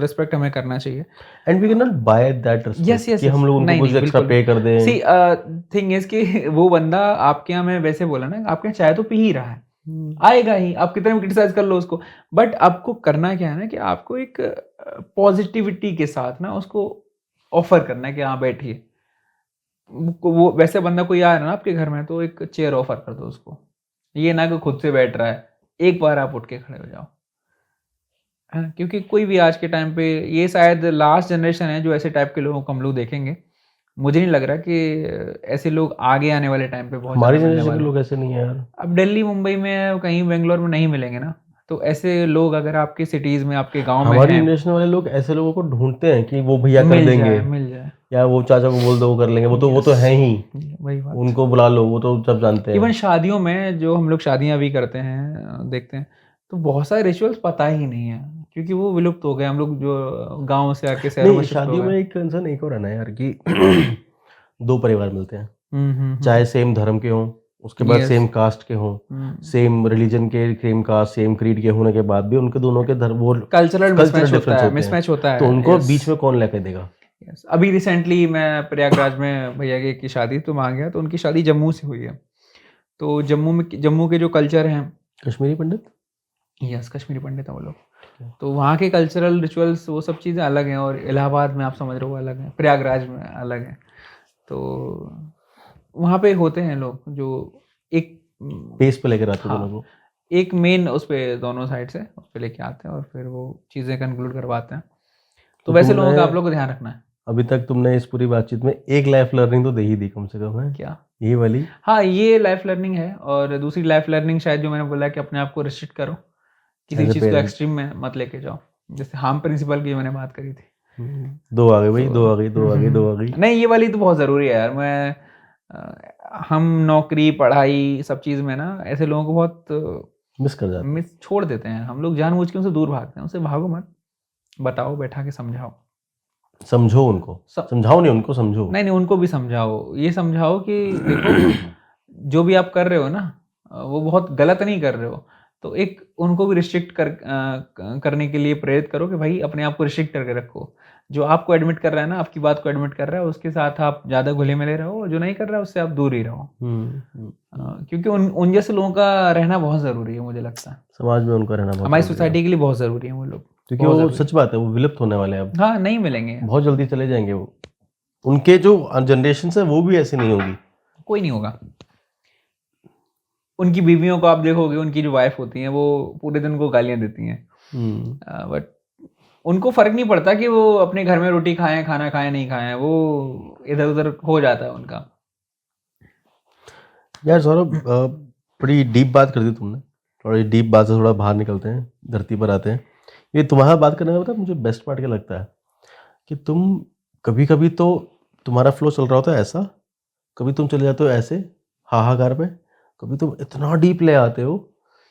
Speaker 2: रिस्पेक्ट हमें करना चाहिए।
Speaker 1: And we can not buy that
Speaker 2: yes
Speaker 1: respect
Speaker 2: yes
Speaker 1: कि हम लोग उनको
Speaker 2: नहीं
Speaker 1: कुछ
Speaker 2: नहीं
Speaker 1: एक्स्ट्रा
Speaker 2: बिल्कुल
Speaker 1: पे कर दें।
Speaker 2: सी थिंग इज कि वो बंदा आपके यहाँ, मैं वैसे बोला ना, आपके यहाँ चाय तो पी ही रहा है, आएगा ही, आप कितने भी क्रिटिसाइज कर लो उसको, बट आपको करना क्या है ना कि आपको एक पॉजिटिविटी के साथ ना उसको ऑफर करना है कि हाँ बैठिए। वो वैसे बंदा कोई आ रहा है ना आपके घर में, तो एक चेयर ऑफर कर दो उसको, ये ना कि खुद से बैठ रहा है, एक बार आप उठ के खड़े हो जाओ, है ना? क्योंकि कोई भी आज के टाइम पे, ये शायद लास्ट जनरेशन है जो ऐसे टाइप के लोगों को हम लोग देखेंगे। मुझे नहीं लग रहा कि ऐसे लोग आगे आने वाले टाइम पे बहुत
Speaker 1: हमारी
Speaker 2: ज़्यादा मिलने
Speaker 1: जनरेशन के
Speaker 2: वाले हैं।
Speaker 1: लोग ऐसे नहीं है यार।
Speaker 2: अब दिल्ली मुंबई में कहीं बेंगलोर में नहीं मिलेंगे ना, तो ऐसे लोग अगर आपके सिटीज़ में, आपके गांव में
Speaker 1: हमारी
Speaker 2: हैं,
Speaker 1: जनरेशन वाले लोग ऐसे लोगों को ढूंढते हैं कि वो भैया कर देंगे,
Speaker 2: मिल जाए,
Speaker 1: या वो चाचा को बोल दो वो कर लेंगे, वो तो है ही,
Speaker 2: वही बात।
Speaker 1: उनको बुला लो, वो तो सब जानते
Speaker 2: इवन
Speaker 1: हैं।
Speaker 2: शादियों में जो हम लोग शादियां भी करते हैं, देखते हैं, तो बहुत सारे रिचुअल्स पता ही नहीं है, क्योंकि वो विलुप्त हो गए। हम लोग जो गांव से आके शहरों में
Speaker 1: नहीं,
Speaker 2: शिफ्ट हो
Speaker 1: शादियों
Speaker 2: गए।
Speaker 1: में एक कंसर्न एक और है ना यार कि दो परिवार मिलते हैं,
Speaker 2: हम्म।
Speaker 1: चाहे सेम धर्म के हों, उसके बाद
Speaker 2: यस।
Speaker 1: सेम कास्ट के हों, सेम रिलीजन के, सेम कास्ट, सेम क्रीड के होने के बाद भी उनके दोनों के धर्म वो
Speaker 2: कल्चरल
Speaker 1: कल्चरल
Speaker 2: मिसमैच होता
Speaker 1: डिफरेंस
Speaker 2: है,
Speaker 1: होते हैं,
Speaker 2: मिसमैच होता
Speaker 1: तो
Speaker 2: है।
Speaker 1: उनको
Speaker 2: यस
Speaker 1: बीच में कौन लेके देगा।
Speaker 2: यस। अभी रिसेंटली मैं प्रयागराज में भैया की शादी तो वहाँ गया, तो उनकी शादी जम्मू से हुई है। तो जम्मू के जो कल्चर हैं,
Speaker 1: कश्मीरी पंडित,
Speaker 2: यस कश्मीरी पंडित हैं वो लोग, तो वहाँ के कल्चरल रिचुअल्स वो सब चीज़ें अलग हैं, और इलाहाबाद में आप समझ रहे हो अलग है, प्रयागराज में अलग है। तो वहाँ पे होते हैं लोग जो एक
Speaker 1: पेस पे लेकर आते हैं
Speaker 2: हाँ,
Speaker 1: दोनों को।
Speaker 2: एक मेन उस पे दोनों साइड से उस पे लेके आते हैं, और फिर वो चीज़ें कंक्लूड करवाते हैं। तो वैसे लोगों का आप लोग को ध्यान रखना है।
Speaker 1: अभी तक तुमने इस पूरी बातचीत में एक लाइफ लर्निंग तो दे ही दी कम से कम, है
Speaker 2: क्या?
Speaker 1: ये वाली।
Speaker 2: हाँ, ये लाइफ लर्निंग है, और दूसरी लाइफ लर्निंग शायद जो मैंने बोला कि अपने आप को रिस्ट्रिक्ट करो, किसी
Speaker 1: एज ए
Speaker 2: चीज़ को
Speaker 1: पेरेंट
Speaker 2: एक्सट्रीम में मत लेके जाओ, जैसे हार्म प्रिंसिपल की मैंने बात करी थी।
Speaker 1: दो आ गई भाई,
Speaker 2: तो
Speaker 1: दो आ गई, दो आ गई, दो आ गई।
Speaker 2: नहीं, ये वाली तो बहुत ज़रूरी है यार। हम नौकरी पढ़ाई सब चीज़ में ना ऐसे लोगों को बहुत
Speaker 1: मिस कर जाते हैं।
Speaker 2: मिस छोड़ देते हैं। हम लोग जानबूझ के उनसे दूर भागते हैं, उनसे भागो मत, बताओ, बैठा के समझाओ।
Speaker 1: समझो उनको, समझाओ नहीं उनको, समझो।
Speaker 2: नहीं उनको भी समझाओ, ये समझाओ कि देखो जो भी आप कर रहे हो ना, वो बहुत गलत नहीं कर रहे हो, तो एक उनको भी रिस्ट्रिक्ट करने के लिए प्रेरित करो कि भाई अपने आप को रिस्ट्रिक्ट करके रखो। जो आपको एडमिट कर रहा है ना, आपकी बात को एडमिट कर रहा है, उसके साथ आप ज़्यादा घुले मिले रहो, और जो नहीं कर रहा है उससे आप दूर ही रहो। क्योंकि उन जैसे लोगों का रहना बहुत ज़रूरी है, मुझे लगता है
Speaker 1: समाज में उनका रहना बहुत
Speaker 2: हमारी
Speaker 1: जरूरी है।
Speaker 2: सोसाइटी के लिए बहुत ज़रूरी है वो लोग,
Speaker 1: क्योंकि
Speaker 2: बहुत
Speaker 1: वो
Speaker 2: ज़रूरी।
Speaker 1: सच बात है, वो विलुप्त होने वाले हैं अब,
Speaker 2: हाँ, नहीं मिलेंगे,
Speaker 1: बहुत जल्दी चले जाएंगे वो। उनके जो जनरेशन है वो भी ऐसी नहीं होगी।
Speaker 2: कोई नहीं होगा। उनकी बीवियों को आप देखोगे, उनकी जो वाइफ होती हैं वो पूरे दिन को गालियां देती हैं, बट उनको फर्क नहीं पड़ता कि वो अपने घर में रोटी खाएं, खाना खाएं, नहीं खाएं, वो इधर उधर हो जाता है उनका।
Speaker 1: यार सौरभ, बड़ी डीप बात कर दी तुमने। थोड़ी डीप बात से थोड़ा बाहर निकलते हैं, धरती पर आते हैं। ये तुम्हारा बात करने में पता है मुझे बेस्ट पार्ट क्या लगता है, कि तुम कभी कभी तो तुम्हारा फ्लो चल रहा होता है ऐसा, कभी तुम चले जाते हो ऐसे हाहाकार पे, कभी तुम इतना डीप ले आते हो।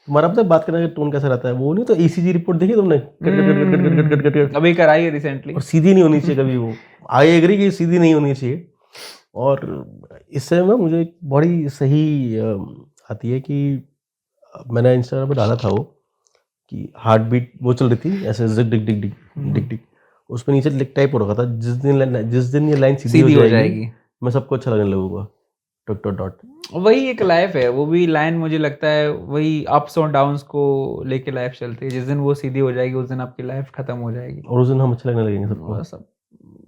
Speaker 1: तुम्हारा पता है बात करने का टोन कैसा रहता है, वो नहीं तो ईसीजी रिपोर्ट देखी तुमने, cut cut cut cut cut cut cut cut cut,
Speaker 2: अभी कराई है रिसेंटली,
Speaker 1: और सीधी नहीं होनी चाहिए कभी। वो आई एग्री कि सीधी नहीं होनी चाहिए। और इससे ना मुझे एक बड़ी सही आती है कि मैंने इंस्टाग्राम पे डाला था वो, कि हार्ट बीट वो चल रही थी ऐसे डिग डिग डिग डिग डिग डिग, उस पर नीचे लिख टाइप हो रखा था, जिस दिन ये लाइन सीधी हो जाएगी मैं सबको अच्छा लगने लगूंगा, डॉट डॉट डॉट।
Speaker 2: वही एक लाइफ है, वो भी लाइन मुझे लगता है वही अप्स और डाउन्स को लेके लाइफ चलती है। जिस दिन वो सीधी हो जाएगी उस दिन आपकी लाइफ खत्म हो जाएगी,
Speaker 1: और उस दिन हम अच्छे लगने लगेंगे सबको।
Speaker 2: सब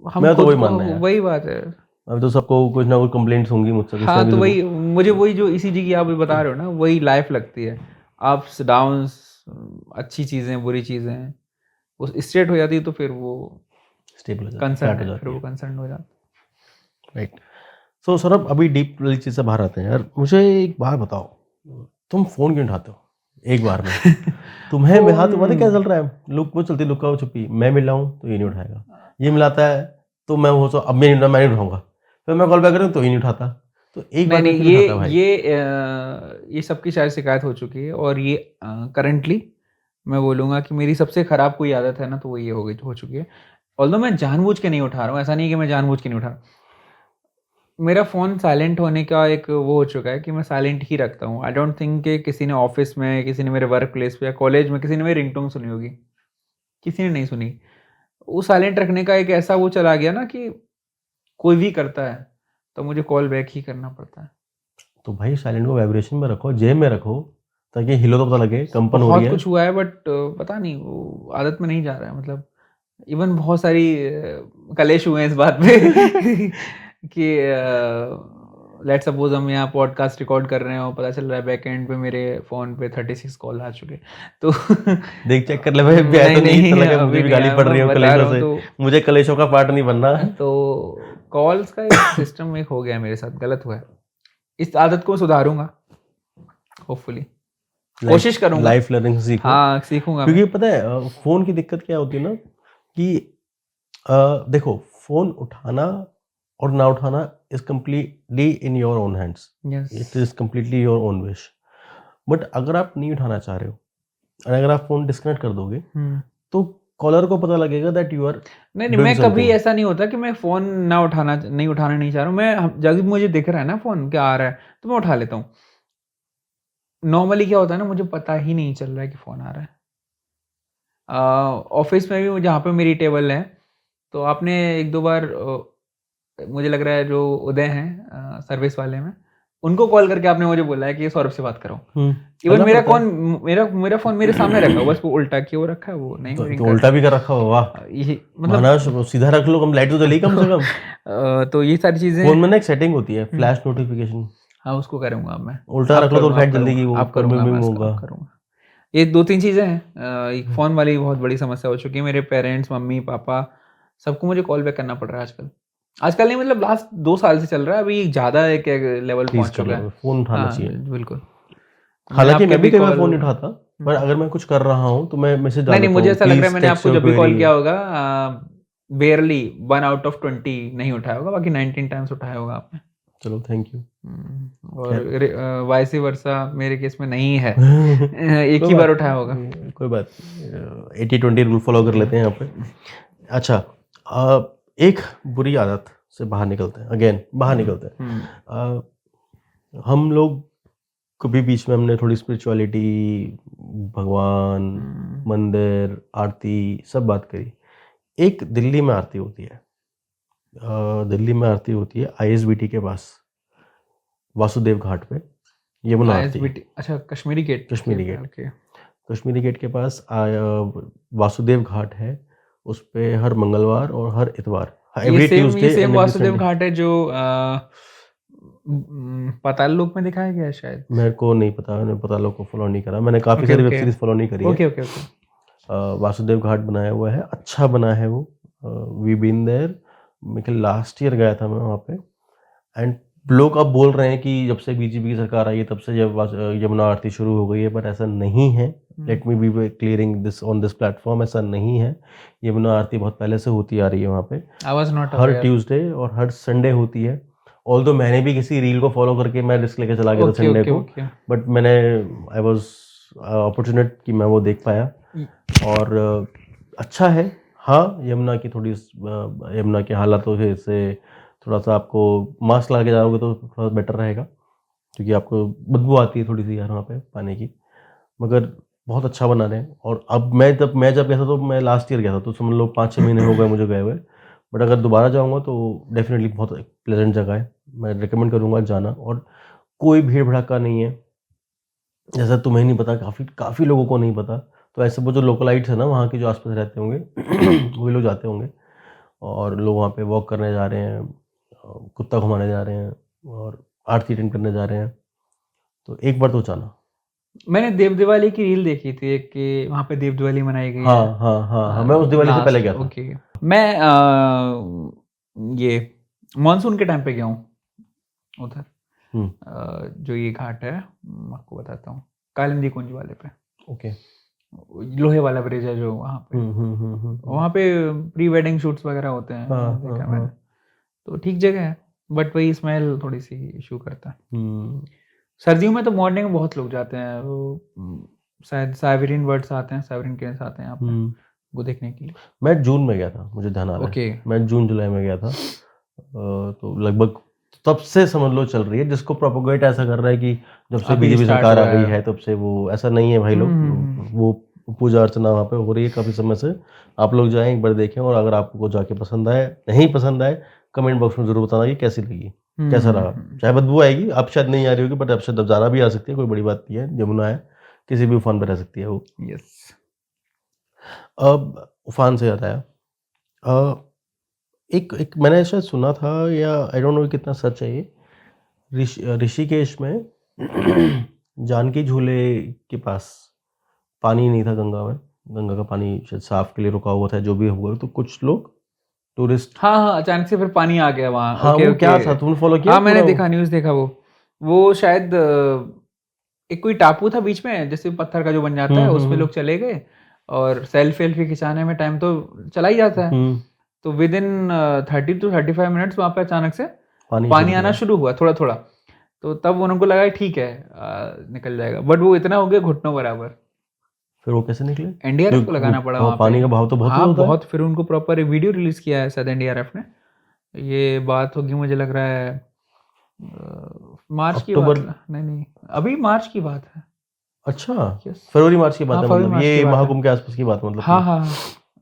Speaker 2: हम
Speaker 1: मैं तो
Speaker 2: खुद
Speaker 1: वही
Speaker 2: को,
Speaker 1: मानना है यार।
Speaker 2: वही बात है।
Speaker 1: अभी तो सबको कुछ ना कुछ कंप्लेंट्स होंगी मुझसे, किसी ना
Speaker 2: हाँ, तो
Speaker 1: किसी
Speaker 2: वही
Speaker 1: को।
Speaker 2: मुझे वही जो ईसीजी की आप भी बता रहे हो ना, वही लाइफ लगती है। अप्स डाउन्स, अच्छी चीज़ें बुरी चीज़ें, वो स्ट्रेट हो जाती है, तो फिर वो
Speaker 1: स्टेबल हो जाती है,
Speaker 2: कंसर्न
Speaker 1: फ्लैट हो
Speaker 2: है,
Speaker 1: जाती
Speaker 2: फिर वो
Speaker 1: है।
Speaker 2: कंसर्न हो जाता
Speaker 1: राइट। सो सौरभ, अभी डीप वाली चीज़ से बाहर आते हैं यार। मुझे एक बात बताओ, तुम फ़ोन क्यों उठाते हो एक बार में?
Speaker 2: है।
Speaker 1: तुम्हें मैं, हाँ तुम्हारे क्या चल रहा है, लुक वो चलती लुका वो छुपी, मैं मिल रहा हूँ तो ये नहीं उठाएगा, ये मिलाता है तो मैं वो, तो अब मैं नहीं उठाऊंगा, फिर मैं कॉल बैक करूँ तो ये नहीं उठाता, तो एक बार
Speaker 2: नहीं
Speaker 1: में
Speaker 2: नहीं,
Speaker 1: क्यों उठाता है भाई?
Speaker 2: ये सबकी शायद शिकायत हो चुकी है, और ये करंटली मैं बोलूँगा कि मेरी सबसे ख़राब कोई आदत है ना, तो वो ये हो चुकी है। ऑल्दो मैं जानबूझ के नहीं उठा रहा हूँ, ऐसा नहीं है कि मैं जानबूझ के नहीं उठा रहा हूँ। मेरा फ़ोन साइलेंट होने का एक वो हो चुका है कि मैं साइलेंट ही रखता हूँ। आई डोंट थिंक कि किसी ने ऑफ़िस में, किसी ने मेरे वर्क प्लेस पे या कॉलेज में किसी ने मेरी रिंगटोन सुनी होगी। किसी ने नहीं सुनी। वो साइलेंट रखने का एक ऐसा वो चला गया ना कि कोई भी करता है तो मुझे कॉल बैक ही करना पड़ता है।
Speaker 1: तो भाई साइलेंट को वाइब्रेशन में रखो, जेब में रखो, ताकि हिलो तो पता लगे कंपन हो
Speaker 2: बहुत
Speaker 1: रही है।
Speaker 2: कुछ हुआ है बट पता नहीं वो आदत में नहीं जा रहा है, मतलब इवन बहुत सारी कलेश हुए हैं इस बात पे कि लेट्स सपोज हम यहाँ पॉडकास्ट रिकॉर्ड कर रहे हो, पता चल रहा है बैक एंड पे मेरे फ़ोन पे 36 कॉल आ चुके, तो
Speaker 1: देख चेक कर ले भाई, अभी आया तो नहीं, इतना लगा मुझे
Speaker 2: अभी
Speaker 1: भी
Speaker 2: नहीं
Speaker 1: गाली
Speaker 2: आया,
Speaker 1: पड़ रही
Speaker 2: मैं
Speaker 1: है
Speaker 2: बता रहा
Speaker 1: कलेशों
Speaker 2: हूँ।
Speaker 1: से,
Speaker 2: तो
Speaker 1: मुझे कलेशों का पार्ट नहीं बनना।
Speaker 2: कॉल्स का एक सिस्टम एक हो गया है मेरे साथ, गलत हुआ है। इस आदत को सुधारूंगा होपफुली, कोशिश करूंगा।
Speaker 1: लाइफ लर्निंग से सीखो।
Speaker 2: हाँ, सीखूंगा
Speaker 1: क्योंकि
Speaker 2: मैं।
Speaker 1: पता है फोन की दिक्कत क्या होती है ना कि देखो, फोन उठाना और ना उठाना is completely in your own hands,
Speaker 2: yes.
Speaker 1: It is completely your own wish. But अगर आप नहीं उठाना चाह रहे हो और अगर आप फोन डिस्कनेक्ट कर दोगे तो कॉलर को पता लगेगा दैट यू आर
Speaker 2: नहीं नहीं,
Speaker 1: doing
Speaker 2: मैं कभी
Speaker 1: something.
Speaker 2: ऐसा नहीं होता कि मैं फ़ोन नहीं उठाना नहीं चाह रहा हूँ। मैं जब भी मुझे दिख रहा है ना फ़ोन क्या आ रहा है, तो मैं उठा लेता हूँ। नॉर्मली क्या होता है ना, मुझे पता ही नहीं चल रहा है कि फ़ोन आ रहा है। ऑफ़िस में भी जहाँ पे मेरी टेबल है, तो आपने 1-2 बार मुझे लग रहा है जो उदय हैं सर्विस वाले में, उनको कॉल करके आपने मुझे बोला है कि सौरभ से बात करो। इवन
Speaker 1: करना
Speaker 2: मेरा
Speaker 1: पड़ता है।
Speaker 2: मेरा फ़ोन मेरे सामने रखा हुआ, बस वो उल्टा किए वो रखा है, वो नहीं
Speaker 1: तो
Speaker 2: रिंग कर
Speaker 1: उल्टा भी कर रखा हो, वाह
Speaker 2: ये मतलब
Speaker 1: मानस, वो सीधा रख लो, कम लाइट तो जली कम से कम।
Speaker 2: तो ये सारी चीज़ें
Speaker 1: फोन में ना एक सेटिंग होती है फ्लैश नोटिफिकेशन,
Speaker 2: हाँ, उसको करूँगा अब मैं।
Speaker 1: उल्टा
Speaker 2: अब
Speaker 1: रख लो तो
Speaker 2: करूँगा, अब
Speaker 1: लाइट जल्दी की,
Speaker 2: करूँगा,
Speaker 1: वो
Speaker 2: अब करूँगा मैं
Speaker 1: बिंग
Speaker 2: इसका,
Speaker 1: होगा।
Speaker 2: अब करूँगा। ये 2-3 चीज़ें हैं। एक फ़ोन वाली बहुत बड़ी समस्या हो चुकी है। मेरे पेरेंट्स, मम्मी-पापा सबको मुझे कॉल बैक करना पड़ रहा है आजकल। आजकल नहीं, मतलब लास्ट 2 साल से चल रहा है, अभी ज़्यादा एक लेवल
Speaker 1: प्लीज
Speaker 2: पहुँच
Speaker 1: कर
Speaker 2: चुका
Speaker 1: लो,
Speaker 2: है।
Speaker 1: फोन उठाना
Speaker 2: हाँ,
Speaker 1: चाहिए।
Speaker 2: बिल्कुल। मैंने
Speaker 1: हालांकि
Speaker 2: आपके
Speaker 1: मैं भी
Speaker 2: अभी
Speaker 1: कई बार
Speaker 2: कॉल
Speaker 1: फोन नहीं उठाता, पर अगर मैं कुछ कर रहा हूँ तो मैं मैसेज डाल
Speaker 2: नहीं,
Speaker 1: देता
Speaker 2: मुझे
Speaker 1: हूँ,
Speaker 2: ऐसा लग रहा है
Speaker 1: प्लीज
Speaker 2: मैंने
Speaker 1: टेक्स्ट
Speaker 2: आपको
Speaker 1: योर
Speaker 2: जब भी कॉल
Speaker 1: क्वेरी।
Speaker 2: किया होगा बेयरली 1 आउट ऑफ 20 नहीं उठाया होगा, बाकी 19 टाइम्स उठाया होगा आपने।
Speaker 1: चलो थैंक यू।
Speaker 2: और वाइस वर्सा मेरे केस में नहीं है। एक
Speaker 1: कोई
Speaker 2: ही बार
Speaker 1: बात
Speaker 2: उठाया होगा।
Speaker 1: नहीं, कोई बात 80-20 रूल फॉलो कर लेते हैं यहाँ पे। अच्छा, एक बुरी आदत से बाहर निकलते हैं, अगेन बाहर निकलते हैं। हम लोग कभी बीच में हमने थोड़ी स्पिरिचुअलिटी, भगवान, मंदिर, आरती सब बात करी। एक दिल्ली में आरती होती है, दिल्ली में आरती होती है ISBT के पास, वासुदेव घाट पे यमुना आरती है।
Speaker 2: ISBT, अच्छा, कश्मीरी गेट
Speaker 1: कश्मीरी
Speaker 2: के,
Speaker 1: गेट,
Speaker 2: ओके।
Speaker 1: कश्मीरी गेट के पास वासुदेव घाट है, उस पे हर मंगलवार और हर इतवार, एवरी ट्यूसडे
Speaker 2: ये same
Speaker 1: and every
Speaker 2: Vasudev
Speaker 1: Sunday.
Speaker 2: घाट है जो पाताल लोक में दिखाया गया है शायद।
Speaker 1: मेरे को नहीं पता, मैंने पता लोग को फॉलो नहीं करा, मैंने काफ़ी
Speaker 2: ओके
Speaker 1: सारी वेब
Speaker 2: ओके
Speaker 1: सीरीज फॉलो नहीं करी है।
Speaker 2: Okay okay okay.
Speaker 1: Vasudev Ghat बनाया हुआ है, अच्छा बना है वो। वी बीन देयर, मैं लास्ट ईयर गया था मैं वहाँ पे। एंड लोग अब बोल रहे हैं कि जब से बीजेपी की सरकार आई है तब से जब यमुना आरती शुरू हो गई है, बट ऐसा नहीं है। Let me be clearing this on this platform, ऐसा नहीं है। यमुना आरती बहुत पहले से होती आ रही है वहाँ पे,
Speaker 2: I was not
Speaker 1: her
Speaker 2: aware.
Speaker 1: Tuesday और हर संडे होती है। ऑल्दो मैंने भी किसी रील को फॉलो करके मैं रिस्क लेके चला गया था
Speaker 2: ओके
Speaker 1: संडे
Speaker 2: ओके
Speaker 1: को,
Speaker 2: ओके।
Speaker 1: बट मैंने आई वॉज अपॉर्चुनेट कि मैं वो देख पाया। और अच्छा है। हाँ, यमुना की थोड़ी यमुना के हालातों से थोड़ा सा आपको मास्क लगा के जाओगे तो थोड़ा बेटर रहेगा, क्योंकि आपको बदबू आती है थोड़ी सी यार वहाँ पे पानी की, मगर बहुत अच्छा बना रहे हैं। और अब मैं जब गया था तो मैं लास्ट ईयर गया था, तो समझ लो 5-6 महीने हो गए मुझे गए हुए। बट अगर दोबारा जाऊँगा तो डेफिनेटली बहुत प्लेजेंट जगह है, मैं रिकमेंड करूँगा जाना। और कोई भीड़ भड़ाका नहीं है, जैसा तुम्हें नहीं पता, काफ़ी लोगों को नहीं पता। तो ऐसे वो जो लोकलाइट्स है ना वहाँ के, जो आसपास रहते होंगे वही लोग जाते होंगे, और लोग वहाँ पे वॉक करने जा रहे हैं, कुत्ता घुमाने जा रहे हैं, और आरती अटेंड करने जा रहे हैं। तो एक बार तो जाना।
Speaker 2: मैंने देव दिवाली की रील देखी थी एक, कि वहाँ पे देव दिवाली मनाई गई है।
Speaker 1: हाँ हाँ हाँ हाँ, मैं उस दिवाली से पहले गया था।
Speaker 2: ओके। मैं ये मानसून के टाइम पे गया हूँ उधर। जो ये घाट है, आपको बताता हूँ, कालिंदी कुंज वाले पे,
Speaker 1: ओके।
Speaker 2: लोहे वाला ब्रिज है जो वहाँ पे, वहाँ पे प्री वेडिंग शूट्स वगैरह होते हैं,
Speaker 1: हाँ,
Speaker 2: देखा
Speaker 1: हाँ,
Speaker 2: मैंने। तो ठीक जगह है, बट वही स्मेल थोड़ी सी इशू करता है। सर्दियों में तो मॉर्निंग में बहुत लोग जाते हैं, वो शायद साइबेरियन बर्ड्स आते हैं, साइबेरियन क्रेन्स आते हैं यहाँ पे वो देखने के लिए।
Speaker 1: मैं जून में गया था, मुझे ध्यान आ रहा है।
Speaker 2: ओके।
Speaker 1: मैं जून जुलाई में गया था। तो लगभग तब से समझ लो चल रही है, जिसको प्रोपोगेट ऐसा कर रहा है कि जब से
Speaker 2: अभी
Speaker 1: बीजेपी
Speaker 2: स्टार्ट
Speaker 1: सरकार आ
Speaker 2: हुआ
Speaker 1: गई
Speaker 2: है।
Speaker 1: है तब से, वो ऐसा नहीं है भाई लोग। वो पूजा अर्चना वहाँ पे हो रही है काफ़ी समय से। आप लोग जाएँ, एक बार देखें, और अगर आपको जाके पसंद आए, नहीं पसंद आए, कमेंट बॉक्स में ज़रूर बताना कि कैसी लगी, कैसा रहा। चाहे बदबू आएगी, अब शायद नहीं आ रही होगी, बट अब शायद अब ज़्यादा भी आ सकती है, कोई बड़ी बात नहीं है। यमुना है, किसी भी उफान पे रह सकती है वो।
Speaker 2: यस।
Speaker 1: अब उफान से याद आया, अ, एक एक मैंने शायद सुना था, या आई डोंट नो कितना सच है ये, ऋषिकेश में जानकी झूले के पास पानी नहीं था गंगा में, गंगा का पानी शायद साफ के लिए रुका हुआ था, जो भी हुआ, तो कुछ लोग टूरिस्ट,
Speaker 2: हाँ, हाँ, अचानक से फिर पानी आ गया वहाँ।
Speaker 1: हाँ,
Speaker 2: ओके,
Speaker 1: वो
Speaker 2: ओके।
Speaker 1: क्या था, तुमने फॉलो किया
Speaker 2: हाँ, मैंने
Speaker 1: पूरा वो?
Speaker 2: देखा, न्यूज़ देखा वो। वो शायद एक कोई टापू था बीच में, जैसे पत्थर का जो बन जाता है, उसमें लोग चले गए और सेल्फी खिंचाने में टाइम तो चला ही जाता है। तो विदिन 30 to 35 मिनट्स वहाँ पे अचानक से
Speaker 1: पानी
Speaker 2: पानी
Speaker 1: चल
Speaker 2: आना
Speaker 1: गया।
Speaker 2: शुरू हुआ थोड़ा-थोड़ा। तो तब उनको लगा ठीक है, निकल जाएगा, बट वो इतना हो गया घुटनों बराबर।
Speaker 1: फिर वो कैसे निकले?
Speaker 2: एनडीआरएफ को
Speaker 1: क्योंकि
Speaker 2: लगाना पड़ा वहाँ पे।
Speaker 1: पानी का बहाव तो बहुत तेज
Speaker 2: हाँ,
Speaker 1: होता है।
Speaker 2: बहुत। फिर उनको प्रॉपर एक वीडियो रिलीज़ किया है शायद एनडीआरएफ ने। ये बात होगी मुझे लग रहा है मार्च की बात।
Speaker 1: अक्टूबर,
Speaker 2: नहीं, अभी मार्च की बात है।
Speaker 1: अच्छा,
Speaker 2: यस।
Speaker 1: फरवरी मार्च की बात
Speaker 2: हाँ,
Speaker 1: है,
Speaker 2: फरवरी
Speaker 1: मतलब
Speaker 2: मार्च की
Speaker 1: ये
Speaker 2: बात है।
Speaker 1: महाकुंभ के आसपास की बात, मतलब
Speaker 2: हाँ,
Speaker 1: कि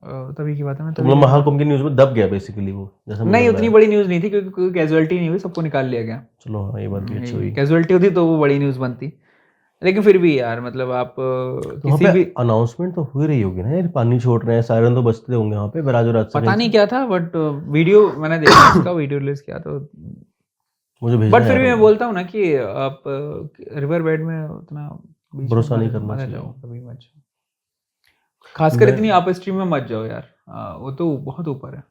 Speaker 2: हाँ, तभी की बात है, मैं
Speaker 1: तो
Speaker 2: तभी
Speaker 1: मतलब
Speaker 2: कह रहा हूँ।
Speaker 1: महाकुंभ की न्यूज़ में दब गया बेसिकली वो, जैसा मुझे
Speaker 2: नहीं,
Speaker 1: लग रहा
Speaker 2: उतनी
Speaker 1: है।
Speaker 2: बड़ी न्यूज़ नहीं थी क्योंकि कोई कैजुअलिटी नहीं हुई, सबको निकाल लिया गया।
Speaker 1: चलो हाँ, ये बात भी अच्छी हुई।
Speaker 2: कैजुअलिटी होती तो वो बड़ी न्यूज़ बनती। लेकिन फिर भी यार, मतलब आप
Speaker 1: तो वहाँ
Speaker 2: किसी
Speaker 1: पे
Speaker 2: भी,
Speaker 1: अनाउंसमेंट तो हो रही होगी ना यार, पानी छोड़ रहे हैं, सायरन तो बजते होंगे वहाँ पे बराज रात से
Speaker 2: पता
Speaker 1: कहीं
Speaker 2: नहीं
Speaker 1: से।
Speaker 2: क्या था, बट वीडियो मैंने देखा उसका, वीडियो रिलीज़ किया तो।
Speaker 1: मुझे भेजना
Speaker 2: बट फिर
Speaker 1: यार
Speaker 2: भी मैं
Speaker 1: वो।
Speaker 2: बोलता हूँ ना कि आप रिवर बेड में उतना बीच में
Speaker 1: भरोसा नहीं करना
Speaker 2: मत
Speaker 1: चाहिए।
Speaker 2: जाओ, कभी मत जाओ। खासकर
Speaker 1: मैं
Speaker 2: इतनी अप स्ट्रीम में मत जाओ यार। वो तो बहुत ऊपर है।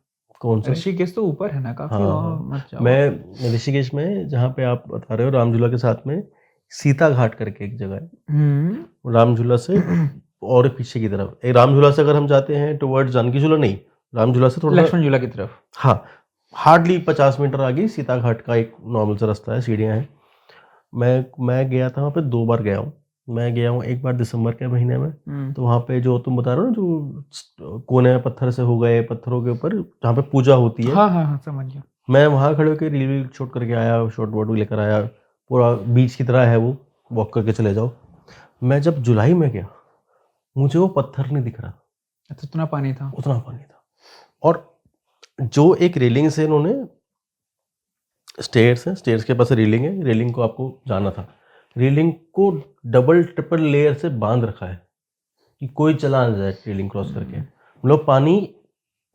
Speaker 1: कौन सा?
Speaker 2: ऋषिकेश तो ऊपर है ना काफी,
Speaker 1: हाँ
Speaker 2: वहाँ
Speaker 1: हाँ,
Speaker 2: मत जाओ आप।
Speaker 1: मैं ऋषिकेश में, जहाँ पे आप बता रहे हो राम झूला के साथ में, सीता घाट करके एक जगह है, राम झूला से और पीछे की तरफ, एक राम झूला से अगर हम जाते हैं टुवर्ड्स जानकी झूला, नहीं, राम झूला से थोड़ा सा,
Speaker 2: लक्ष्मण झूला की तरफ।
Speaker 1: हाँ, हार्डली 50 मीटर आगे सीता घाट का एक नॉर्मल सा रास्ता है, सीढ़ियाँ हैं। मैं गया था वहाँ पे, 2 बार गया हूँ। मैं गया हूँ एक बार दिसंबर के महीने में, तो वहाँ पे जो तुम बता रहे हो ना, जो कोने पत्थर से हो गए, पत्थरों के ऊपर जहाँ पे पूजा होती है,
Speaker 2: हाँ, हाँ, हाँ, समझ गया।
Speaker 1: मैं वहाँ खड़े होकर रील वील शूट करके आया, शॉट वॉट भी लेकर आया। पूरा बीच की तरह है वो, वॉक करके चले जाओ। मैं जब जुलाई में गया, मुझे वो पत्थर नहीं दिख रहा,
Speaker 2: अच्छा, उतना पानी था।
Speaker 1: उतना पानी था। और जो एक रेलिंग से इन्होंने, स्टेयर्स हैं, स्टेयर्स के पास रेलिंग है, रेलिंग को आपको जाना था, रेलिंग को डबल ट्रिपल लेयर से बांध रखा है कि कोई चला ना जाए रेलिंग क्रॉस करके। मतलब पानी,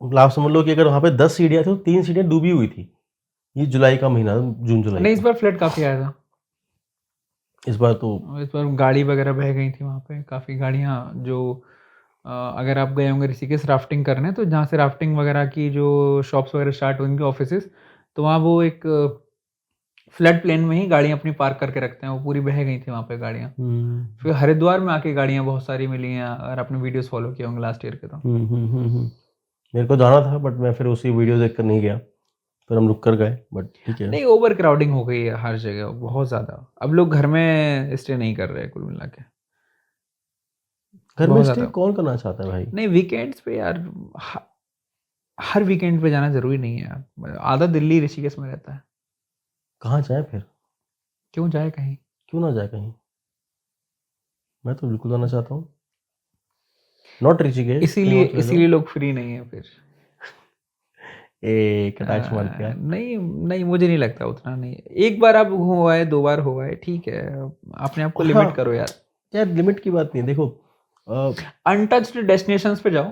Speaker 1: आप समझ लो कि अगर वहाँ पे 10 सीढ़ियाँ थी तो 3 सीढ़ियाँ डूबी हुई थी। ये जुलाई का महीना था, जून जुलाई
Speaker 2: नहीं, इस
Speaker 1: का।
Speaker 2: बार फ्लड काफी आया था।
Speaker 1: इस बार तो
Speaker 2: इस बार गाड़ी वगैरह बह गई थी वहाँ पे, काफी गाड़ियाँ जो अगर आप गए होंगे ऋषिकेश राफ्टिंग करने, तो जहाँ से राफ्टिंग वगैरह की जो शॉप्स वगैरह स्टार्ट होंगे, ऑफिसेस, तो वहाँ वो एक फ्लड प्लेन में ही गाड़ियाँ अपनी पार्क करके रखते हैं, वो पूरी बह गई थी वहाँ पे गाड़ियाँ। फिर हरिद्वार में आके गाड़ियाँ बहुत सारी मिली हैं, अगर आपने वीडियोस फॉलो किए होंगे लास्ट ईयर के तो।
Speaker 1: मेरे को जाना था, बट मैं फिर उसी वीडियो देख कर नहीं गया, फिर हम रुक कर गए, बट ठीक है।
Speaker 2: नहीं, ओवर क्राउडिंग हो गई है हर जगह बहुत ज़्यादा। अब लोग घर में स्टे नहीं कर रहे हैं कुल मिला के,
Speaker 1: घर में
Speaker 2: बहुत
Speaker 1: स्टे
Speaker 2: ज़्यादा।
Speaker 1: कौन करना चाहता है भाई?
Speaker 2: नहीं, वीकेंड्स पे यार, ह हर वीकेंड पे जाना ज़रूरी नहीं है यार। आधा दिल्ली ऋषिकेश में रहता है,
Speaker 1: कहाँ जाए फिर?
Speaker 2: क्यों जाए कहीं?
Speaker 1: क्यों ना जाए कहीं? मैं तो बिल्कुल जाना चाहता हूँ, नॉट ऋषिकेश, कहीं
Speaker 2: इसीलिए
Speaker 1: और चले जाओ।
Speaker 2: इसीलिए लोग फ्री नहीं है फिर।
Speaker 1: कटाक्ष मार दिया।
Speaker 2: नहीं, नहीं, मुझे नहीं लगता उतना नहीं। एक बार आप हो आए, 2 बार हो आए, ठीक है। अपने आप को लिमिट
Speaker 1: हाँ
Speaker 2: करो यार।
Speaker 1: यार, लिमिट की बात नहीं, देखो
Speaker 2: अनटच्ड डेस्टिनेशंस पे जाओ,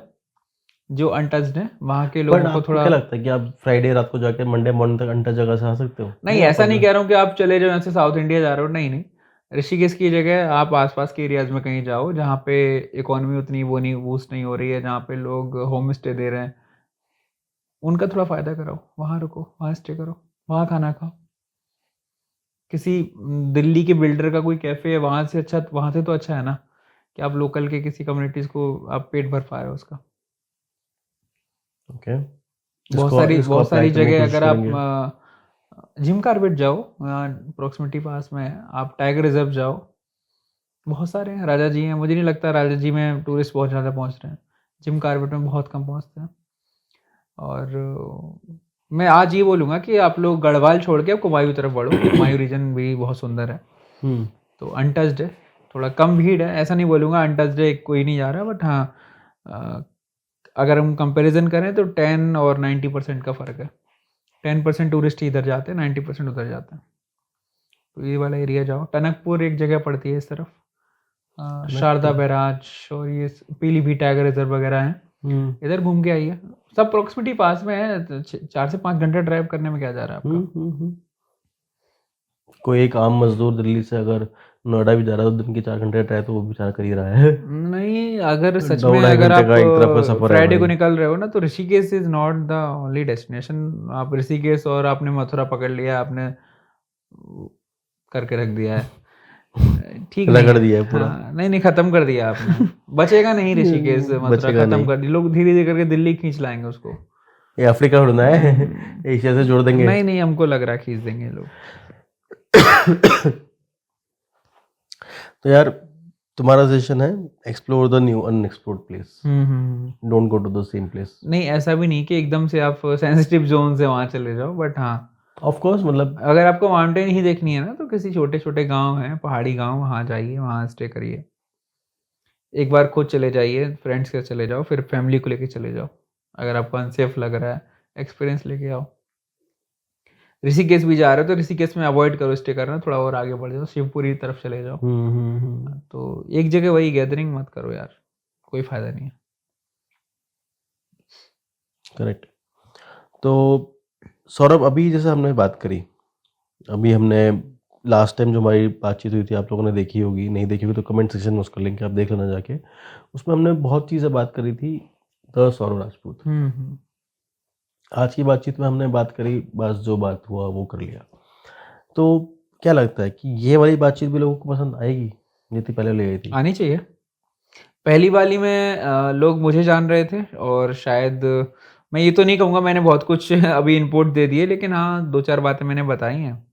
Speaker 2: जो अनटच्ड है, वहाँ के
Speaker 1: बट
Speaker 2: लोगों को
Speaker 1: आपको
Speaker 2: थोड़ा।
Speaker 1: क्या लगता है कि आप फ्राइडे रात को जाके मंडे मॉर्निंग तक अंटर जगह से आ सकते हो?
Speaker 2: नहीं,
Speaker 1: आ
Speaker 2: ऐसा नहीं
Speaker 1: पाओगे।
Speaker 2: कह रहा हूँ कि आप चले जाओ यहाँ से साउथ इंडिया जा रहे हो, नहीं, नहीं। ऋषिकेश की जगह आप आसपास के एरियाज में कहीं जाओ, जहाँ पे इकोनॉमी उतनी वो नहीं बूस्ट नहीं हो रही है, जहाँ पे लोग होम स्टे दे रहे हैं। उनका थोड़ा फ़ायदा कराओ, वहाँ रुको, वहाँ स्टे करो, वहाँ खाना खाओ। किसी दिल्ली के बिल्डर का कोई कैफ़े है, वहाँ से अच्छा, वहाँ से तो अच्छा है ना कि आप लोकल के किसी कम्युनिटीज़ को आप पेट भर पा रहे हो उसका।
Speaker 1: ओके, इसको इसको
Speaker 2: बहुत
Speaker 1: अप्लाई
Speaker 2: सारी
Speaker 1: करने की
Speaker 2: जगह
Speaker 1: कोशिश
Speaker 2: अगर आप
Speaker 1: करेंगे।
Speaker 2: जिम कॉर्बेट जाओ, प्रॉक्सिमिटी पास में है, आप टाइगर रिजर्व जाओ, बहुत सारे हैं। राजा जी हैं, मुझे नहीं लगता राजा जी में टूरिस्ट बहुत ज़्यादा पहुँच रहे हैं। जिम कॉर्बेट में बहुत कम पहुँचते हैं। और मैं आज ये बोलूँगा कि आप लोग गढ़वाल छोड़ के अब कुमायूं तरफ बढ़ो। कुमायूं रीजन भी बहुत सुंदर है,
Speaker 1: हम्म
Speaker 2: तो अनटच्ड है। थोड़ा कम भीड़ है, ऐसा नहीं बोलूँगा अनटच्ड है, कोई नहीं जा रहा, बट हाँ अगर हम कंपैरिजन करें तो 10 और 90% का फ़र्क है। 10% टूरिस्ट इधर जाते हैं, 90% उधर जाते हैं। तो ये वाला एरिया जाओ। टनकपुर एक जगह पड़ती है इस तरफ, शारदा बैराज और ये पीलीभीत टाइगर रिजर्व वगैरह हैं, इधर घूम के आइए। सब प्रॉक्सिमिटी पास में है, 4 से 5 घंटे ड्राइव करने में क्या जा रहा है आपका।
Speaker 1: कोई एक आम मजदूर दिल्ली से अगर नोएडा भी जा रहा है तो दिन के 4 घंटे ड्राइव तो वो बेचारा कर ही रहा है।
Speaker 2: नहीं, अगर सच
Speaker 1: दो
Speaker 2: में
Speaker 1: ढाई
Speaker 2: अगर
Speaker 1: घंटे
Speaker 2: आप
Speaker 1: का एक तरफ का सफर है
Speaker 2: फ्राइडे को
Speaker 1: भाई।
Speaker 2: निकल रहे हो ना, तो Rishikesh is not the only destination. आप ऋषिकेश और आपने मथुरा पकड़ लिया, आपने करके रख दिया है, ठीक नहीं
Speaker 1: रगड़
Speaker 2: है।
Speaker 1: दिया है पूरा।
Speaker 2: हाँ, नहीं नहीं, खत्म कर दिया आपने, बचेगा नहीं ऋषिकेश मथुरा,
Speaker 1: बचेगा
Speaker 2: खत्म
Speaker 1: नहीं।
Speaker 2: कर दिया। लोग धीरे धीरे करके दिल्ली खींच लाएंगे उसको।
Speaker 1: ये अफ्रीका उड़ना है, एशिया से जोड़ देंगे।
Speaker 2: नहीं नहीं, हमको लग रहा है खींच देंगे लोग।
Speaker 1: तो यार तुम्हारा सजेशन है explore the new unexplored place, don't go to the same place.
Speaker 2: नहीं, ऐसा भी नहीं कि एकदम से आप सेंसिटिव जोन से वहां चले जाओ, बट हाँ
Speaker 1: ऑफ कोर्स मतलब
Speaker 2: अगर आपको माउंटेन ही देखनी है ना, तो किसी छोटे छोटे गांव हैं, पहाड़ी गांव, वहाँ जाइए, वहाँ स्टे करिए। एक बार खुद चले जाइए, फ्रेंड्स के साथ चले जाओ, फिर फैमिली को लेके चले जाओ। अगर आपको अनसेफ लग रहा है, एक्सपीरियंस लेके आओ। ऋषिकेश भी जा रहे हो तो ऋषिकेश में अवॉइड करो स्टे करना, थोड़ा और आगे बढ़ जाओ, शिवपुरी की तरफ चले जाओ। तो एक जगह वही गैदरिंग मत करो यार, कोई फायदा नहीं है।
Speaker 1: करेक्ट। तो सौरभ, अभी जैसे हमने बात करी, अभी हमने लास्ट टाइम जो हमारी बातचीत हुई थी आप लोगों ने देखी होगी, नहीं देखी होगी तो कमेंट सेक्शन में उसका लिंक आप देख लेना जाके। उसमें हमने बहुत चीज़ें बात करी थी द सौरभ राजपूत। आज की बातचीत में हमने बात करी, बस जो बात हुआ वो कर लिया। तो क्या लगता है कि ये वाली बातचीत भी लोगों को पसंद आएगी जितनी पहले ले गई थी?
Speaker 2: आनी चाहिए। पहली वाली में लोग मुझे जान रहे थे, और शायद मैं ये तो नहीं कहूँगा मैंने बहुत कुछ अभी इनपुट दे दिए, लेकिन हाँ 2-4 बातें मैंने बताई हैं।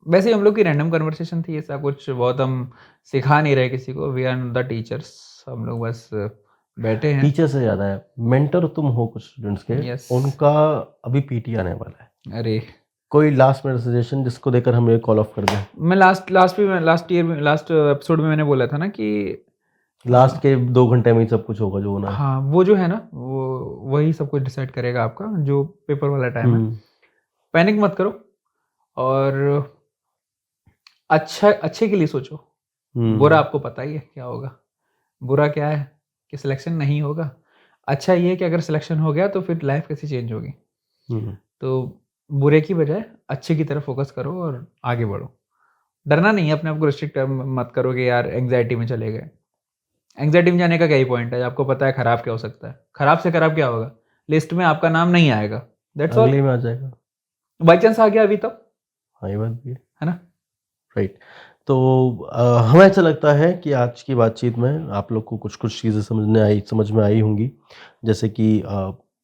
Speaker 2: वैसे हम लोग की रैंडम कन्वर्सेशन थी, ऐसा कुछ बहुत हम सिखा नहीं रहे किसी को। वी आर द टीचर्स, हम लोग बस बैठे हैं।
Speaker 1: टीचर से ज़्यादा है मेंटर तुम हो कुछ स्टूडेंट्स के।
Speaker 2: यस।
Speaker 1: उनका अभी पीटी आने वाला है।
Speaker 2: अरे
Speaker 1: कोई लास्ट मिनट सजेशन जिसको देकर हम ये कॉल ऑफ कर दें?
Speaker 2: मैं लास्ट एपिसोड में मैंने बोला था ना कि
Speaker 1: लास्ट के 2 घंटे में ही सब कुछ होगा जो होना है।
Speaker 2: हाँ, वो जो है ना, वो वही सब कुछ डिसाइड करेगा आपका जो पेपर वाला टाइम है। पैनिक मत करो, और अच्छे के लिए सोचो। बुरा आपको पता ही है क्या होगा। बुरा क्या है कि सिलेक्शन नहीं होगा। अच्छा ये है कि अगर सिलेक्शन हो गया तो फिर लाइफ कैसे चेंज होगी। तो बुरे की बजाय अच्छे की तरफ फोकस करो और आगे बढ़ो। डरना नहीं है, अपने आप को रिस्ट्रिक्ट मत करो कि यार एंग्जाइटी में चले गए। एंग्जाइटी में जाने का क्या ही पॉइंट है, आपको पता है खराब क्या हो सकता है। खराब से खराब क्या होगा, लिस्ट में आपका नाम नहीं आएगा, दैट्स ऑल।
Speaker 1: अगले में आ जाएगा,
Speaker 2: बाई चांस आ गया अभी तब,
Speaker 1: हाँ ये बात भी
Speaker 2: है ना।
Speaker 1: राइट। तो हमें ऐसा लगता है कि आज की बातचीत में आप लोग को कुछ कुछ चीज़ें समझ में आई होंगी, जैसे कि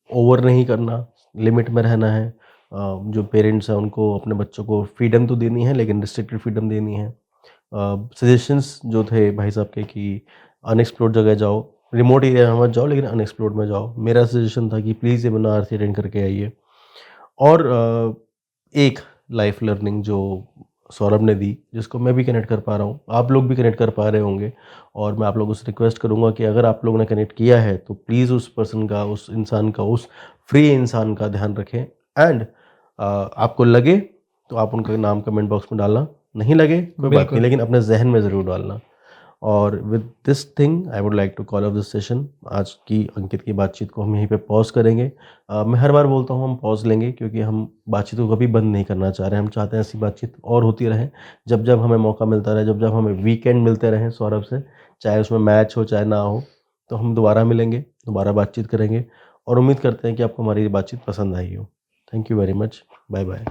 Speaker 1: ओवर नहीं करना, लिमिट में रहना है। जो पेरेंट्स हैं उनको अपने बच्चों को फ्रीडम तो देनी है, लेकिन रिस्ट्रिक्टेड फ्रीडम देनी है। सजेशंस जो थे भाई साहब के कि अनएक्सप्लोर्ड जगह जाओ, रिमोट एरिया में मत जाओ, लेकिन अनएक्सप्लोर्ड में जाओ। मेरा सजेशन था कि प्लीज़ ये बनारस अटेंड करके आइए। और एक लाइफ लर्निंग जो सौरभ ने दी, जिसको मैं भी कनेक्ट कर पा रहा हूँ, आप लोग भी कनेक्ट कर पा रहे होंगे, और मैं आप लोगों से रिक्वेस्ट करूँगा कि अगर आप लोगों ने कनेक्ट किया है तो प्लीज़ उस पर्सन का, उस इंसान का, उस फ्री इंसान का ध्यान रखें। एंड आपको लगे तो आप उनका नाम कमेंट बॉक्स में डालना, नहीं लगे कोई बात नहीं, लेकिन अपने जहन में ज़रूर डालना। और with this thing I would like to call off this session. आज की अंकित की बातचीत को हम यहीं पे पॉज करेंगे। मैं हर बार बोलता हूँ हम पॉज लेंगे, क्योंकि हम बातचीत को कभी बंद नहीं करना चाह रहे हैं। हम चाहते हैं ऐसी बातचीत और होती रहे, जब जब हमें मौका मिलता रहे, जब जब हमें वीकेंड मिलते रहें सौरभ से, चाहे उसमें मैच हो चाहे ना हो, तो हम दोबारा मिलेंगे, दोबारा बातचीत करेंगे, और उम्मीद करते हैं कि आपको हमारी बातचीत पसंद आई हो। Thank you very much, bye bye.